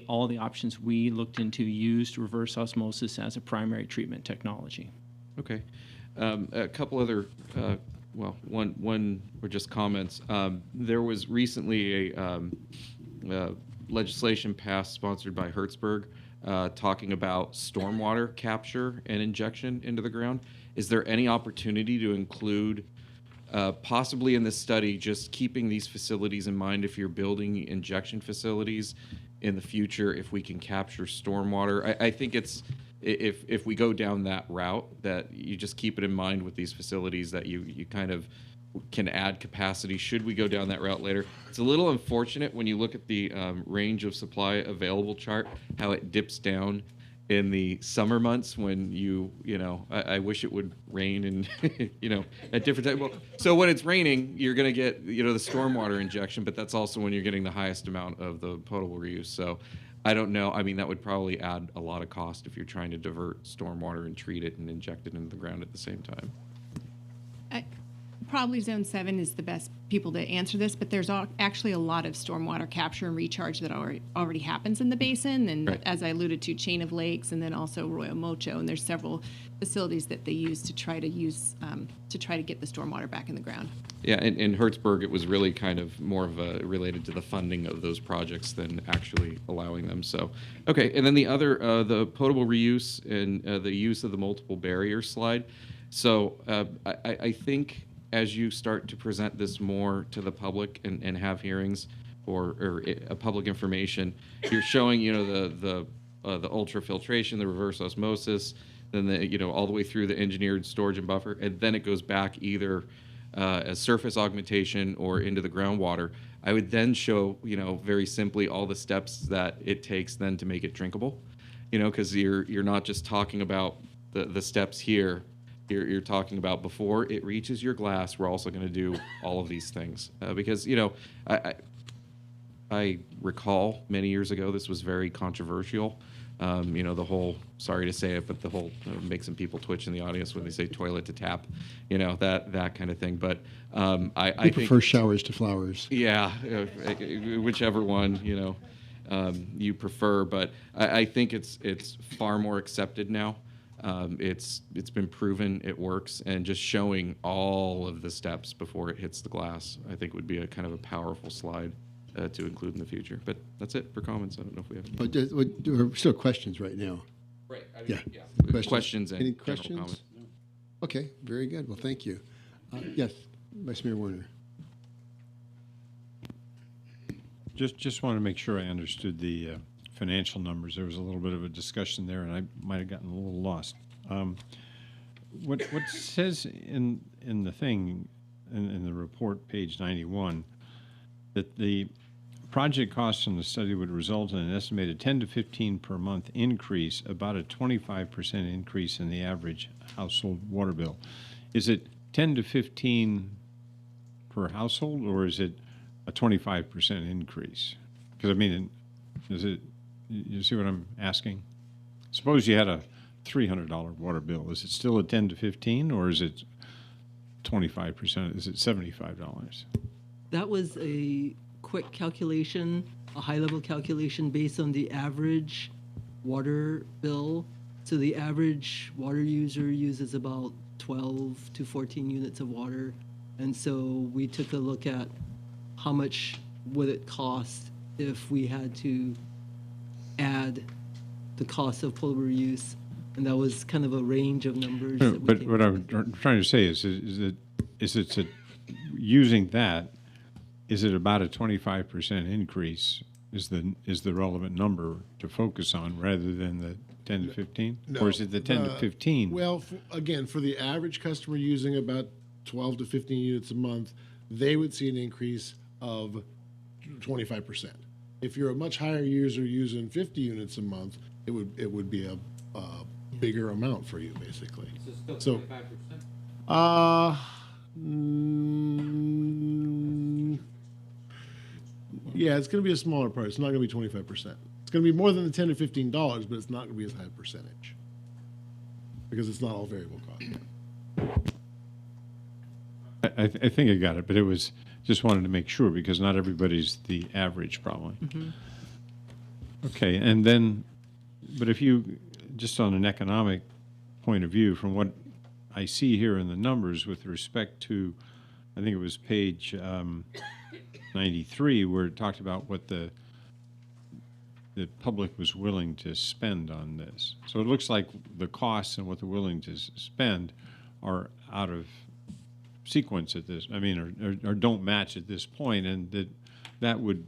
all the options we looked into used reverse osmosis as a primary treatment technology. Okay. A couple other one or just comments. There was recently a legislation passed, sponsored by Hertzberg, talking about stormwater capture and injection into the ground. Is there any opportunity to include, possibly in this study, just keeping these facilities in mind if you're building injection facilities in the future, if we can capture stormwater? I think it's, if we go down that route, that you just keep it in mind with these facilities, that you kind of can add capacity should we go down that route later. It's a little unfortunate when you look at the range of supply available chart, how it dips down in the summer months when I wish it would rain and at different times. Well, so when it's raining, you're going to get the stormwater injection, but that's also when you're getting the highest amount of the potable reuse. So I don't know. I mean, that would probably add a lot of cost if you're trying to divert stormwater and treat it and inject it into the ground at the same time. Probably Zone 7 is the best people to answer this, but there's actually a lot of stormwater capture and recharge that already happens in the basin. And right. As I alluded to, Chain of Lakes and then also Arroyo Mocho. And there's several facilities that they use to try to get the stormwater back in the ground. Yeah, in Hertzberg, it was really kind of more of related to the funding of those projects than actually allowing them. So, okay, and then the other, the potable reuse and the use of the multiple barriers slide. So I think as you start to present this more to the public and have hearings or public information, you're showing the ultrafiltration, the reverse osmosis, then all the way through the engineered storage and buffer, and then it goes back either as surface augmentation or into the groundwater. I would then show, very simply all the steps that it takes then to make it drinkable, because you're not just talking about the steps here. You're talking about before it reaches your glass, we're also going to do all of these things. Because, I recall many years ago this was very controversial. The whole, sorry to say it, but the whole make some people twitch in the audience when they say toilet to tap, that kind of thing. But I think prefer showers to flowers. Yeah, whichever one you prefer. But I think it's far more accepted now. It's been proven it works, and just showing all of the steps before it hits the glass, I think would be a kind of a powerful slide to include in the future. But that's it for comments. I don't know if we have any. But there are still questions right now. Right. Yeah. Questions and any general questions? comment. Okay, very good. Well, thank you. Yes, Vice Mayor Warner. Just want to make sure I understood the financial numbers. There was a little bit of a discussion there, and I might have gotten a little lost. What says in the thing, in the report, page 91, that the project costs in the study would result in an estimated 10 to 15 per month increase, about a 25% increase in the average household water bill. Is it 10 to 15 per household, or is it a 25% increase? Because, I mean, is it, you see what I'm asking? Suppose you had a $300 water bill. Is it still a 10 to 15, or is it 25%? Is it $75? That was a quick calculation, a high-level calculation based on the average water bill. So the average water user uses about 12 to 14 units of water. And so we took a look at how much would it cost if we had to add the cost of potable reuse. And that was kind of a range of numbers. No, that we but came what up I'm trying to say is that using that, is it about a 25% increase is the relevant number to focus on rather than the 10 to 15? No, or is it the 10 to 15? Well, again, for the average customer using about 12 to 15 units a month, they would see an increase of 25%. If you're a much higher user using 50 units a month, it would be a bigger amount for you, basically. So, yeah, it's going to be a smaller price. It's not going to be 25%. It's going to be more than the $10 to $15, but it's not going to be as high a percentage because it's not all variable cost. I think I got it, but it was just wanted to make sure because not everybody's the average, probably. Mm-hmm. Okay, and then, but if you, just on an economic point of view, from what I see here in the numbers with respect to, I think it was page 93, where it talked about what the public was willing to spend on this. So it looks like the costs and what they're willing to spend are out of sequence at this, I mean, or don't match at this point, and that would,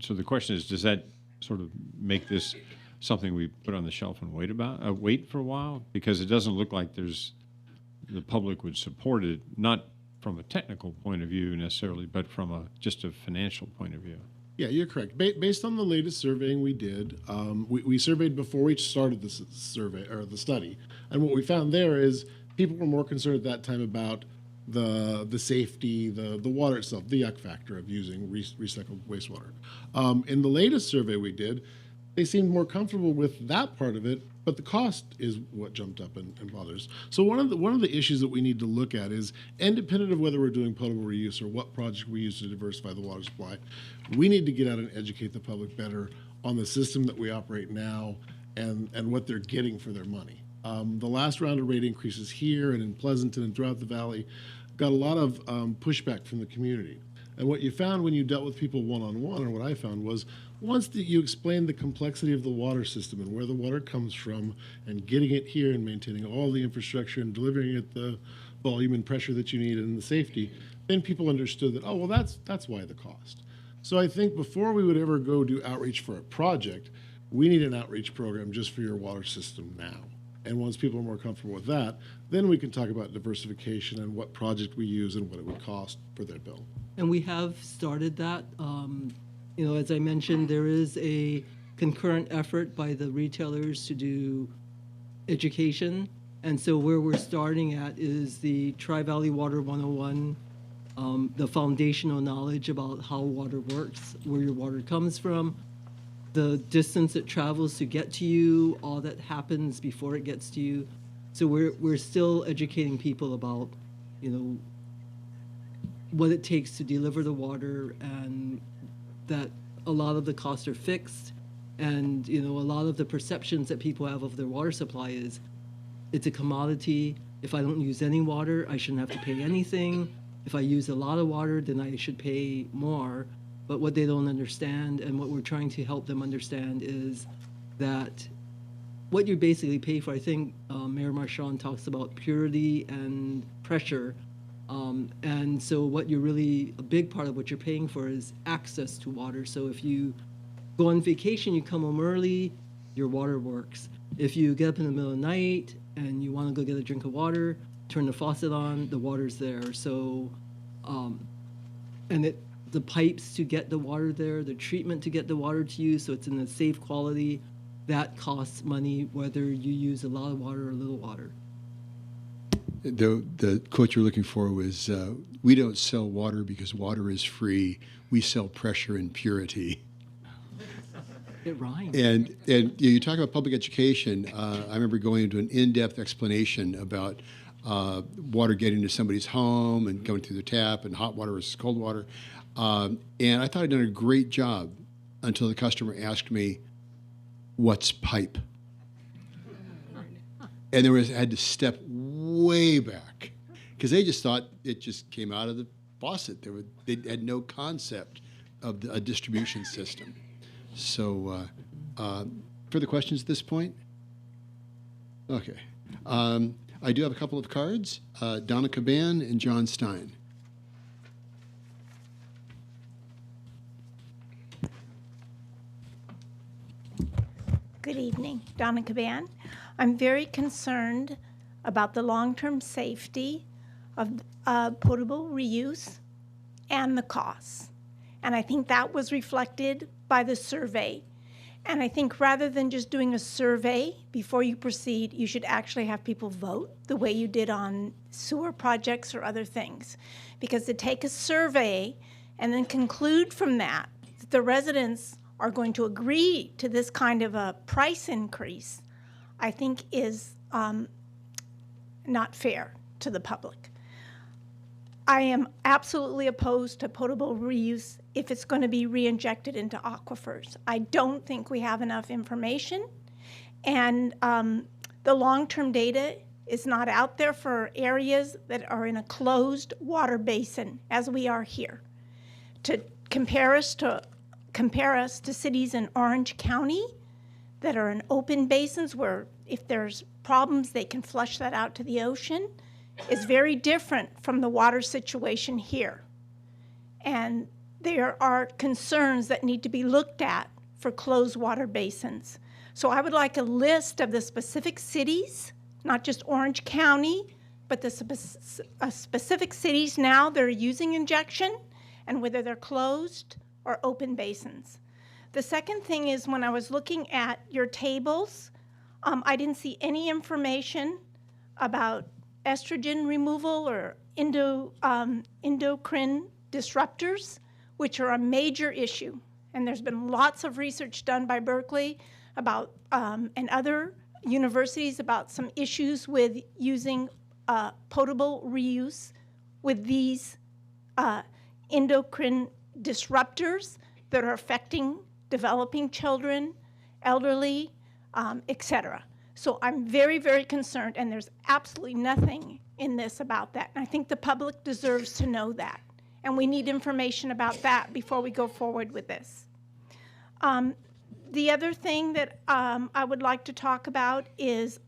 so the question is, does that sort of make this something we put on the shelf and wait for a while? Because it doesn't look like the public would support it, not from a technical point of view necessarily, but from just a financial point of view. Yeah, you're correct. Based on the latest surveying we did, we surveyed before we started this survey or the study, and what we found there is people were more concerned at that time about the safety, the water itself, the yuck factor of using recycled wastewater. In the latest survey we did, they seemed more comfortable with that part of it, but the cost is what jumped up and bothers. So one of the issues that we need to look at is, independent of whether we're doing potable reuse or what project we use to diversify the water supply, we need to get out and educate the public better on the system that we operate now and what they're getting for their money. The last round of rate increases here and in Pleasanton and throughout the valley got a lot of pushback from the community. And what you found when you dealt with people one-on-one, or what I found, was once that you explained the complexity of the water system and where the water comes from and getting it here and maintaining all the infrastructure and delivering it the volume and pressure that you need and the safety, then people understood that, oh, well, that's why the cost. So I think before we would ever go do outreach for a project, we need an outreach program just for your water system now. And once people are more comfortable with that, then we can talk about diversification and what project we use and what it would cost for their bill. And we have started that. As I mentioned, there is a concurrent effort by the retailers to do education. And so where we're starting at is the Tri-Valley Water 101, the foundational knowledge about how water works, where your water comes from, the distance it travels to get to you, all that happens before it gets to you. So we're still educating people about, what it takes to deliver the water, and that a lot of the costs are fixed. And, a lot of the perceptions that people have of their water supply is it's a commodity. If I don't use any water, I shouldn't have to pay anything. If I use a lot of water, then I should pay more. But what they don't understand, and what we're trying to help them understand, is that what you basically pay for, I think Mayor Marchand talks about purity and pressure. And so what you're really, a big part of what you're paying for is access to water. So if you go on vacation, you come home early, your water works. If you get up in the middle of the night and you want to go get a drink of water, turn the faucet on, the water's there. So, the pipes to get the water there, the treatment to get the water to you, so it's in a safe quality, that costs money whether you use a lot of water or a little water. The quote you're looking for was, we don't sell water because water is free. We sell pressure and purity. It rhymes. And you talk about public education. I remember going into an in-depth explanation about water getting to somebody's home and going through the tap and hot water versus cold water. And I thought I'd done a great job until the customer asked me, "What's pipe?" And I had to step way back because they just thought it just came out of the faucet. They had no concept of a distribution system. So, further questions at this point? Okay. I do have a couple of cards, Donna Caban and John Stein. Good evening, Donna Caban. I'm very concerned about the long-term safety of potable reuse and the costs. And I think that was reflected by the survey. And I think rather than just doing a survey before you proceed, you should actually have people vote the way you did on sewer projects or other things. Because to take a survey and then conclude from that the residents are going to agree to this kind of a price increase, I think is not fair to the public. I am absolutely opposed to potable reuse if it's going to be re-injected into aquifers. I don't think we have enough information, and the long-term data is not out there for areas that are in a closed water basin, as we are here. To compare us to cities in Orange County that are in open basins where if there's problems, they can flush that out to the ocean, is very different from the water situation here. And there are concerns that need to be looked at for closed water basins. So I would like a list of the specific cities, not just Orange County, but the specific cities now that are using injection and whether they're closed or open basins. The second thing is when I was looking at your tables, I didn't see any information about estrogen removal or endocrine disruptors, which are a major issue. And there's been lots of research done by Berkeley about and other universities about some issues with using potable reuse with these endocrine disruptors that are affecting developing children, elderly, etc. So I'm very, very concerned, and there's absolutely nothing in this about that. And I think the public deserves to know that. And we need information about that before we go forward with this. The other thing that I would like to talk about is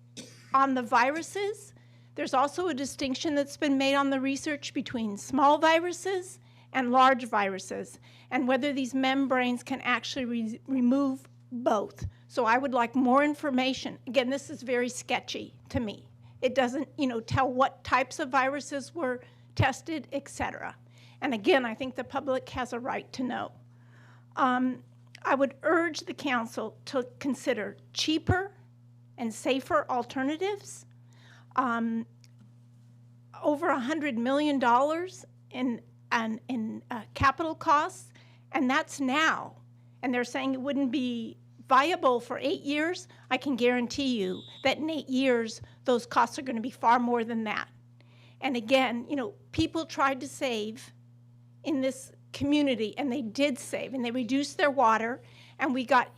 on the viruses. There's also a distinction that's been made on the research between small viruses and large viruses, and whether these membranes can actually remove both. So I would like more information. Again, this is very sketchy to me. It doesn't, tell what types of viruses were tested, et cetera. And again, I think the public has a right to know. I would urge the council to consider cheaper and safer alternatives. Over $100 million in capital costs, and that's now. And they're saying it wouldn't be viable for 8 years. I can guarantee you that in 8 years, those costs are going to be far more than that. And again, people tried to save in this community, and they did save, and they reduced their water, and we got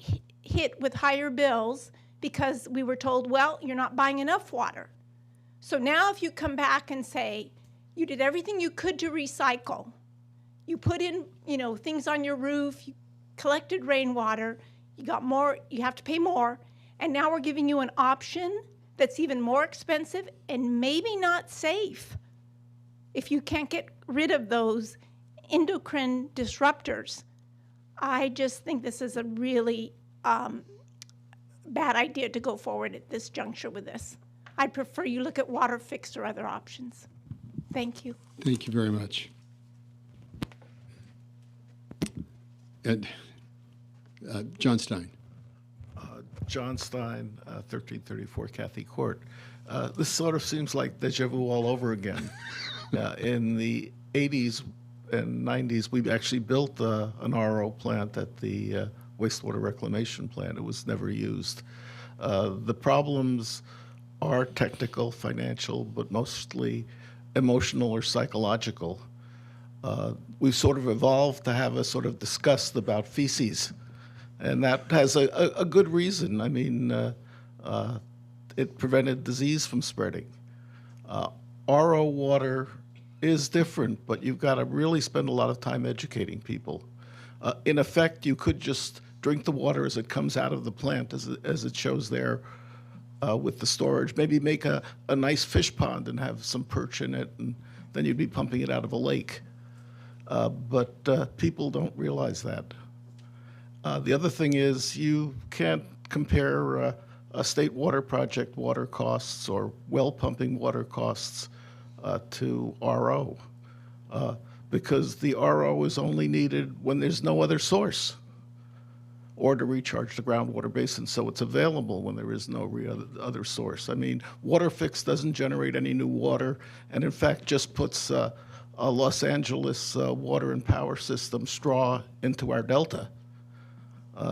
hit with higher bills because we were told, well, you're not buying enough water. So now if you come back and say, you did everything you could to recycle, you put in, things on your roof, you collected rainwater, you got more, you have to pay more, and now we're giving you an option that's even more expensive and maybe not safe if you can't get rid of those endocrine disruptors. I just think this is a really bad idea to go forward at this juncture with this. I'd prefer you look at water fixed or other options. Thank you. Thank you very much. Ed, John Stein. John Stein, 1334 Cathy Court. This sort of seems like deja vu all over again. In the 80s and 90s, we actually built an RO plant at the wastewater reclamation plant. It was never used. The problems are technical, financial, but mostly emotional or psychological. We've sort of evolved to have a sort of disgust about feces, and that has a good reason. I mean, it prevented disease from spreading. RO water is different, but you've got to really spend a lot of time educating people. In effect, you could just drink the water as it comes out of the plant, as it shows there with the storage. Maybe make a nice fish pond and have some perch in it, and then you'd be pumping it out of a lake. But people don't realize that. The other thing is you can't compare a state water project water costs or well pumping water costs to RO because the RO is only needed when there's no other source or to recharge the groundwater basin, so it's available when there is no other source. I mean, WaterFix doesn't generate any new water, and in fact just puts a Los Angeles water and power system straw into our delta.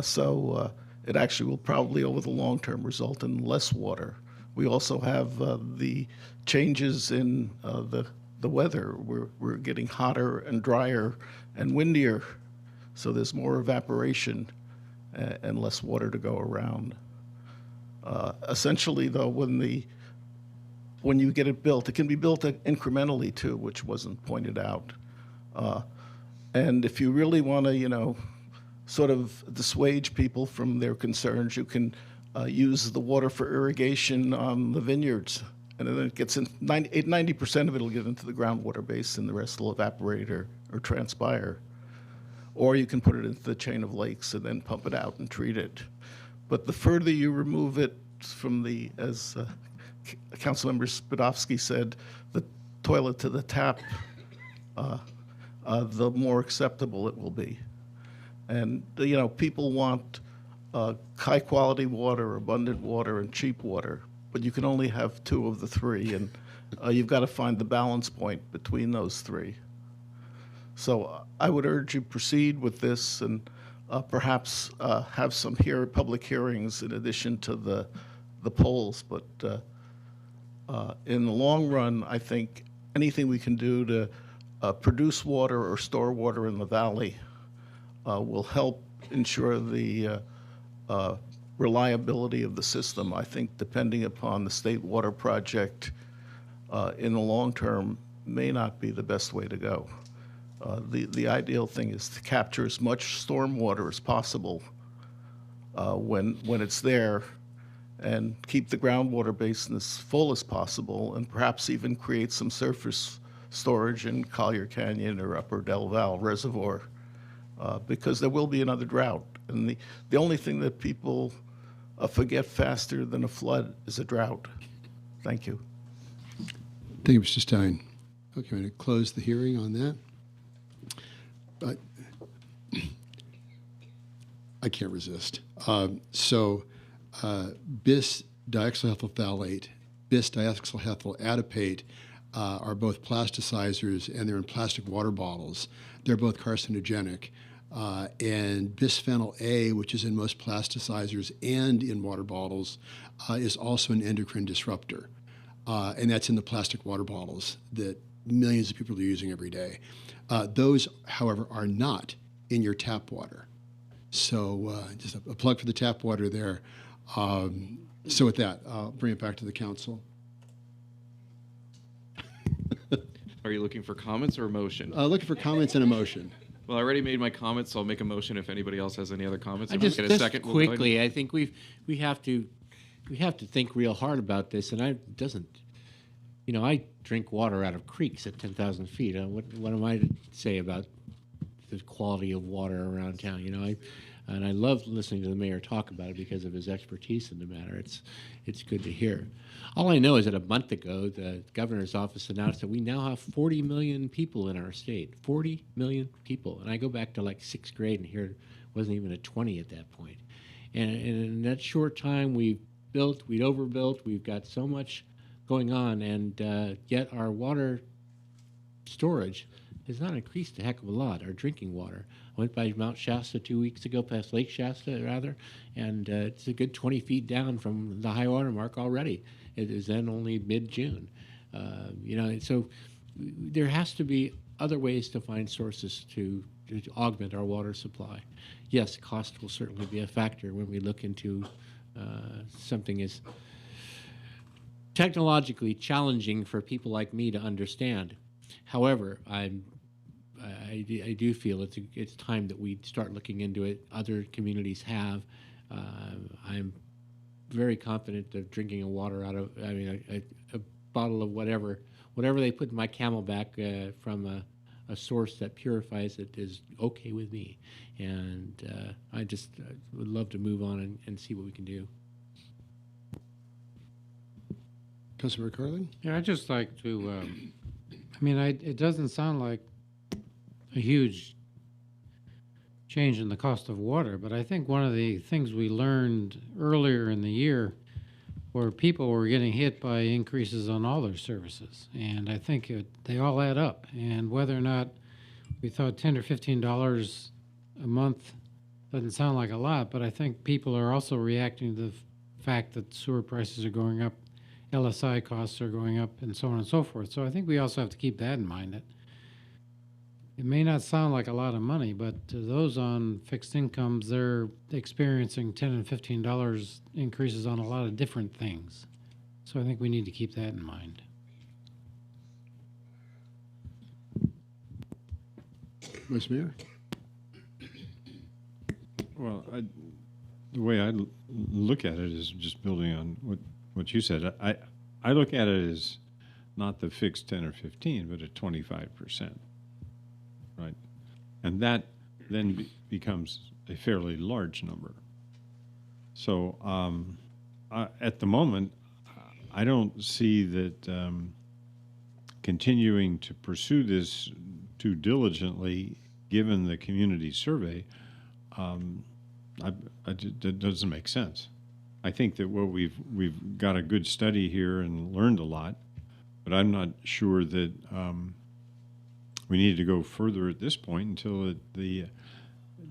So it actually will probably, over the long term, result in less water. We also have the changes in the weather. We're getting hotter and drier and windier, so there's more evaporation and less water to go around. Essentially, though, when you get it built, it can be built incrementally too, which wasn't pointed out. And if you really want to, sort of dissuade people from their concerns, you can use the water for irrigation on the vineyards, and then it gets in 90% of it will get into the groundwater basin, the rest will evaporate or transpire. Or you can put it into the chain of lakes and then pump it out and treat it. But the further you remove it from as Councilmember Spadovsky said, the toilet to the tap, the more acceptable it will be. And people want high quality water, abundant water, and cheap water, but you can only have two of the three, and you've got to find the balance point between those three. So I would urge you proceed with this and perhaps have some public hearings in addition to the polls. But in the long run, I think anything we can do to produce water or store water in the valley will help ensure the reliability of the system. I think depending upon the state water project in the long term may not be the best way to go. The ideal thing is to capture as much storm water as possible when it's there, and keep the groundwater basin as full as possible, and perhaps even create some surface storage in Collier Canyon or Upper Del Val Reservoir because there will be another drought. And the only thing that people forget faster than a flood is a drought. Thank you. Thank you, Mr. Stein. Okay, I'm going to close the hearing on that. But I can't resist. Bis dioxyethylphthalate, bis diethylethyl adipate are both plasticizers, and they're in plastic water bottles. They're both carcinogenic. And bisphenol A, which is in most plasticizers and in water bottles, is also an endocrine disruptor. And that's in the plastic water bottles that millions of people are using every day. Those, however, are not in your tap water. So just a plug for the tap water there. So with that, I'll bring it back to the council. Are you looking for comments or a motion? Looking for comments and a motion. Well, I already made my comments, so I'll make a motion if anybody else has any other comments. If Just we get a second, we'll go ahead. quickly, I think we have to think real hard about this, and I drink water out of creeks at 10,000 feet. What am I to say about the quality of water around town? I love listening to the mayor talk about it because of his expertise in the matter. It's good to hear. All I know is that a month ago, the governor's office announced that we now have 40 million people in our state. 40 million people. And I go back to like 6th grade, and here it wasn't even a 20 at that point. And in that short time, we'd overbuilt, we've got so much going on, and yet our water storage has not increased a heck of a lot, our drinking water. I went by Mount Shasta 2 weeks ago, past Lake Shasta, rather, and it's a good 20 feet down from the high water mark already. It is then only mid-June. So there has to be other ways to find sources to augment our water supply. Yes, cost will certainly be a factor when we look into something as technologically challenging for people like me to understand. However, I do feel it's time that we start looking into it. Other communities have. I'm very confident of drinking a water out of, a bottle of whatever they put in my Camelback from a source that purifies it is okay with me. And I just would love to move on and see what we can do. Councilmember Carlin? Yeah, I'd just like to, it doesn't sound like a huge change in the cost of water, but I think one of the things we learned earlier in the year where people were getting hit by increases on all their services, and I think they all add up. And whether or not we thought $10 or $15 a month doesn't sound like a lot, but I think people are also reacting to the fact that sewer prices are going up, LSI costs are going up, and so on and so forth. So I think we also have to keep that in mind. That it may not sound like a lot of money, but to those on fixed incomes, they're experiencing $10 and $15 increases on a lot of different things. So I think we need to keep that in mind. Vice Mayor? Well, the way I look at it is just building on what you said. I look at it as not the fixed 10 or 15, but at 25%. Right, and that then becomes a fairly large number. So at the moment, I don't see that continuing to pursue this too diligently, given the community survey, that doesn't make sense. I think that we've got a good study here and learned a lot, but I'm not sure that we need to go further at this point until the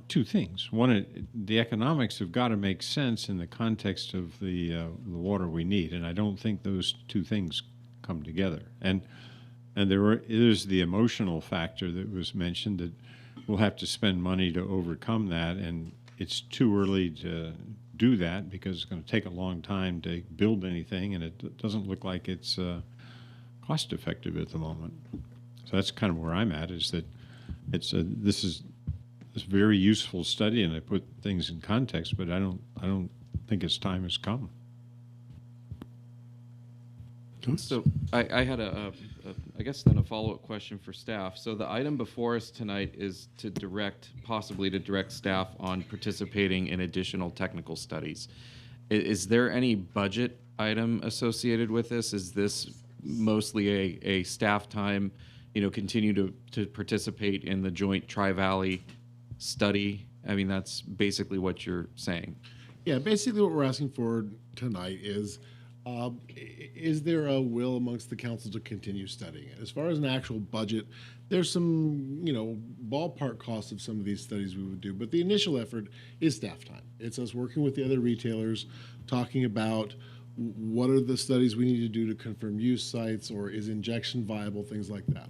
two things. One, the economics have got to make sense in the context of the water we need, and I don't think those two things come together. And there's the emotional factor that was mentioned, that we'll have to spend money to overcome that, and it's too early to do that because it's going to take a long time to build anything, and it doesn't look like it's cost effective at the moment. So that's kind of where I'm at, is that this is a very useful study, and I put things in context, but I don't think its time has come. So I had I guess then a follow-up question for staff. So the item before us tonight is possibly to direct staff on participating in additional technical studies. Is there any budget item associated with this? Is this mostly a staff time, continue to participate in the joint Tri-Valley study? I mean, that's basically what you're saying. Yeah, basically what we're asking for tonight is there a will amongst the council to continue studying it? As far as an actual budget, there's some, ballpark costs of some of these studies we would do, but the initial effort is staff time. It's us working with the other retailers, talking about what are the studies we need to do to confirm use sites, or is injection viable, things like that.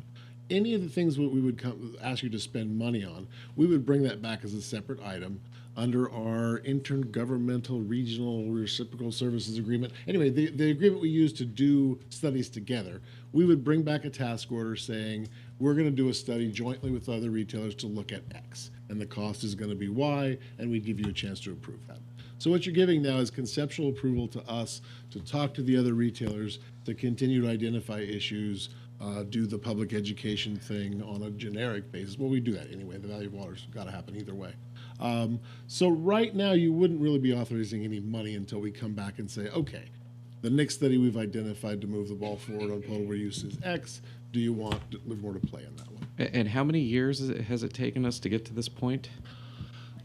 Any of the things that we would ask you to spend money on, we would bring that back as a separate item under our intergovernmental regional reciprocal services agreement. Anyway, the agreement we use to do studies together, we would bring back a task order saying, we're going to do a study jointly with other retailers to look at X, and the cost is going to be Y, and we'd give you a chance to approve that. So what you're giving now is conceptual approval to us to talk to the other retailers, to continue to identify issues, do the public education thing on a generic basis. Well, we do that anyway. The value of water's got to happen either way. So right now, you wouldn't really be authorizing any money until we come back and say, okay, the next study we've identified to move the ball forward on potable use is X. Do you want Livermore to play in that one? And how many years has it taken us to get to this point?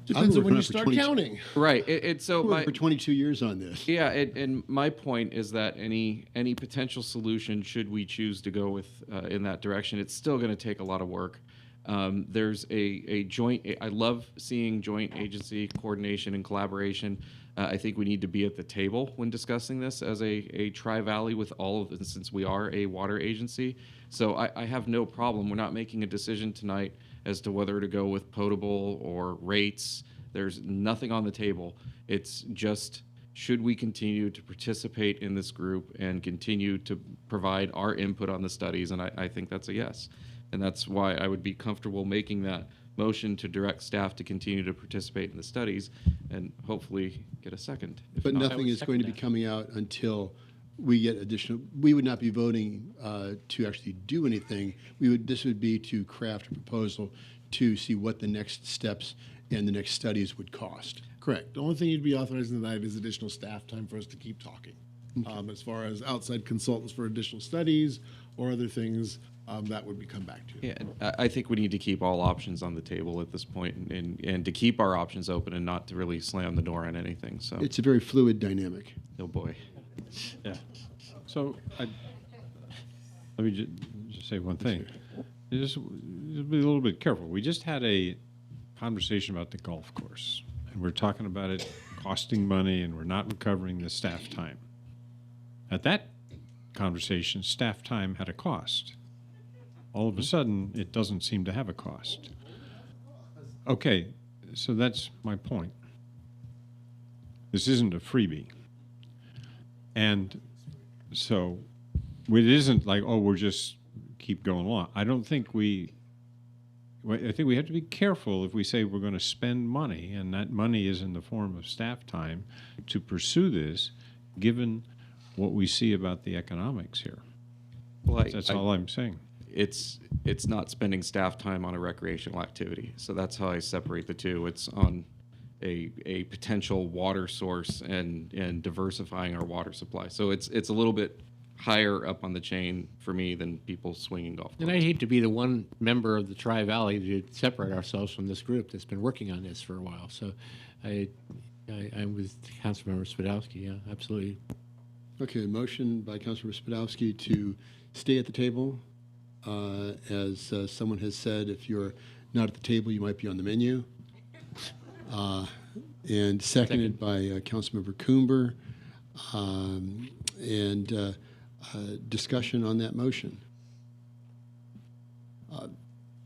Depends on when you start counting. Right. So We're for 22 years on this. Yeah, and my point is that any potential solution, should we choose to go with in that direction, it's still going to take a lot of work. There's a joint. I love seeing joint agency coordination and collaboration. I think we need to be at the table when discussing this as a Tri-Valley with all of this, since we are a water agency. So I have no problem. We're not making a decision tonight as to whether to go with potable or rates. There's nothing on the table. It's just, should we continue to participate in this group and continue to provide our input on the studies? And I think that's a yes. And that's why I would be comfortable making that motion to direct staff to continue to participate in the studies and hopefully get a second. But nothing is going to be coming out until we get additional. We would not be voting to actually do anything. This would be to craft a proposal to see what the next steps and the next studies would cost. Correct. The only thing you'd be authorizing tonight is additional staff time for us to keep talking. Okay. As far as outside consultants for additional studies or other things, that would be come back to you. Yeah, I think we need to keep all options on the table at this point, and to keep our options open and not to really slam the door on anything. So it's a very fluid dynamic. Oh boy. Yeah. So let me just say one thing. Just be a little bit careful. We just had a conversation about the golf course, and we're talking about it costing money, and we're not recovering the staff time. At that conversation, staff time had a cost. All of a sudden, it doesn't seem to have a cost. Okay, so that's my point. This isn't a freebie. And so it isn't like, oh, we're just keep going along. I think we have to be careful if we say we're going to spend money, and that money is in the form of staff time, to pursue this, given what we see about the economics here. Well, that's all I'm saying. It's not spending staff time on a recreational activity. So that's how I separate the two. It's on a potential water source and diversifying our water supply. So it's a little bit higher up on the chain for me than people swinging golf clubs. And I hate to be the one member of the Tri-Valley to separate ourselves from this group that's been working on this for a while. So I'm with Councilmember Spadowski. Yeah, absolutely. Okay, motion by Councilmember Spadowski to stay at the table. As someone has said, if you're not at the table, you might be on the menu. And seconded by Councilmember Coomber. And discussion on that motion.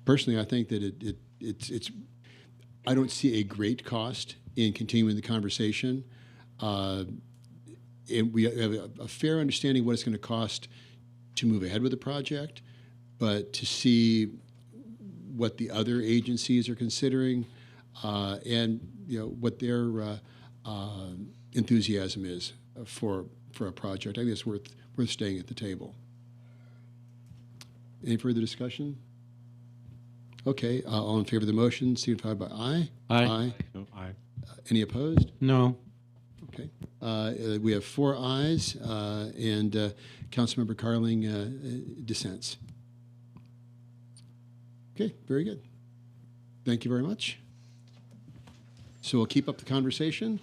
Personally, I think that it's. I don't see a great cost in continuing the conversation. And we have a fair understanding of what it's going to cost to move ahead with the project, but to see what the other agencies are considering and what their enthusiasm is for a project, I think it's worth staying at the table. Any further discussion? Okay, all in favor of the motion, signify by aye. Aye. No, aye. Any opposed? No. Okay. We have 4 ayes, and Councilmember Carling dissents. Okay, very good. Thank you very much. So we'll keep up the conversation.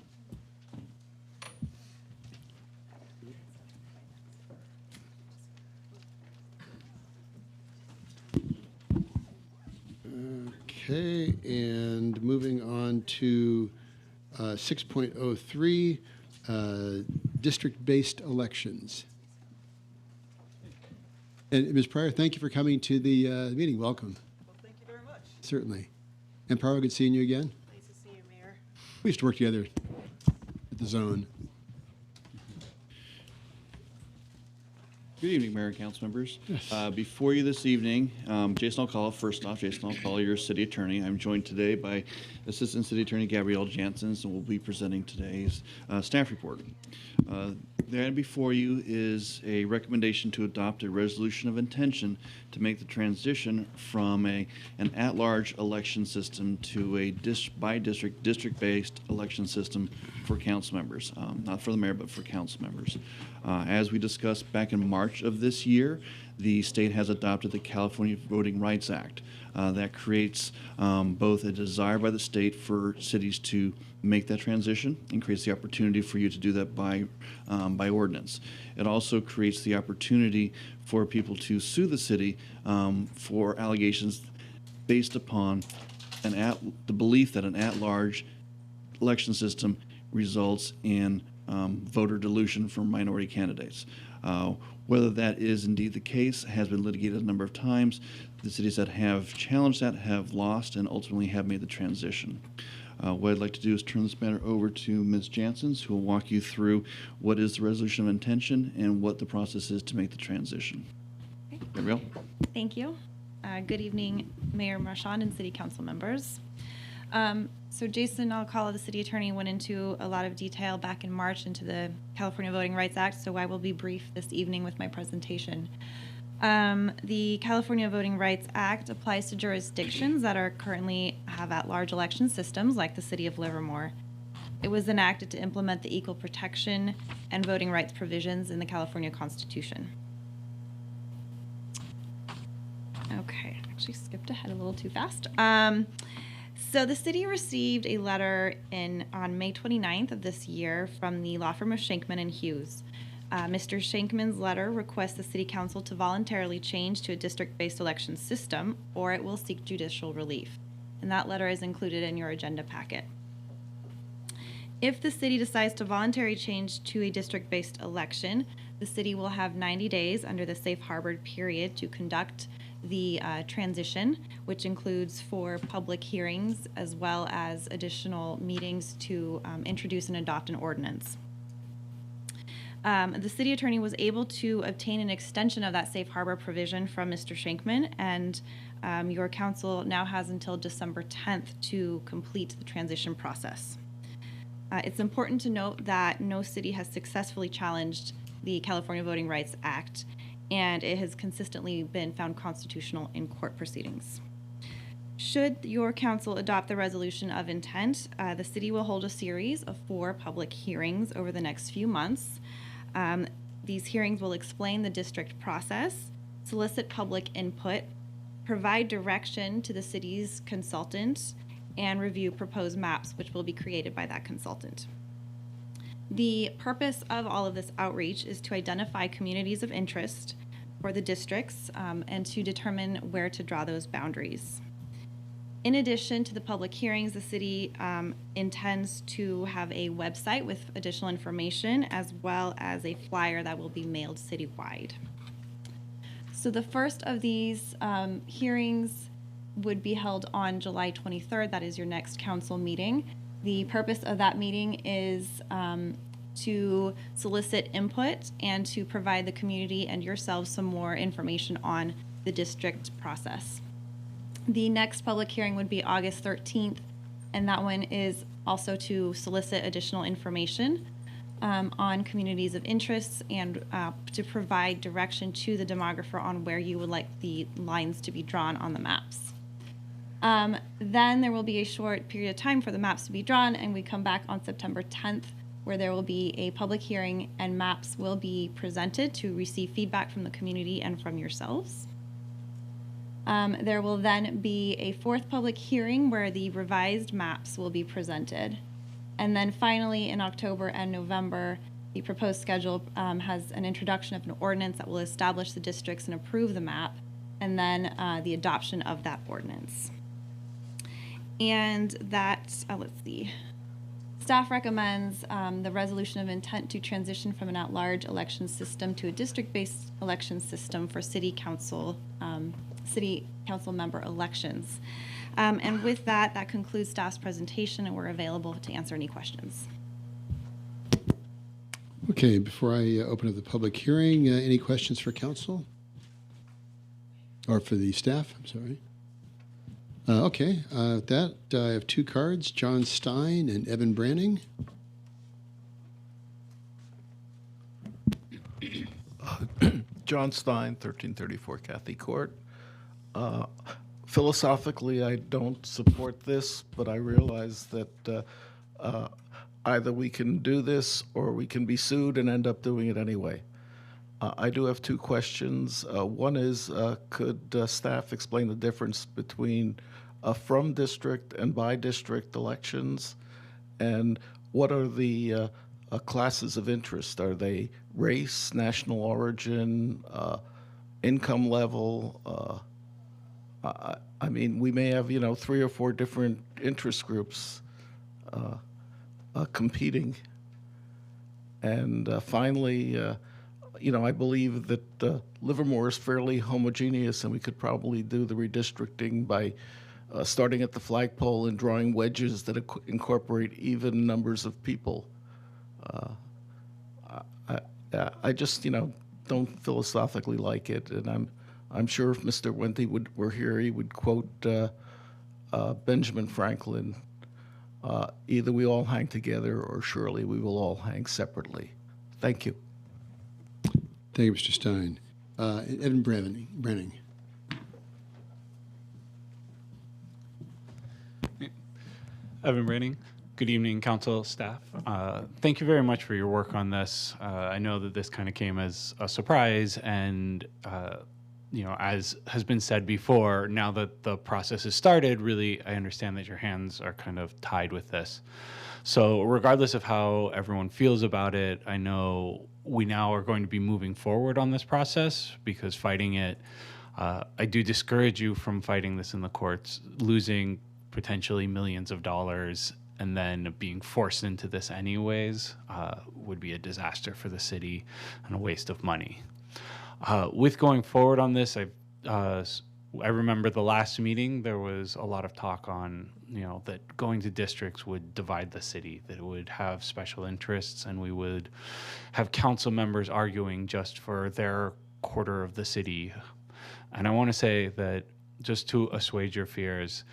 Okay, and moving on to 6.03, district-based elections. And Ms. Pryor, thank you for coming to the meeting. Welcome. Well, thank you very much. Certainly. And Pryor, good seeing you again. Nice to see you, Mayor. We used to work together at the Zone. Good evening, Mayor and council members. Before you this evening, Jason Alcala, first off, Jason Alcala, your city attorney. I'm joined today by Assistant City Attorney Gabrielle Jansen, and we'll be presenting today's staff report. There before you is a recommendation to adopt a resolution of intention to make the transition from an at-large election system to a by-district, district-based election system for council members, not for the mayor, but for council members. As we discussed back in March of this year, the state has adopted the California Voting Rights Act. That creates both a desire by the state for cities to make that transition and creates the opportunity for you to do that by ordinance. It also creates the opportunity for people to sue the city for allegations based upon the belief that an at-large election system results in voter dilution from minority candidates. Whether that is indeed the case has been litigated a number of times. The cities that have challenged that have lost and ultimately have made the transition. What I'd like to do is turn this matter over to Ms. Jansen, who will walk you through what is the resolution of intention and what the process is to make the transition. Okay. Gabrielle? Thank you. Good evening, Mayor Marchand and City Council members. So Jason Alcala, the City Attorney, went into a lot of detail back in March into the California Voting Rights Act, so I will be brief this evening with my presentation. The California Voting Rights Act applies to jurisdictions that are currently have at-large election systems, like the City of Livermore. It was enacted to implement the equal protection and voting rights provisions in the California Constitution. Okay, I actually skipped ahead a little too fast. So the city received a letter on May 29th of this year from the law firm of Shankman and Hughes. Mr. Shankman's letter requests the City Council to voluntarily change to a district-based election system, or it will seek judicial relief. And that letter is included in your agenda packet. If the city decides to voluntarily change to a district-based election, the city will have 90 days under the safe harbor period to conduct the transition, which includes 4 public hearings as well as additional meetings to introduce and adopt an ordinance. The city attorney was able to obtain an extension of that safe harbor provision from Mr. Shankman, and your council now has until December 10th to complete the transition process. It's important to note that no city has successfully challenged the California Voting Rights Act, and it has consistently been found constitutional in court proceedings. Should your council adopt the resolution of intent, the city will hold a series of 4 public hearings over the next few months. These hearings will explain the district process, solicit public input, provide direction to the city's consultant, and review proposed maps, which will be created by that consultant. The purpose of all of this outreach is to identify communities of interest for the districts and to determine where to draw those boundaries. In addition to the public hearings, the city intends to have a website with additional information as well as a flyer that will be mailed citywide. So the first of these hearings would be held on July 23rd. That is your next council meeting. The purpose of that meeting is to solicit input and to provide the community and yourselves some more information on the district process. The next public hearing would be August 13th, and that one is also to solicit additional information. on communities of interest and to provide direction to the demographer on where you would like the lines to be drawn on the maps. Then there will be a short period of time for the maps to be drawn, and we come back on September 10th, where there will be a public hearing and maps will be presented to receive feedback from the community and from yourselves. There will then be a fourth public hearing where the revised maps will be presented. And then finally, in October and November, the proposed schedule has an introduction of an ordinance that will establish the districts and approve the map, and then the adoption of that ordinance. And that, let's see, staff recommends the resolution of intent to transition from an at-large election system to a district-based election system for city council member elections. And with that, that concludes staff's presentation, and we're available to answer any questions. Okay, before I open up the public hearing, any questions for council? Or for the staff, I'm sorry. Okay, with that, I have two cards, John Stein and Evan Branning. John Stein, 1334 Cathy Court. Philosophically, I don't support this, but I realize that either we can do this or we can be sued and end up doing it anyway. I do have two questions. One is, could staff explain the difference between from district and by district elections? And what are the classes of interest? Are they race, national origin, income level? I mean, we may have, 3 or 4 different interest groups competing. And finally, I believe that Livermore is fairly homogeneous, and we could probably do the redistricting by starting at the flagpole and drawing wedges that incorporate even numbers of people. I just, don't philosophically like it, and I'm sure if Mr. Wente were here, he would quote Benjamin Franklin, either we all hang together or surely we will all hang separately. Thank you. Thank you, Mr. Stein. Evan Branning. Evan Branning. Good evening, council, staff. Thank you very much for your work on this. I know that this kind of came as a surprise, and as has been said before, now that the process has started, really, I understand that your hands are kind of tied with this. So regardless of how everyone feels about it, I know we now are going to be moving forward on this process, because fighting it, I do discourage you from fighting this in the courts, losing potentially millions of dollars and then being forced into this anyways would be a disaster for the city and a waste of money. With going forward on this, I remember the last meeting, there was a lot of talk on, that going to districts would divide the city, that it would have special interests, and we would have council members arguing just for their quarter of the city. And I want to say that, just to assuage your fears,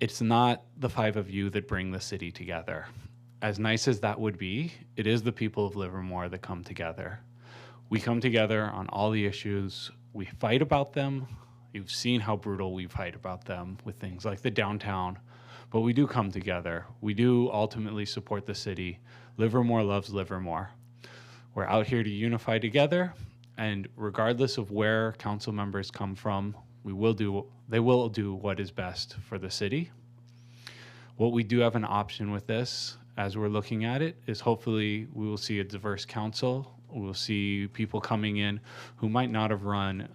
it's not the 5 of you that bring the city together. As nice as that would be, it is the people of Livermore that come together. We come together on all the issues. We fight about them. You've seen how brutal we fight about them with things like the downtown, but we do come together. We do ultimately support the city. Livermore loves Livermore. We're out here to unify together, and regardless of where council members come from, they will do what is best for the city. What we do have an option with this, as we're looking at it, is hopefully we will see a diverse council. We'll see people coming in who might not have run,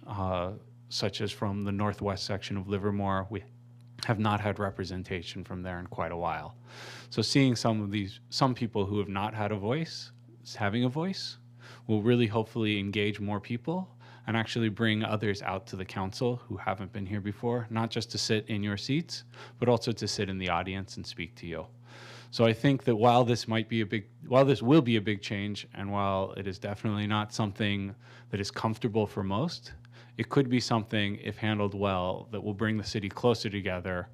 such as from the northwest section of Livermore. We have not had representation from there in quite a while. So seeing some people who have not had a voice, having a voice, will really hopefully engage more people and actually bring others out to the council who haven't been here before, not just to sit in your seats, but also to sit in the audience and speak to you. So I think that while this will be a big change, and while it is definitely not something that is comfortable for most, it could be something, if handled well, that will bring the city closer together,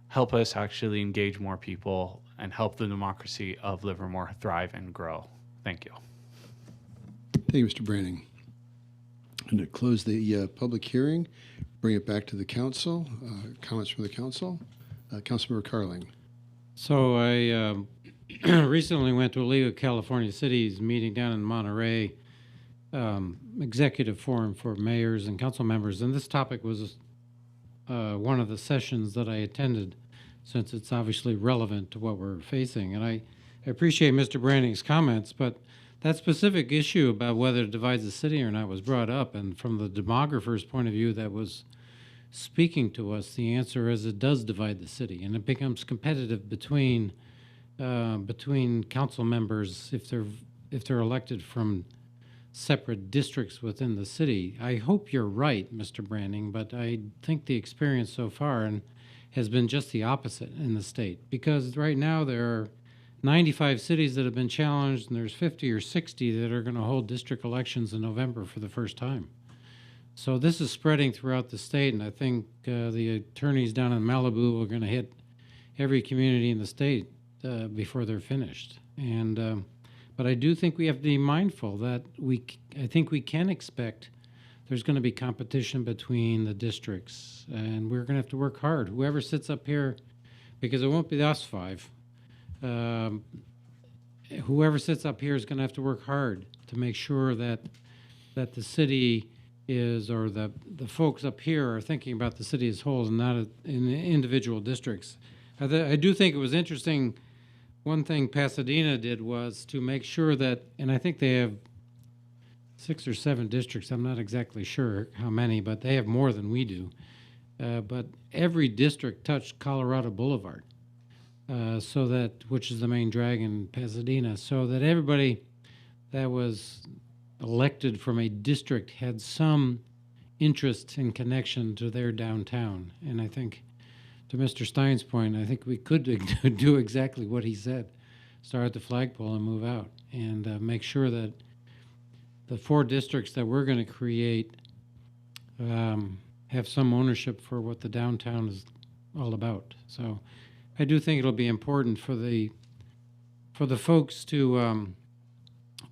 help us actually engage more people, and help the democracy of Livermore thrive and grow. Thank you. Thank you, Mr. Branning. And to close the public hearing, bring it back to the council. Comments from the council. Councilmember Carling. So I recently went to a League of California Cities meeting down in Monterey, executive forum for mayors and council members, and this topic was one of the sessions that I attended, since it's obviously relevant to what we're facing. And I appreciate Mr. Branning's comments, but that specific issue about whether it divides the city or not was brought up, and from the demographer's point of view that was speaking to us, the answer is it does divide the city, and it becomes competitive between council members if they're elected from separate districts within the city. I hope you're right, Mr. Branning, but I think the experience so far has been just the opposite in the state, because right now there are 95 cities that have been challenged, and there's 50 or 60 that are going to hold district elections in November for the first time. So this is spreading throughout the state, and I think the attorneys down in Malibu are going to hit every community in the state before they're finished. And but I do think we have to be mindful that I think we can expect there's going to be competition between the districts, and we're going to have to work hard. Whoever sits up here, because it won't be us five, whoever sits up here is going to have to work hard to make sure that the city is, or the folks up here are thinking about the city as whole and not in the individual districts. I do think it was interesting. One thing Pasadena did was to make sure that, and I think they have 6 or 7 districts, I'm not exactly sure how many, but they have more than we do. But every district touched Colorado Boulevard, so that, which is the main drag in Pasadena, so that everybody that was elected from a district had some interest and connection to their downtown. And I think, to Mr. Stein's point, I think we could do exactly what he said. Start at the flagpole and move out, and make sure that the 4 districts that we're going to create have some ownership for what the downtown is all about. So I do think it'll be important for the folks to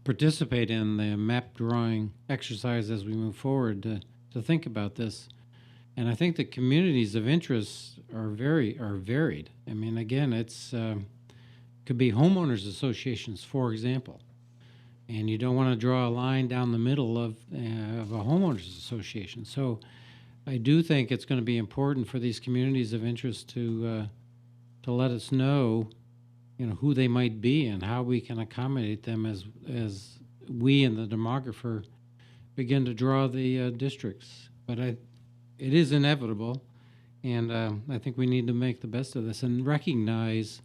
participate in the map drawing exercise as we move forward to think about this. And I think the communities of interest are varied. I mean, again, it's could be homeowners associations, for example, and you don't want to draw a line down the middle of a homeowners association. So I do think it's going to be important for these communities of interest to let us know, who they might be and how we can accommodate them as we and the demographer begin to draw the districts. But it is inevitable, and I think we need to make the best of this and recognize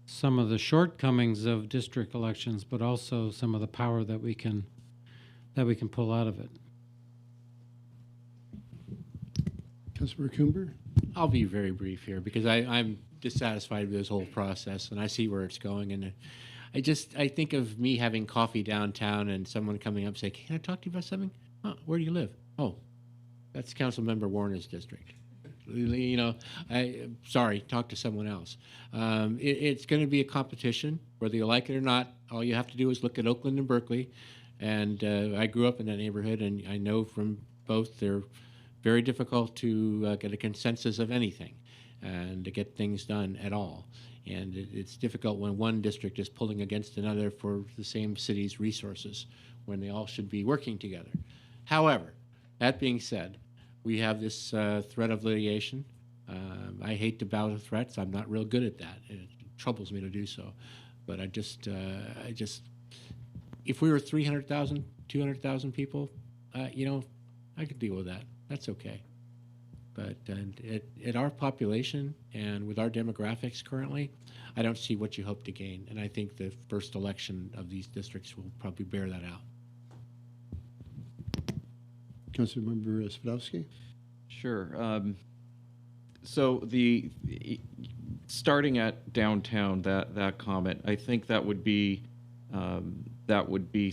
some of the shortcomings of district elections, but also some of the power that we can pull out of it. Councilmember Coomber? I'll be very brief here because I'm dissatisfied with this whole process, and I see where it's going. And I think of me having coffee downtown and someone coming up saying, "Can I talk to you about something?" "Oh, where do you live?" "Oh, that's Councilmember Warner's district." Sorry, talk to someone else. It's going to be a competition, whether you like it or not. All you have to do is look at Oakland and Berkeley. And I grew up in that neighborhood, and I know from both they're very difficult to get a consensus of anything and to get things done at all. And it's difficult when one district is pulling against another for the same city's resources when they all should be working together. However, that being said, we have this threat of litigation. I hate to bow to threats. I'm not real good at that. It troubles me to do so. But I just, if we were 300,000, 200,000 people, I could deal with that. That's okay. But at our population and with our demographics currently, I don't see what you hope to gain. And I think the first election of these districts will probably bear that out. Councilmember Spadowski? Sure. So the starting at downtown, that comment, I think that would be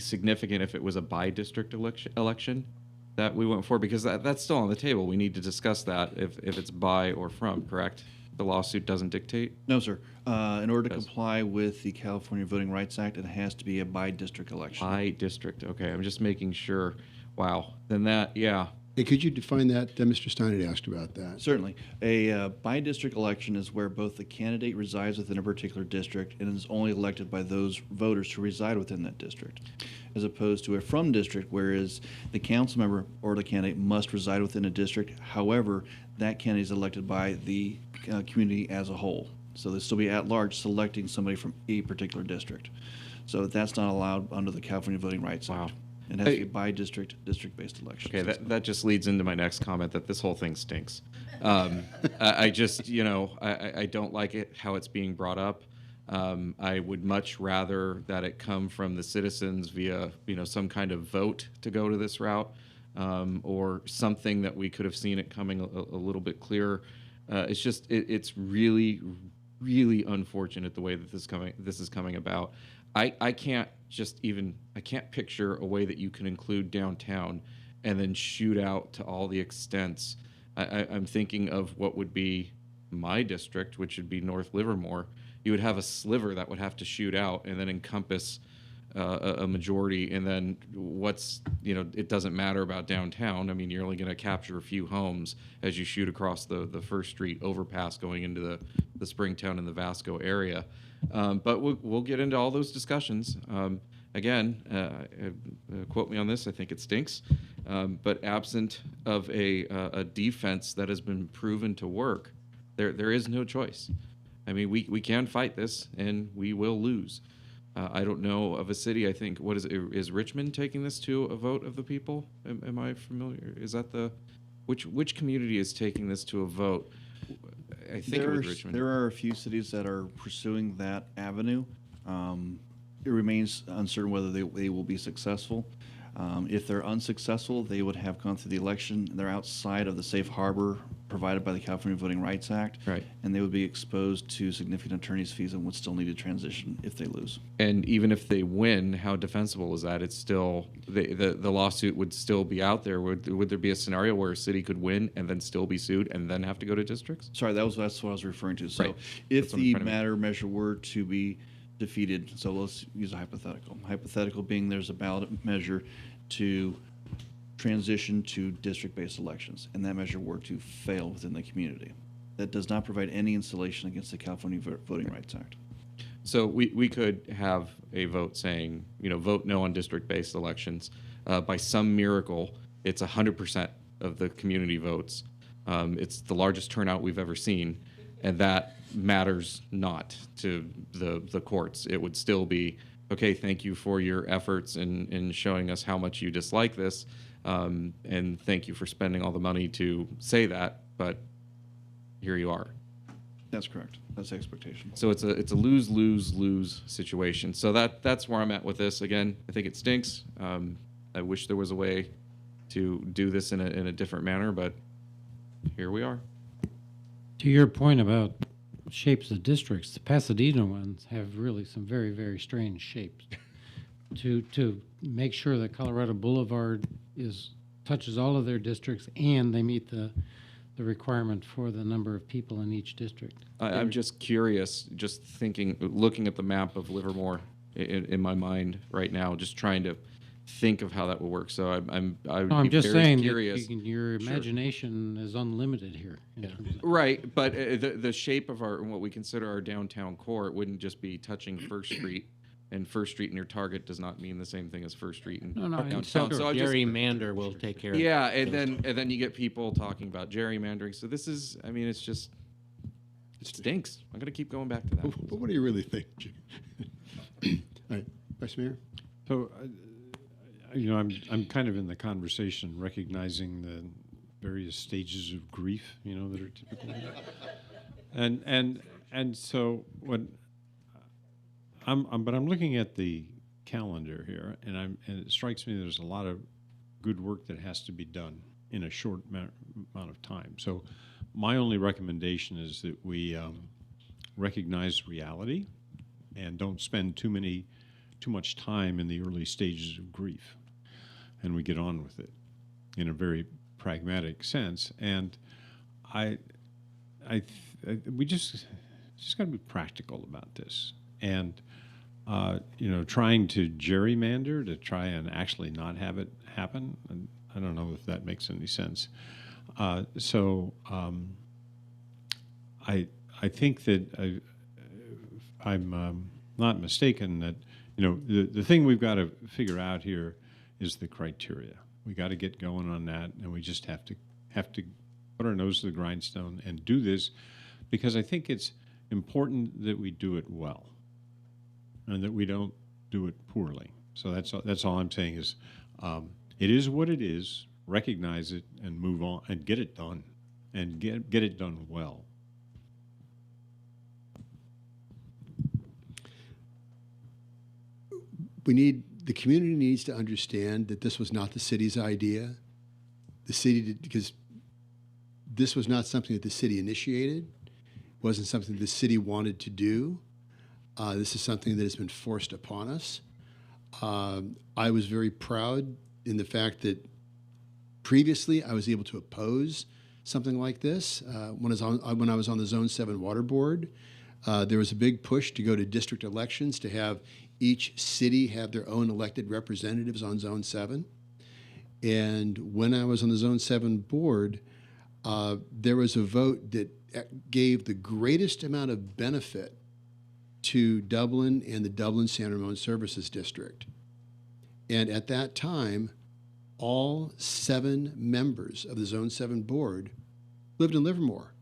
significant if it was a by-district election that we went for, because that's still on the table. We need to discuss that if it's by or from, correct? The lawsuit doesn't dictate? No, sir. In order to comply with the California Voting Rights Act, it has to be a by-district election. By district, okay. I'm just making sure. Wow. Then that, yeah. And could you define that? Mr. Stein had asked about that. Certainly. A by-district election is where both the candidate resides within a particular district and is only elected by those voters who reside within that district, as opposed to a from district, whereas the council member or the candidate must reside within a district. However, that candidate is elected by the community as a whole. So they'll still be at large selecting somebody from a particular district. So that's not allowed under the California Voting Rights Act. It has to be by district-based election. Okay, that just leads into my next comment that this whole thing stinks. I just, I don't like it, how it's being brought up. I would much rather that it come from the citizens via, some kind of vote to go to this route, or something that we could have seen it coming a little bit clearer. It's just, it's really, really unfortunate the way that this is coming about. I can't picture a way that you can include downtown and then shoot out to all the extents. I'm thinking of what would be my district, which would be North Livermore. You would have a sliver that would have to shoot out and then encompass a majority, and then it doesn't matter about downtown. I mean, you're only going to capture a few homes as you shoot across the First Street overpass going into the Springtown and the Vasco area. But we'll get into all those discussions. Again, quote me on this, I think it stinks. But absent of a defense that has been proven to work, there is no choice. I mean, we can fight this, and we will lose. I don't know of a city, I think, is Richmond taking this to a vote of the people? Am I familiar? Is that which community is taking this to a vote? I think it was Richmond. There are a few cities that are pursuing that avenue. It remains uncertain whether they will be successful. If they're unsuccessful, they would have gone through the election. They're outside of the safe harbor provided by the California Voting Rights Act, right? And they would be exposed to significant attorney's fees and would still need to transition if they lose. And even if they win, how defensible is that? It's still the lawsuit would still be out there. Would there be a scenario where a city could win and then still be sued and then have to go to districts? Sorry, that's what I was referring to. So right. If the measure were to be defeated, so let's use a hypothetical. Hypothetical being there's a ballot measure to transition to district-based elections, and that measure were to fail within the community. That does not provide any insulation against the California Voting Rights Act. So we could have a vote saying, vote no on district-based elections. By some miracle, it's 100% of the community votes. It's the largest turnout we've ever seen, and that matters not to the courts. It would still be, okay, thank you for your efforts in showing us how much you dislike this, and thank you for spending all the money to say that, but here you are. That's correct. That's the expectation. So it's a lose-lose-lose situation. So that's where I'm at with this. Again, I think it stinks. I wish there was a way to do this in a different manner, but here we are. To your point about shapes of districts, the Pasadena ones have really some very, very strange shapes. To make sure that Colorado Boulevard touches all of their districts and they meet the requirement for the number of people in each district. I'm just curious, just looking at the map of Livermore in my mind right now, just trying to think of how that will work. So I'm just very saying curious. Your imagination is unlimited here. Right, but the shape of what we consider our downtown core, it wouldn't just be touching First Street, and First Street near Target does not mean the same thing as First Street and downtown. So gerrymander will take care of it. Yeah, and then you get people talking about gerrymandering. So this is, it stinks. I'm going to keep going back to that. But what do you really think, Jim? All right, Vice Mayor? So, I'm kind of in the conversation recognizing the various stages of grief, that are typical. and so what I'm looking at the calendar here, and it strikes me there's a lot of good work that has to be done in a short amount of time. So my only recommendation is that we recognize reality and don't spend too much time in the early stages of grief, and we get on with it in a very pragmatic sense. And we just got to be practical about this, and trying to gerrymander to try and actually not have it happen. And I don't know if that makes any sense. I think that I'm not mistaken that the thing we've got to figure out here is the criteria. We got to get going on that, and we just have to put our nose to the grindstone and do this, because I think it's important that we do it well, and that we don't do it poorly. So that's all I'm saying is, it is what it is. Recognize it and move on and get it done, and get it done well. The community needs to understand that this was not the city's idea. The city because this was not something that the city initiated. It wasn't something the city wanted to do. This is something that has been forced upon us. I was very proud in the fact that previously I was able to oppose something like this. When I was on the Zone 7 Water Board, there was a big push to go to district elections to have each city have their own elected representatives on Zone 7. And when I was on the Zone 7 board, there was a vote that gave the greatest amount of benefit to Dublin and the Dublin-San Ramon Services District. And at that time, all 7 members of the Zone 7 board lived in Livermore.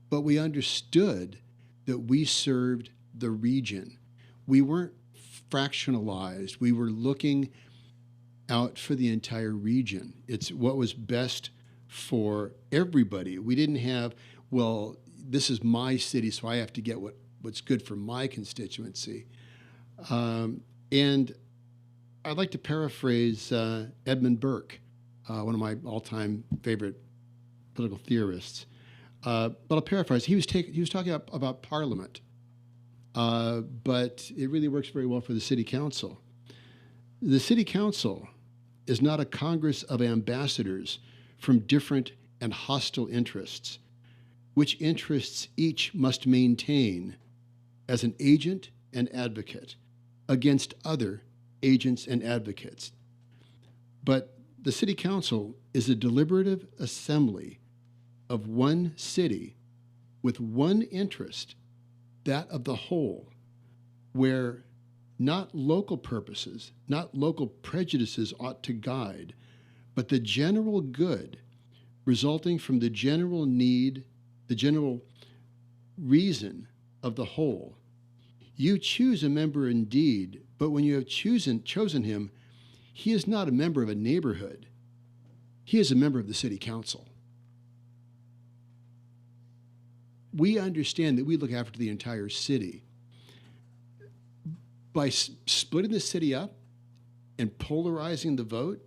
But we understood that we served the region. We weren't fractionalized. We were looking out for the entire region. It's what was best for everybody. We didn't have, well, this is my city, so I have to get what's good for my constituency. And I'd like to paraphrase Edmund Burke, one of my all-time favorite political theorists. But I'll paraphrase. He was talking about Parliament, but it really works very well for the City Council. The City Council is not a congress of ambassadors from different and hostile interests, which interests each must maintain as an agent and advocate against other agents and advocates. But the City Council is a deliberative assembly of one city with one interest, that of the whole, where not local purposes, not local prejudices ought to guide, but the general good resulting from the general need, the general reason of the whole. You choose a member indeed, but when you have chosen him, he is not a member of a neighborhood. He is a member of the City Council. We understand that we look after the entire city. By splitting the city up and polarizing the vote,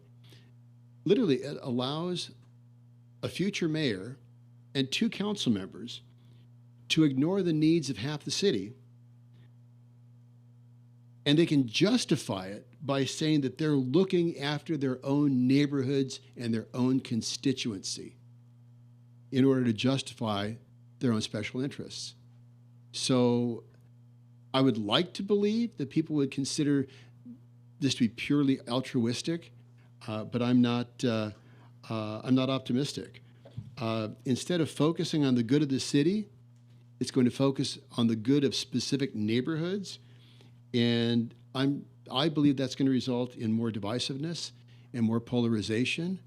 literally it allows a future mayor and 2 council members to ignore the needs of half the city, and they can justify it by saying that they're looking after their own neighborhoods and their own constituency in order to justify their own special interests. So I would like to believe that people would consider this to be purely altruistic, but I'm not optimistic. Instead of focusing on the good of the city, it's going to focus on the good of specific neighborhoods, and I believe that's going to result in more divisiveness and more polarization.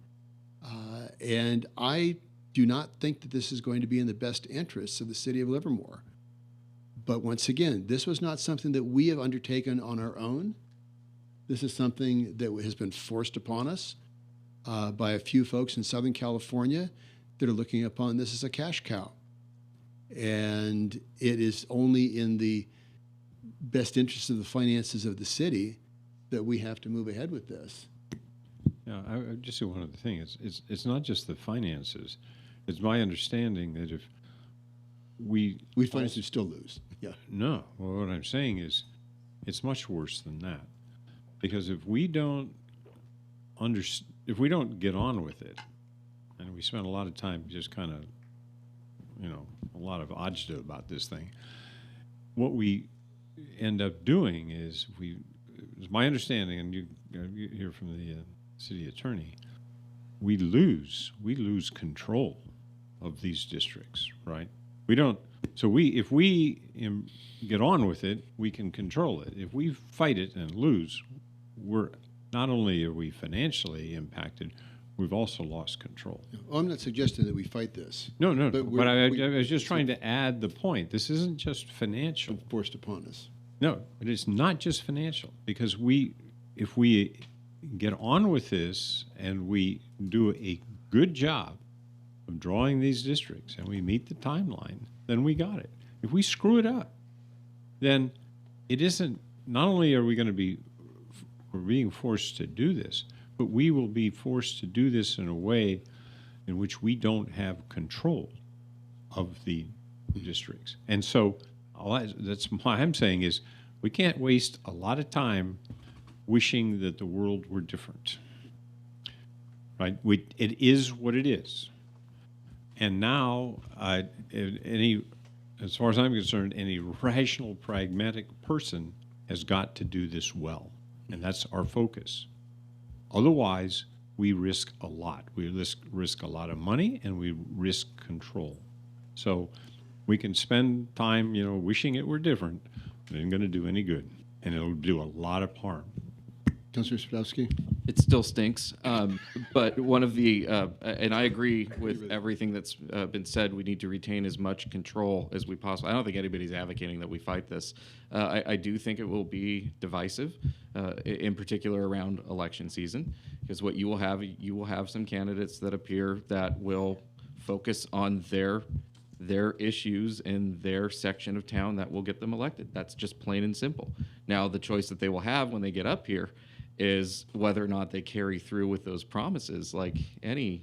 And I do not think that this is going to be in the best interests of the city of Livermore. But once again, this was not something that we have undertaken on our own. This is something that has been forced upon us by a few folks in Southern California that are looking upon this as a cash cow. And it is only in the best interest of the finances of the city that we have to move ahead with this. Yeah, I just say one other thing. It's not just the finances. It's my understanding that if we finance would still lose. Yeah. No. Well, what I'm saying is, it's much worse than that, because if we don't get on with it, and we spend a lot of time just kind of a lot of agita about this thing. What we end up doing is it's my understanding, and you hear from the city attorney, we lose control of these districts, right? We don't. So if we get on with it, we can control it. If we fight it and lose, we're not only are we financially impacted, we've also lost control. Well, I'm not suggesting that we fight this. No, but I we- was just trying to add the point. This isn't just financial. Forced upon us. No, it is not just financial, because if we get on with this and we do a good job of drawing these districts and we meet the timeline, then we got it. If we screw it up, then it isn't, not only are we going to be we're being forced to do this, but we will be forced to do this in a way in which we don't have control of the districts. And so that's why I'm saying is we can't waste a lot of time wishing that the world were different. Right? It is what it is. And now, as far as I'm concerned, any rational, pragmatic person has got to do this well. And that's our focus. Otherwise, we risk a lot. We risk a lot of money, and we risk control. So we can spend time, wishing it were different, but it ain't going to do any good, and it'll do a lot of harm. Councilor Spadowski? It still stinks. But one of the, and I agree with everything that's been said, we need to retain as much control as we possibly. I don't think anybody's advocating that we fight this. I do think it will be divisive, in particular around election season, because what you will have some candidates that appear that will focus on their issues in their section of town that will get them elected. That's just plain and simple. Now, the choice that they will have when they get up here is whether or not they carry through with those promises, like any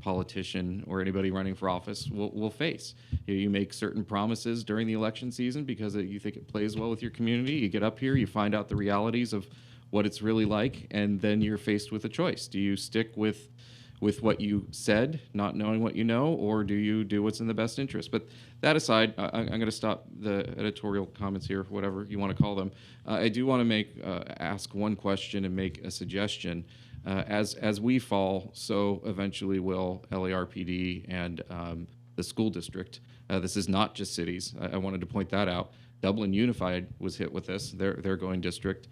politician or anybody running for office will face. You make certain promises during the election season because you think it plays well with your community. You get up here, you find out the realities of what it's really like, and then you're faced with a choice. Do you stick with what you said, not knowing what you know, or do you do what's in the best interest? But that aside, I'm going to stop the editorial comments here, whatever you want to call them. I do want to ask one question and make a suggestion. As we fall, so eventually will LARPD and the school district. This is not just cities. I wanted to point that out. Dublin Unified was hit with this. They're going district.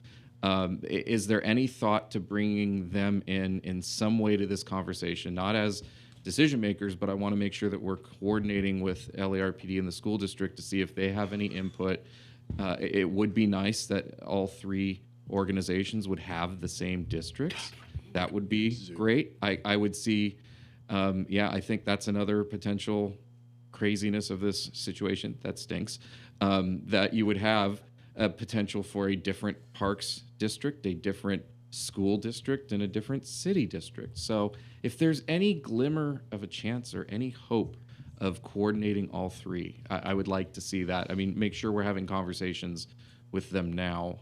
Is there any thought to bringing them in some way to this conversation, not as decision makers, but I want to make sure that we're coordinating with LARPD and the school district to see if they have any input. It would be nice that all three organizations would have the same districts. That would be great. I would see, I think that's another potential craziness of this situation. That stinks. That you would have a potential for a different parks district, a different school district, and a different city district. So if there's any glimmer of a chance or any hope of coordinating all three, I would like to see that. I mean, make sure we're having conversations with them now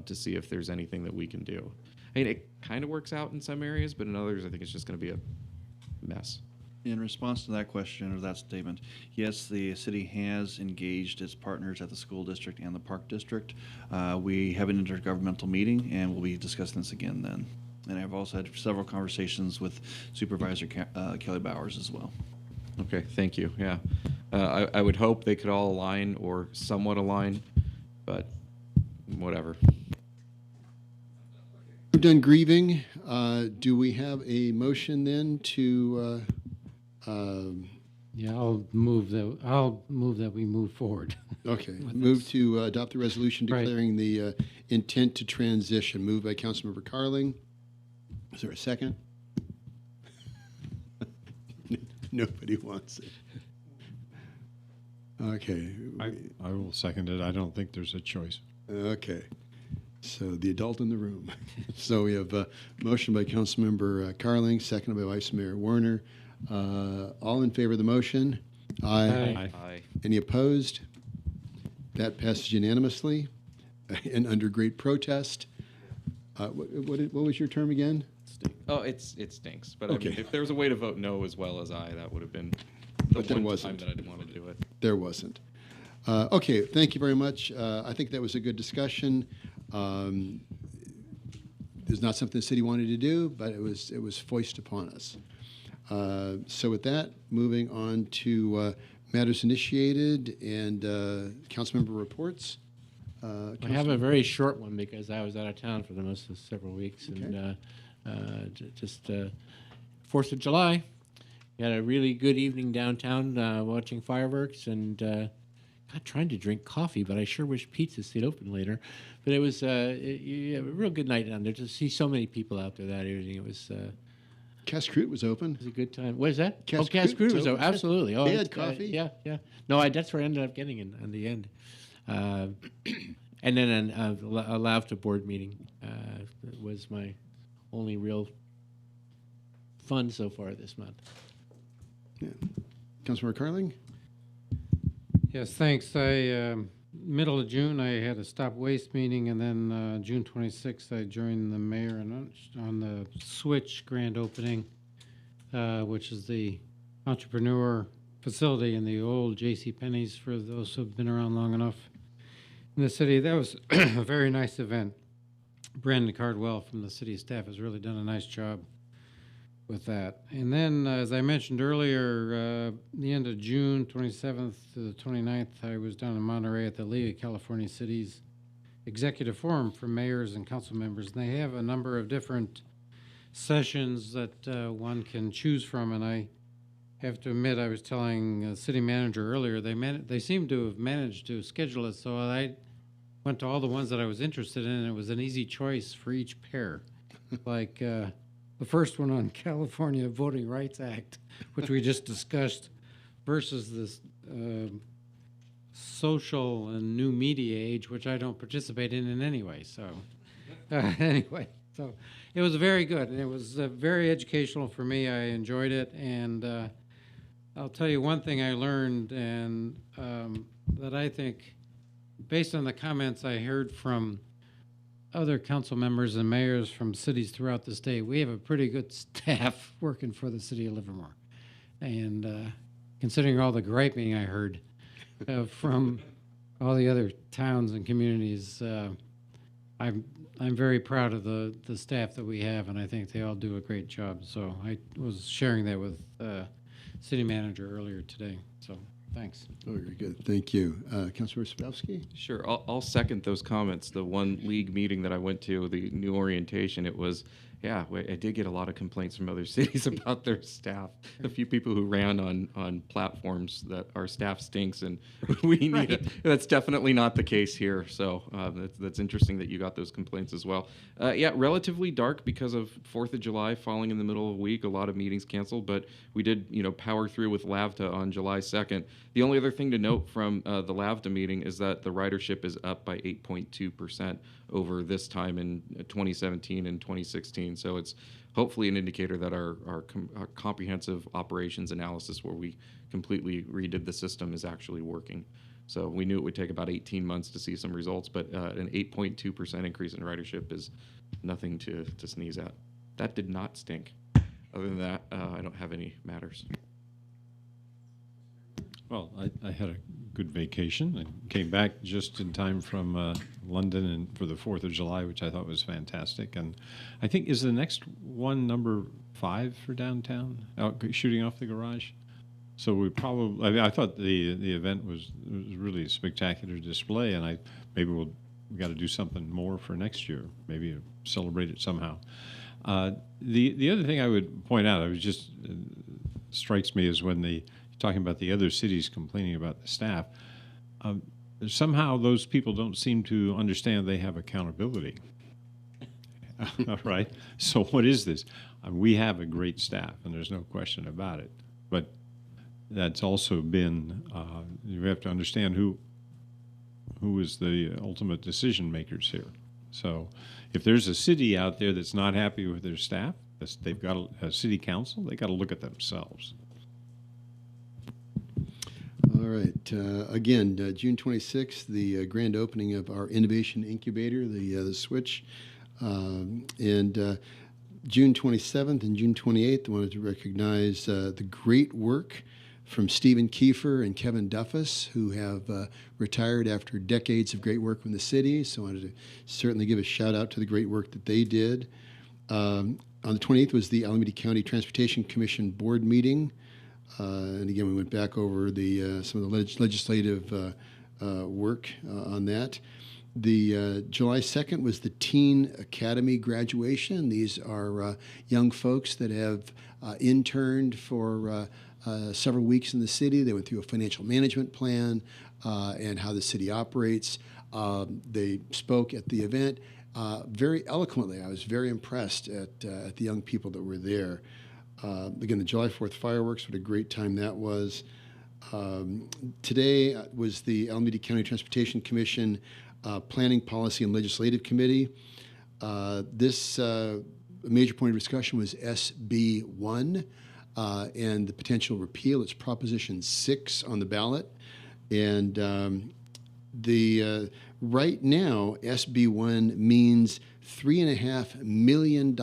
to see if there's anything that we can do. I mean, it kind of works out in some areas, but in others, I think it's just going to be a mess. In response to that question or that statement, yes, the city has engaged its partners at the school district and the park district. We have an intergovernmental meeting, and we'll be discussing this again then. And I've also had several conversations with Supervisor Kelly Bowers as well. Okay, thank you. Yeah, I would hope they could all align or somewhat align, but whatever. We've done grieving. Do we have a motion then to? Yeah, I'll move that we move forward. Okay, move to adopt the resolution declaring the intent to transition. Moved by Councilmember Carling. Is there a second? Nobody wants it. Okay. I will second it. I don't think there's a choice. Okay. So the adult in the room. So we have a motion by Councilmember Carling, seconded by Vice Mayor Warner. All in favor of the motion? Aye. Aye. Any opposed? That passes unanimously and under great protest. What was your term again? Oh, it stinks. But Okay. I mean, if there was a way to vote no as well as I, that would have been but there one wasn't. time that I didn't want to do it. There wasn't. Okay, thank you very much. I think that was a good discussion. It's not something the city wanted to do, but it was foisted upon us. So with that, moving on to matters initiated and council member reports. I have a very short one because I was out of town for the most of several weeks, and just 4th of July, we had a really good evening downtown watching fireworks and not trying to drink coffee, but I sure wish pizza stayed open later. But it was a real good night down there to see so many people out there that evening. It was. Casse-Croûte was open. It was a good time. What is that? Casse-Croûte was open. Absolutely. They had coffee? Yeah. No, that's where I ended up getting in the end. And then a LAVTA board meeting was my only real fun so far this month. Yeah. Councilmember Carling? Yes, thanks. Middle of June, I had a stop waste meeting, and then June 26th, I joined the mayor on the Switch grand opening, which is the entrepreneur facility in the old J.C. Penney's for those who've been around long enough in the city. That was a very nice event. Brandon Cardwell from the city staff has really done a nice job with that. And then, as I mentioned earlier, the end of June 27th to the 29th, I was down in Monterey at the League of California Cities Executive Forum for mayors and council members. And they have a number of different sessions that one can choose from. And I have to admit, I was telling the city manager earlier, they seem to have managed to schedule it so I went to all the ones that I was interested in, and it was an easy choice for each pair. Like the first one on California Voting Rights Act, which we just discussed, versus this social and new media age, which I don't participate in any way. So anyway, so it was very good, and it was very educational for me. I enjoyed it, and I'll tell you one thing I learned, and that I think, based on the comments I heard from other council members and mayors from cities throughout the state, we have a pretty good staff working for the city of Livermore. And considering all the griping I heard from all the other towns and communities, I'm very proud of the staff that we have, and I think they all do a great job. So I was sharing that with city manager earlier today. So thanks. Oh, very good. Thank you. Councilor Spelowski? Sure. I'll second those comments. The one league meeting that I went to, the new orientation, it was, yeah, I did get a lot of complaints from other cities about their staff. A few people who ran on platforms that our staff stinks and we need it. That's definitely not the case here. So that's interesting that you got those complaints as well. Yeah, relatively dark because of 4th of July falling in the middle of the week. A lot of meetings canceled, but we did, power through with LAVTA on July 2nd. The only other thing to note from the LAVTA meeting is that the ridership is up by 8.2% over this time in 2017 and 2016. So it's hopefully an indicator that our comprehensive operations analysis, where we completely redid the system, is actually working. So we knew it would take about 18 months to see some results, but an 8.2% increase in ridership is nothing to sneeze at. That did not stink. Other than that, I don't have any matters. Well, I had a good vacation. I came back just in time from London and for the 4th of July, which I thought was fantastic. And I think, is the next one number 5 for downtown, shooting off the garage? So we probably, I thought the event was really a spectacular display, and we got to do something more for next year, maybe celebrate it somehow. The other thing I would point out, strikes me, is when talking about the other cities complaining about the staff, somehow those people don't seem to understand they have accountability. Right? So what is this? We have a great staff, and there's no question about it. But that's also been, you have to understand who is the ultimate decision makers here. So if there's a city out there that's not happy with their staff, they've got a city council, they got to look at themselves. All right. Again, June 26th, the grand opening of our innovation incubator, the Switch. And June 27th and June 28th, I wanted to recognize the great work from Stephen Kiefer and Kevin Duffus, who have retired after decades of great work in the city. So I wanted to certainly give a shout out to the great work that they did. On the 28th was the Alameda County Transportation Commission board meeting. And again, we went back over the some of the legislative work on that. The July 2nd was the Teen Academy graduation. These are young folks that have interned for several weeks in the city. They went through a financial management plan and how the city operates. They spoke at the event very eloquently. I was very impressed at the young people that were there. Again, the July 4th fireworks, what a great time that was. Today was the Alameda County Transportation Commission Planning, Policy, and Legislative Committee. This major point of discussion was SB 1 and the potential repeal. It's Proposition 6 on the ballot. And right now, SB 1 means $3.5 million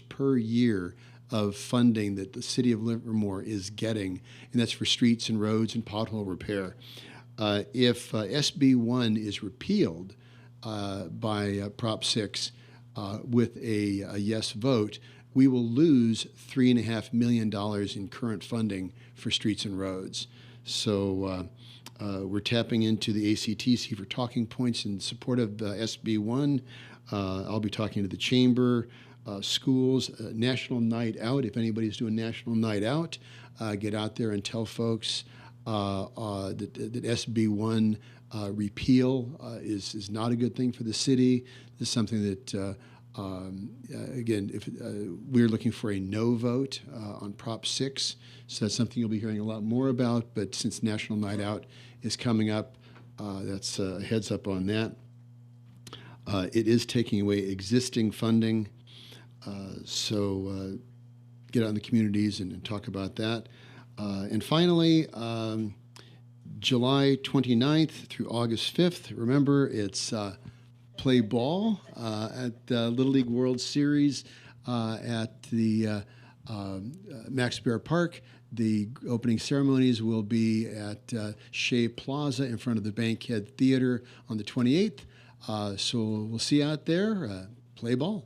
per year of funding that the city of Livermore is getting, and that's for streets and roads and pothole repair. If SB 1 is repealed by Prop 6 with a yes vote, we will lose $3.5 million in current funding for streets and roads. So we're tapping into the ACTC for talking points in support of SB 1. I'll be talking to the chamber, schools, National Night Out. If anybody's doing National Night Out, get out there and tell folks that SB 1 repeal is not a good thing for the city. This is something that, again, if we're looking for a no vote on Prop 6, so that's something you'll be hearing a lot more about. But since National Night Out is coming up, that's a heads up on that. It is taking away existing funding. So get out in the communities and talk about that. And finally, July 29th through August 5th, remember it's play ball at the Little League World Series at the Max Bear Park. The opening ceremonies will be at Shea Plaza in front of the Bankhead Theater on the 28th. So we'll see you out there. Play ball.